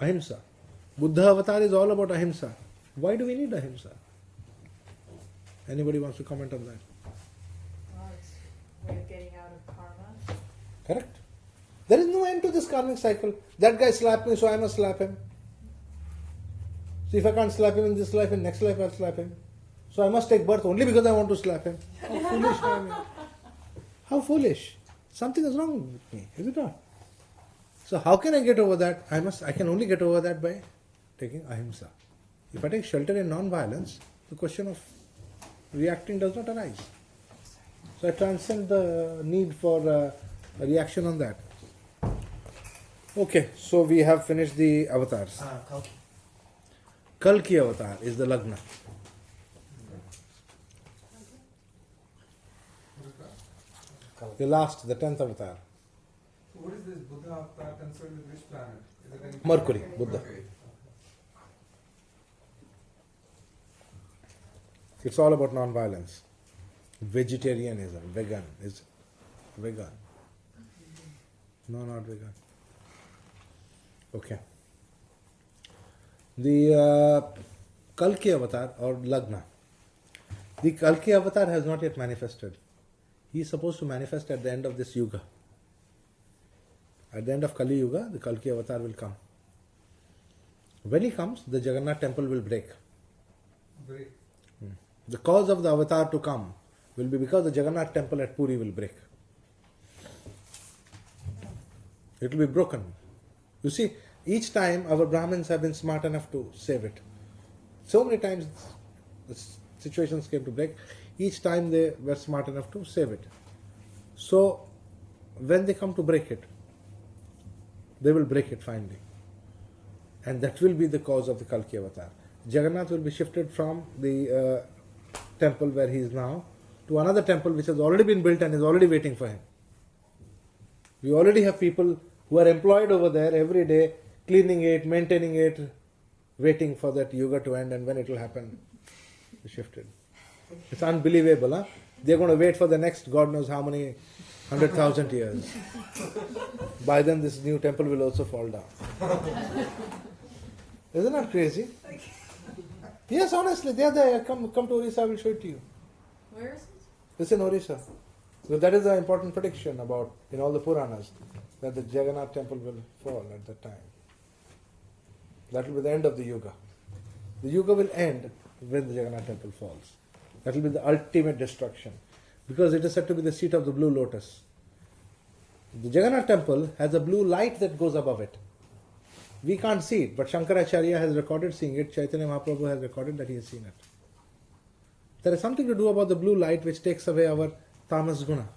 Ahimsa. Buddha avatar is all about ahimsa. Why do we need ahimsa? Anybody wants to comment on that? Well, it's a way of getting out of karma. Correct. There is no end to this karmic cycle. That guy slapped me, so I must slap him. So if I can't slap him in this life, in next life I'll slap him. So I must take birth only because I want to slap him. How foolish I am. How foolish. Something is wrong with me, is it not? So how can I get over that? I can only get over that by taking ahimsa. If I take shelter in non-violence, the question of reacting does not arise. So I transcend the need for a reaction on that. Okay, so we have finished the avatars. Kalki. Kalki avatar is the Lagna. The last, the 10th avatar. So what is this Buddha avatar concerned with which planet? Is it any Mercury, Buddha. Mercury. It's all about non-violence. Vegetarianism, vegan is vegan. No, not vegan. Okay. The Kalki avatar or Lagna. The Kalki avatar has not yet manifested. He is supposed to manifest at the end of this Yuga. At the end of Kali Yuga, the Kalki avatar will come. When he comes, the Jagannath temple will break. Break. The cause of the avatar to come will be because the Jagannath temple at Puri will break. It will be broken. You see, each time our Brahmins have been smart enough to save it. So many times the situations came to break. Each time they were smart enough to save it. So when they come to break it, they will break it finally. And that will be the cause of the Kalki avatar. Jagannath will be shifted from the temple where he is now to another temple which has already been built and is already waiting for him. We already have people who are employed over there every day, cleaning it, maintaining it, waiting for that Yuga to end, and when it will happen, it's shifted. It's unbelievable, huh? They're going to wait for the next God knows how many 100,000 years. By then this new temple will also fall down. Isn't that crazy? Yes, honestly, they are there. Come to Orissa, I will show it to you. Where is it? It's in Orissa. So that is the important prediction about in all the Puranas, that the Jagannath temple will fall at that time. That will be the end of the Yuga. The Yuga will end when the Jagannath temple falls. That will be the ultimate destruction. Because it is said to be the seat of the blue lotus. The Jagannath temple has a blue light that goes above it. We can't see it, but Shankaracharya has recorded seeing it. Chaitanya Mahaprabhu has recorded that he has seen it. There is something to do about the blue light which takes away our tamas guna.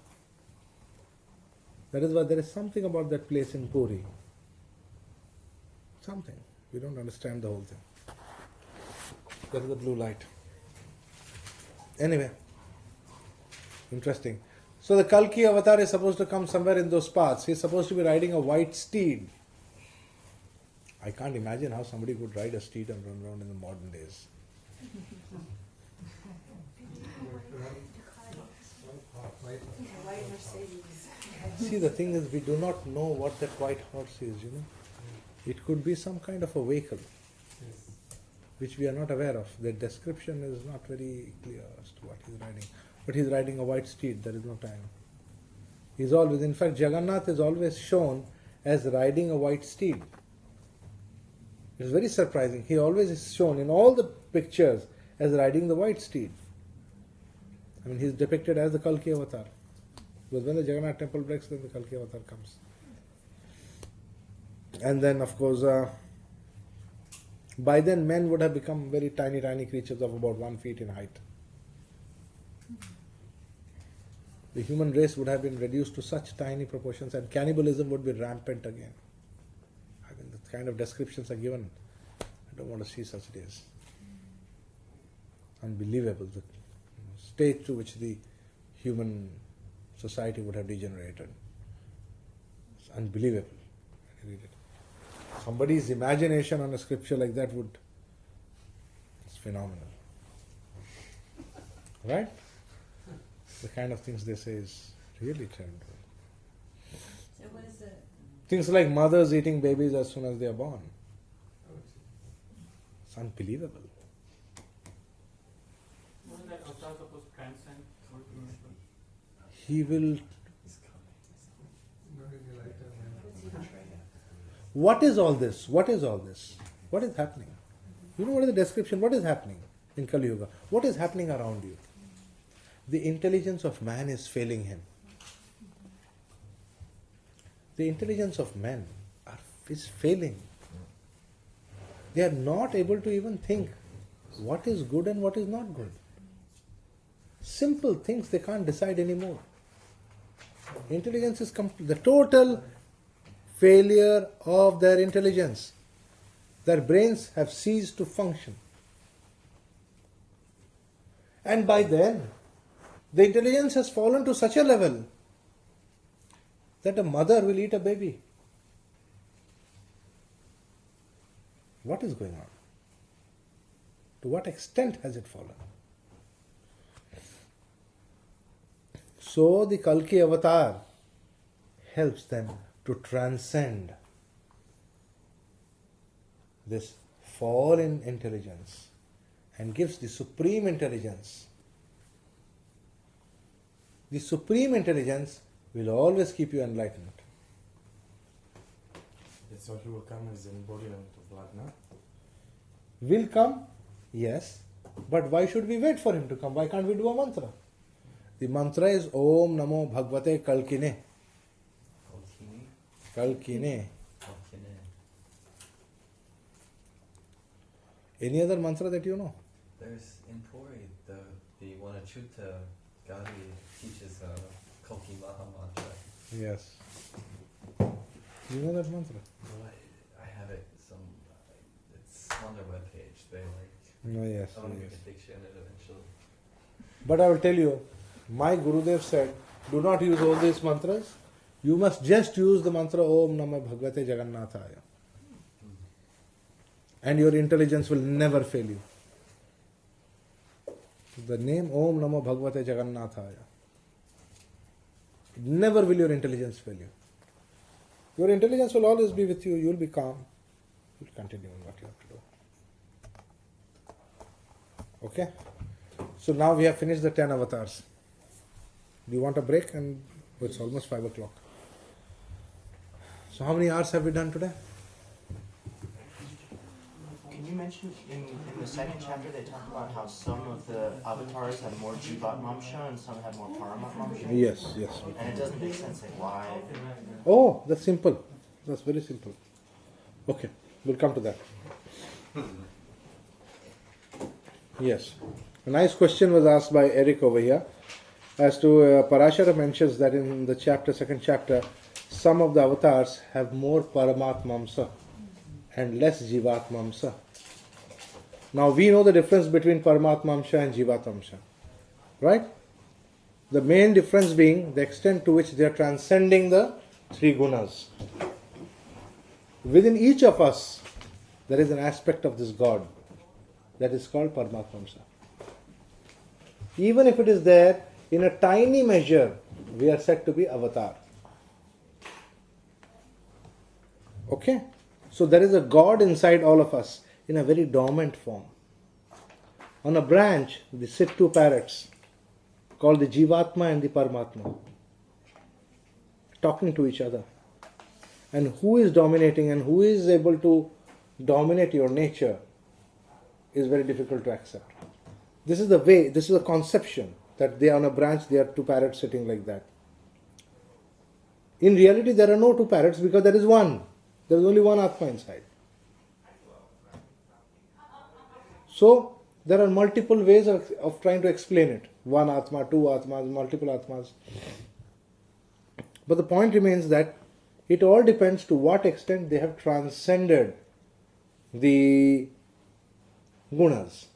That is why there is something about that place in Puri. Something. We don't understand the whole thing. That is the blue light. Anyway, interesting. So the Kalki avatar is supposed to come somewhere in those paths. He is supposed to be riding a white steed. I can't imagine how somebody could ride a steed and run around in the modern days. White Mercedes. See, the thing is, we do not know what that white horse is, you know. It could be some kind of a vehicle, which we are not aware of. The description is not very clear as to what he is riding. But he is riding a white steed, there is no time. He is always, in fact, Jagannath is always shown as riding a white steed. It is very surprising. He always is shown in all the pictures as riding the white steed. I mean, he is depicted as the Kalki avatar. Because when the Jagannath temple breaks, then the Kalki avatar comes. And then, of course, by then men would have become very tiny, tiny creatures of about 1 foot in height. The human race would have been reduced to such tiny proportions, and cannibalism would be rampant again. I mean, the kind of descriptions are given. I don't want to see such days. Unbelievable, the state to which the human society would have degenerated. It's unbelievable. I read it. Somebody's imagination on a scripture like that it's phenomenal. Right? The kind of things they say is really terrible. So what is the... Things like mothers eating babies as soon as they are born. It's unbelievable. Wasn't that avatar supposed to transcend Lord Bhubaneshwar? He will. Not in the lifetime. What is all this? What is all this? What is happening? You know what is the description? What is happening in Kali Yuga? What is happening around you? The intelligence of man is failing him. The intelligence of men is failing. They are not able to even think what is good and what is not good. Simple things they can't decide anymore. Intelligence is the total failure of their intelligence. Their brains have ceased to function. And by then, the intelligence has fallen to such a level that a mother will eat a baby. What is going on? To what extent has it fallen? So the Kalki avatar helps them to transcend this fall in intelligence and gives the supreme intelligence. The supreme intelligence will always keep you enlightened. So he will come as an embodiment of blood, no? Will come, yes, but why should we wait for him to come? Why can't we do a mantra? The mantra is Om Namo Bhagavate Kalkine. Kalkine. Any other mantra that you know? There's in Puri, the one Achyuta Gadi teaches Kalki Maha mantra. Yes. You know that mantra? Well, I have it. It's on their webpage. They No, yes. I want to Yes. make a diksha in it eventually. But I will tell you, my Gurudev said, do not use all these mantras. You must just use the mantra Om Namah Bhagavate Jagannathaya. And your intelligence will never fail you. The name Om Namah Bhagavate Jagannathaya. Never will your intelligence fail you. Your intelligence will always be with you. You will be calm. You will continue in what you have to do. Okay? So now we have finished the 10 avatars. Do you want a break? And it's almost 5 o'clock. So how many hours have we done today? Can you mention in the second chapter they talk about how some of the avatars have more Jivatmamsha and some have more Paramatmamsha? Yes, yes. And it doesn't make sense like why. Oh, that's simple. That's very simple. Okay, we'll come to that. Yes. A nice question was asked by Eric over here as to Parashara mentions that in the second chapter, some of the avatars have more Paramatmamsa and less Jivatmamsa. Now we know the difference between Paramatmamsa and Jivatmamsa, right? The main difference being the extent to which they are transcending the 3 gunas. Within each of us, there is an aspect of this God that is called Paramatmamsa. Even if it is there in a tiny measure, we are said to be avatar. Okay? So there is a God inside all of us in a very dormant form. On a branch, they sit 2 parrots called the Jivatma and the Paramatma, talking to each other. And who is dominating and who is able to dominate your nature is very difficult to accept. This is the way, this is the conception that they are on a branch, they are 2 parrots sitting like that. In reality, there are no 2 parrots because there is one. There is only one Atma inside. So, there are multiple ways of trying to explain it. 1 Atma, 2 Atmas, multiple Atmas. But the point remains that it all depends to what extent they have transcended the gunas.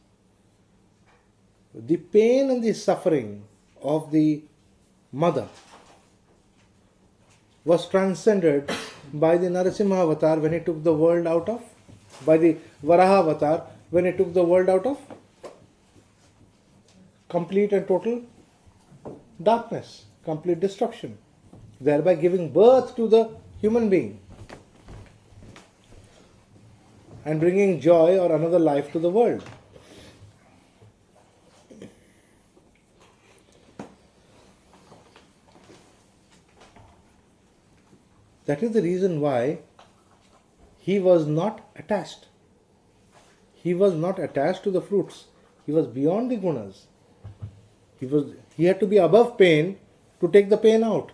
The pain and the suffering of the mother was transcended by the Narasimha avatar when he took the world out of, by the Varaha avatar when he took the world out of complete and total darkness, complete destruction, thereby giving birth to the human being. and bringing joy or another life to the world. That is the reason why he was not attached. He was not attached to the fruits. He was beyond the gunas. He had to be above pain to take the pain out.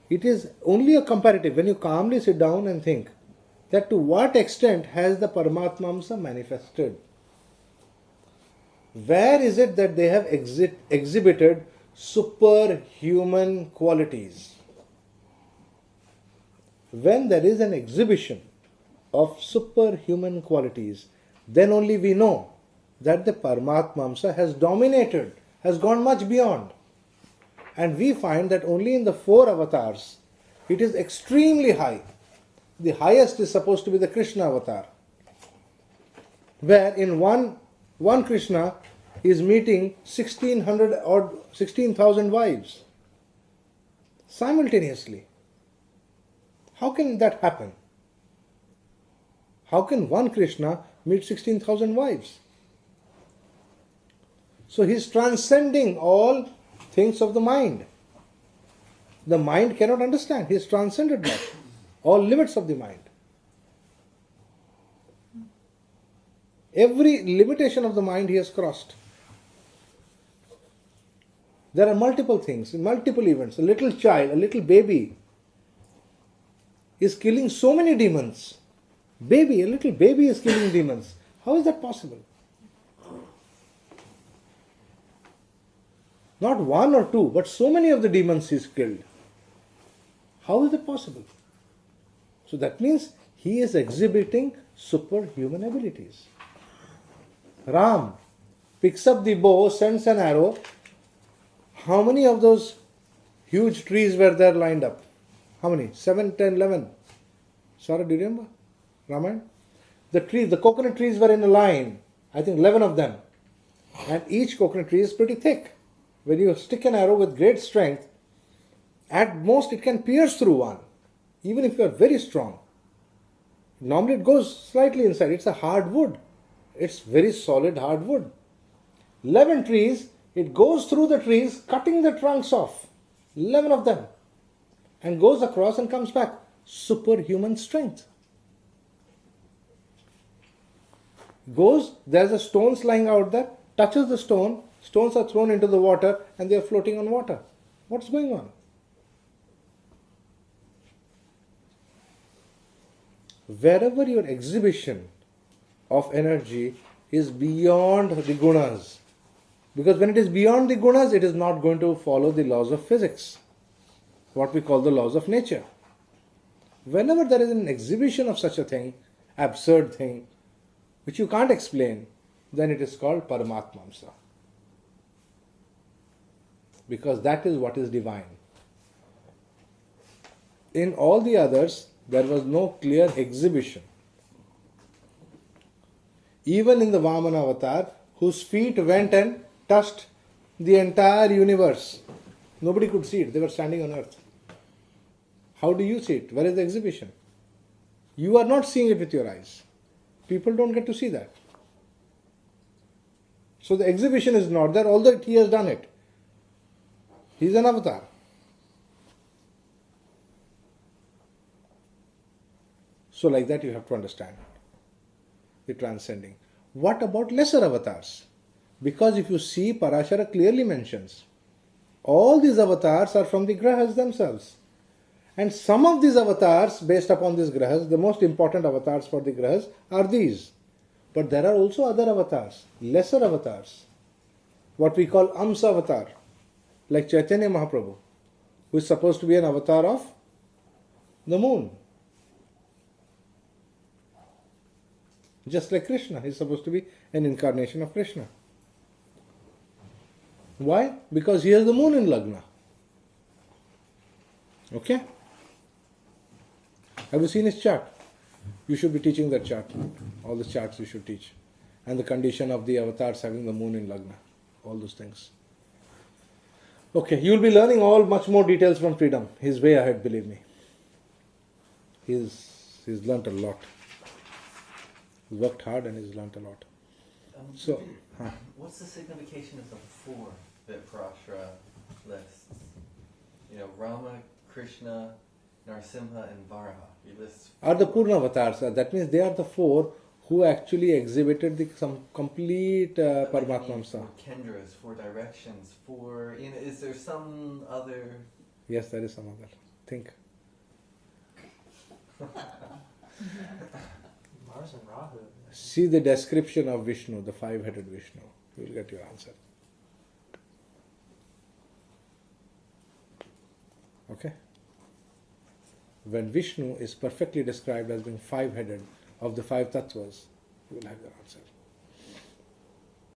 It is only a comparative. When you calmly sit down and think that to what extent has the Paramatmamsa manifested? Where is it that they have exhibited superhuman qualities? When there is an exhibition of superhuman qualities, then only we know that the Paramatmamsa has dominated, has gone much beyond. And we find that only in the 4 avatars, it is extremely high. The highest is supposed to be the Krishna avatar, where in one Krishna is meeting 1600 or 16,000 wives simultaneously. How can that happen? How can one Krishna meet 16,000 wives? So he is transcending all things of the mind. The mind cannot understand. He has transcended that. All limits of the mind. Every limitation of the mind he has crossed. There are multiple things, multiple events. A little child, a little baby is killing so many demons. A little baby is killing demons. How is that possible? Not 1 or 2, but so many of the demons he's killed. How is that possible? So that means he is exhibiting superhuman abilities. Ram picks up the bow, sends an arrow. How many of those huge trees were there lined up? How many? 7, 10, 11. Sarah, do you remember? Ramayana? The coconut trees were in a line. I think 11 of them. And each coconut tree is pretty thick. When you stick an arrow with great strength, at most it can pierce through one, even if you are very strong. Normally it goes slightly inside. It's a hard wood. It's very solid hard wood. 11 trees, it goes through the trees, cutting the trunks off. 11 of them. And goes across and comes back. Superhuman strength. Goes, there's a stones lying out there, touches the stone, stones are thrown into the water and they are floating on water. What's going on? Wherever your exhibition of energy is beyond the gunas, because when it is beyond the gunas, it is not going to follow the laws of physics, what we call the laws of nature. Whenever there is an exhibition of such a thing, absurd thing, which you can't explain, then it is called Paramatmamsa. Because that is what is divine. In all the others, there was no clear exhibition. Even in the Vamana avatar, whose feet went and touched the entire universe, nobody could see it. They were standing on earth. How do you see it? Where is the exhibition? You are not seeing it with your eyes. People don't get to see that. So the exhibition is not there, although he has done it. He is an avatar. So like that you have to understand the transcending. What about lesser avatars? Because if you see, Parashara clearly mentions, all these avatars are from the grahas themselves. And some of these avatars, based upon these grahas, the most important avatars for the grahas are these. But there are also other avatars, lesser avatars, what we call Amsa avatar, like Chaitanya Mahaprabhu, who is supposed to be an avatar of the moon. Just like Krishna, he is supposed to be an incarnation of Krishna. Why? Because he has the moon in Lagna. Okay? Have you seen his chart? You should be teaching that chart. All the charts you should teach. And the condition of the avatars having the moon in Lagna. All those things. Okay, you will be learning much more details from Freedom. He's way ahead, believe me. He's He's learnt a lot. He worked hard and he's learnt a lot. So, what's the signification of the four that Parashara lists? You know, Rama, Krishna, Narasimha, and Varaha. He lists are the Purna avatars. That means they are the four who actually exhibited the some complete Paramatmamsa. Four kendras, four directions, four. You know, is there some other? Yes, there is some other. Think. Mars and Rahu. See the description of Vishnu, the five-headed Vishnu. You will get your answer. Okay? When Vishnu is perfectly described as being five-headed of the five tattvas, you will have your answer.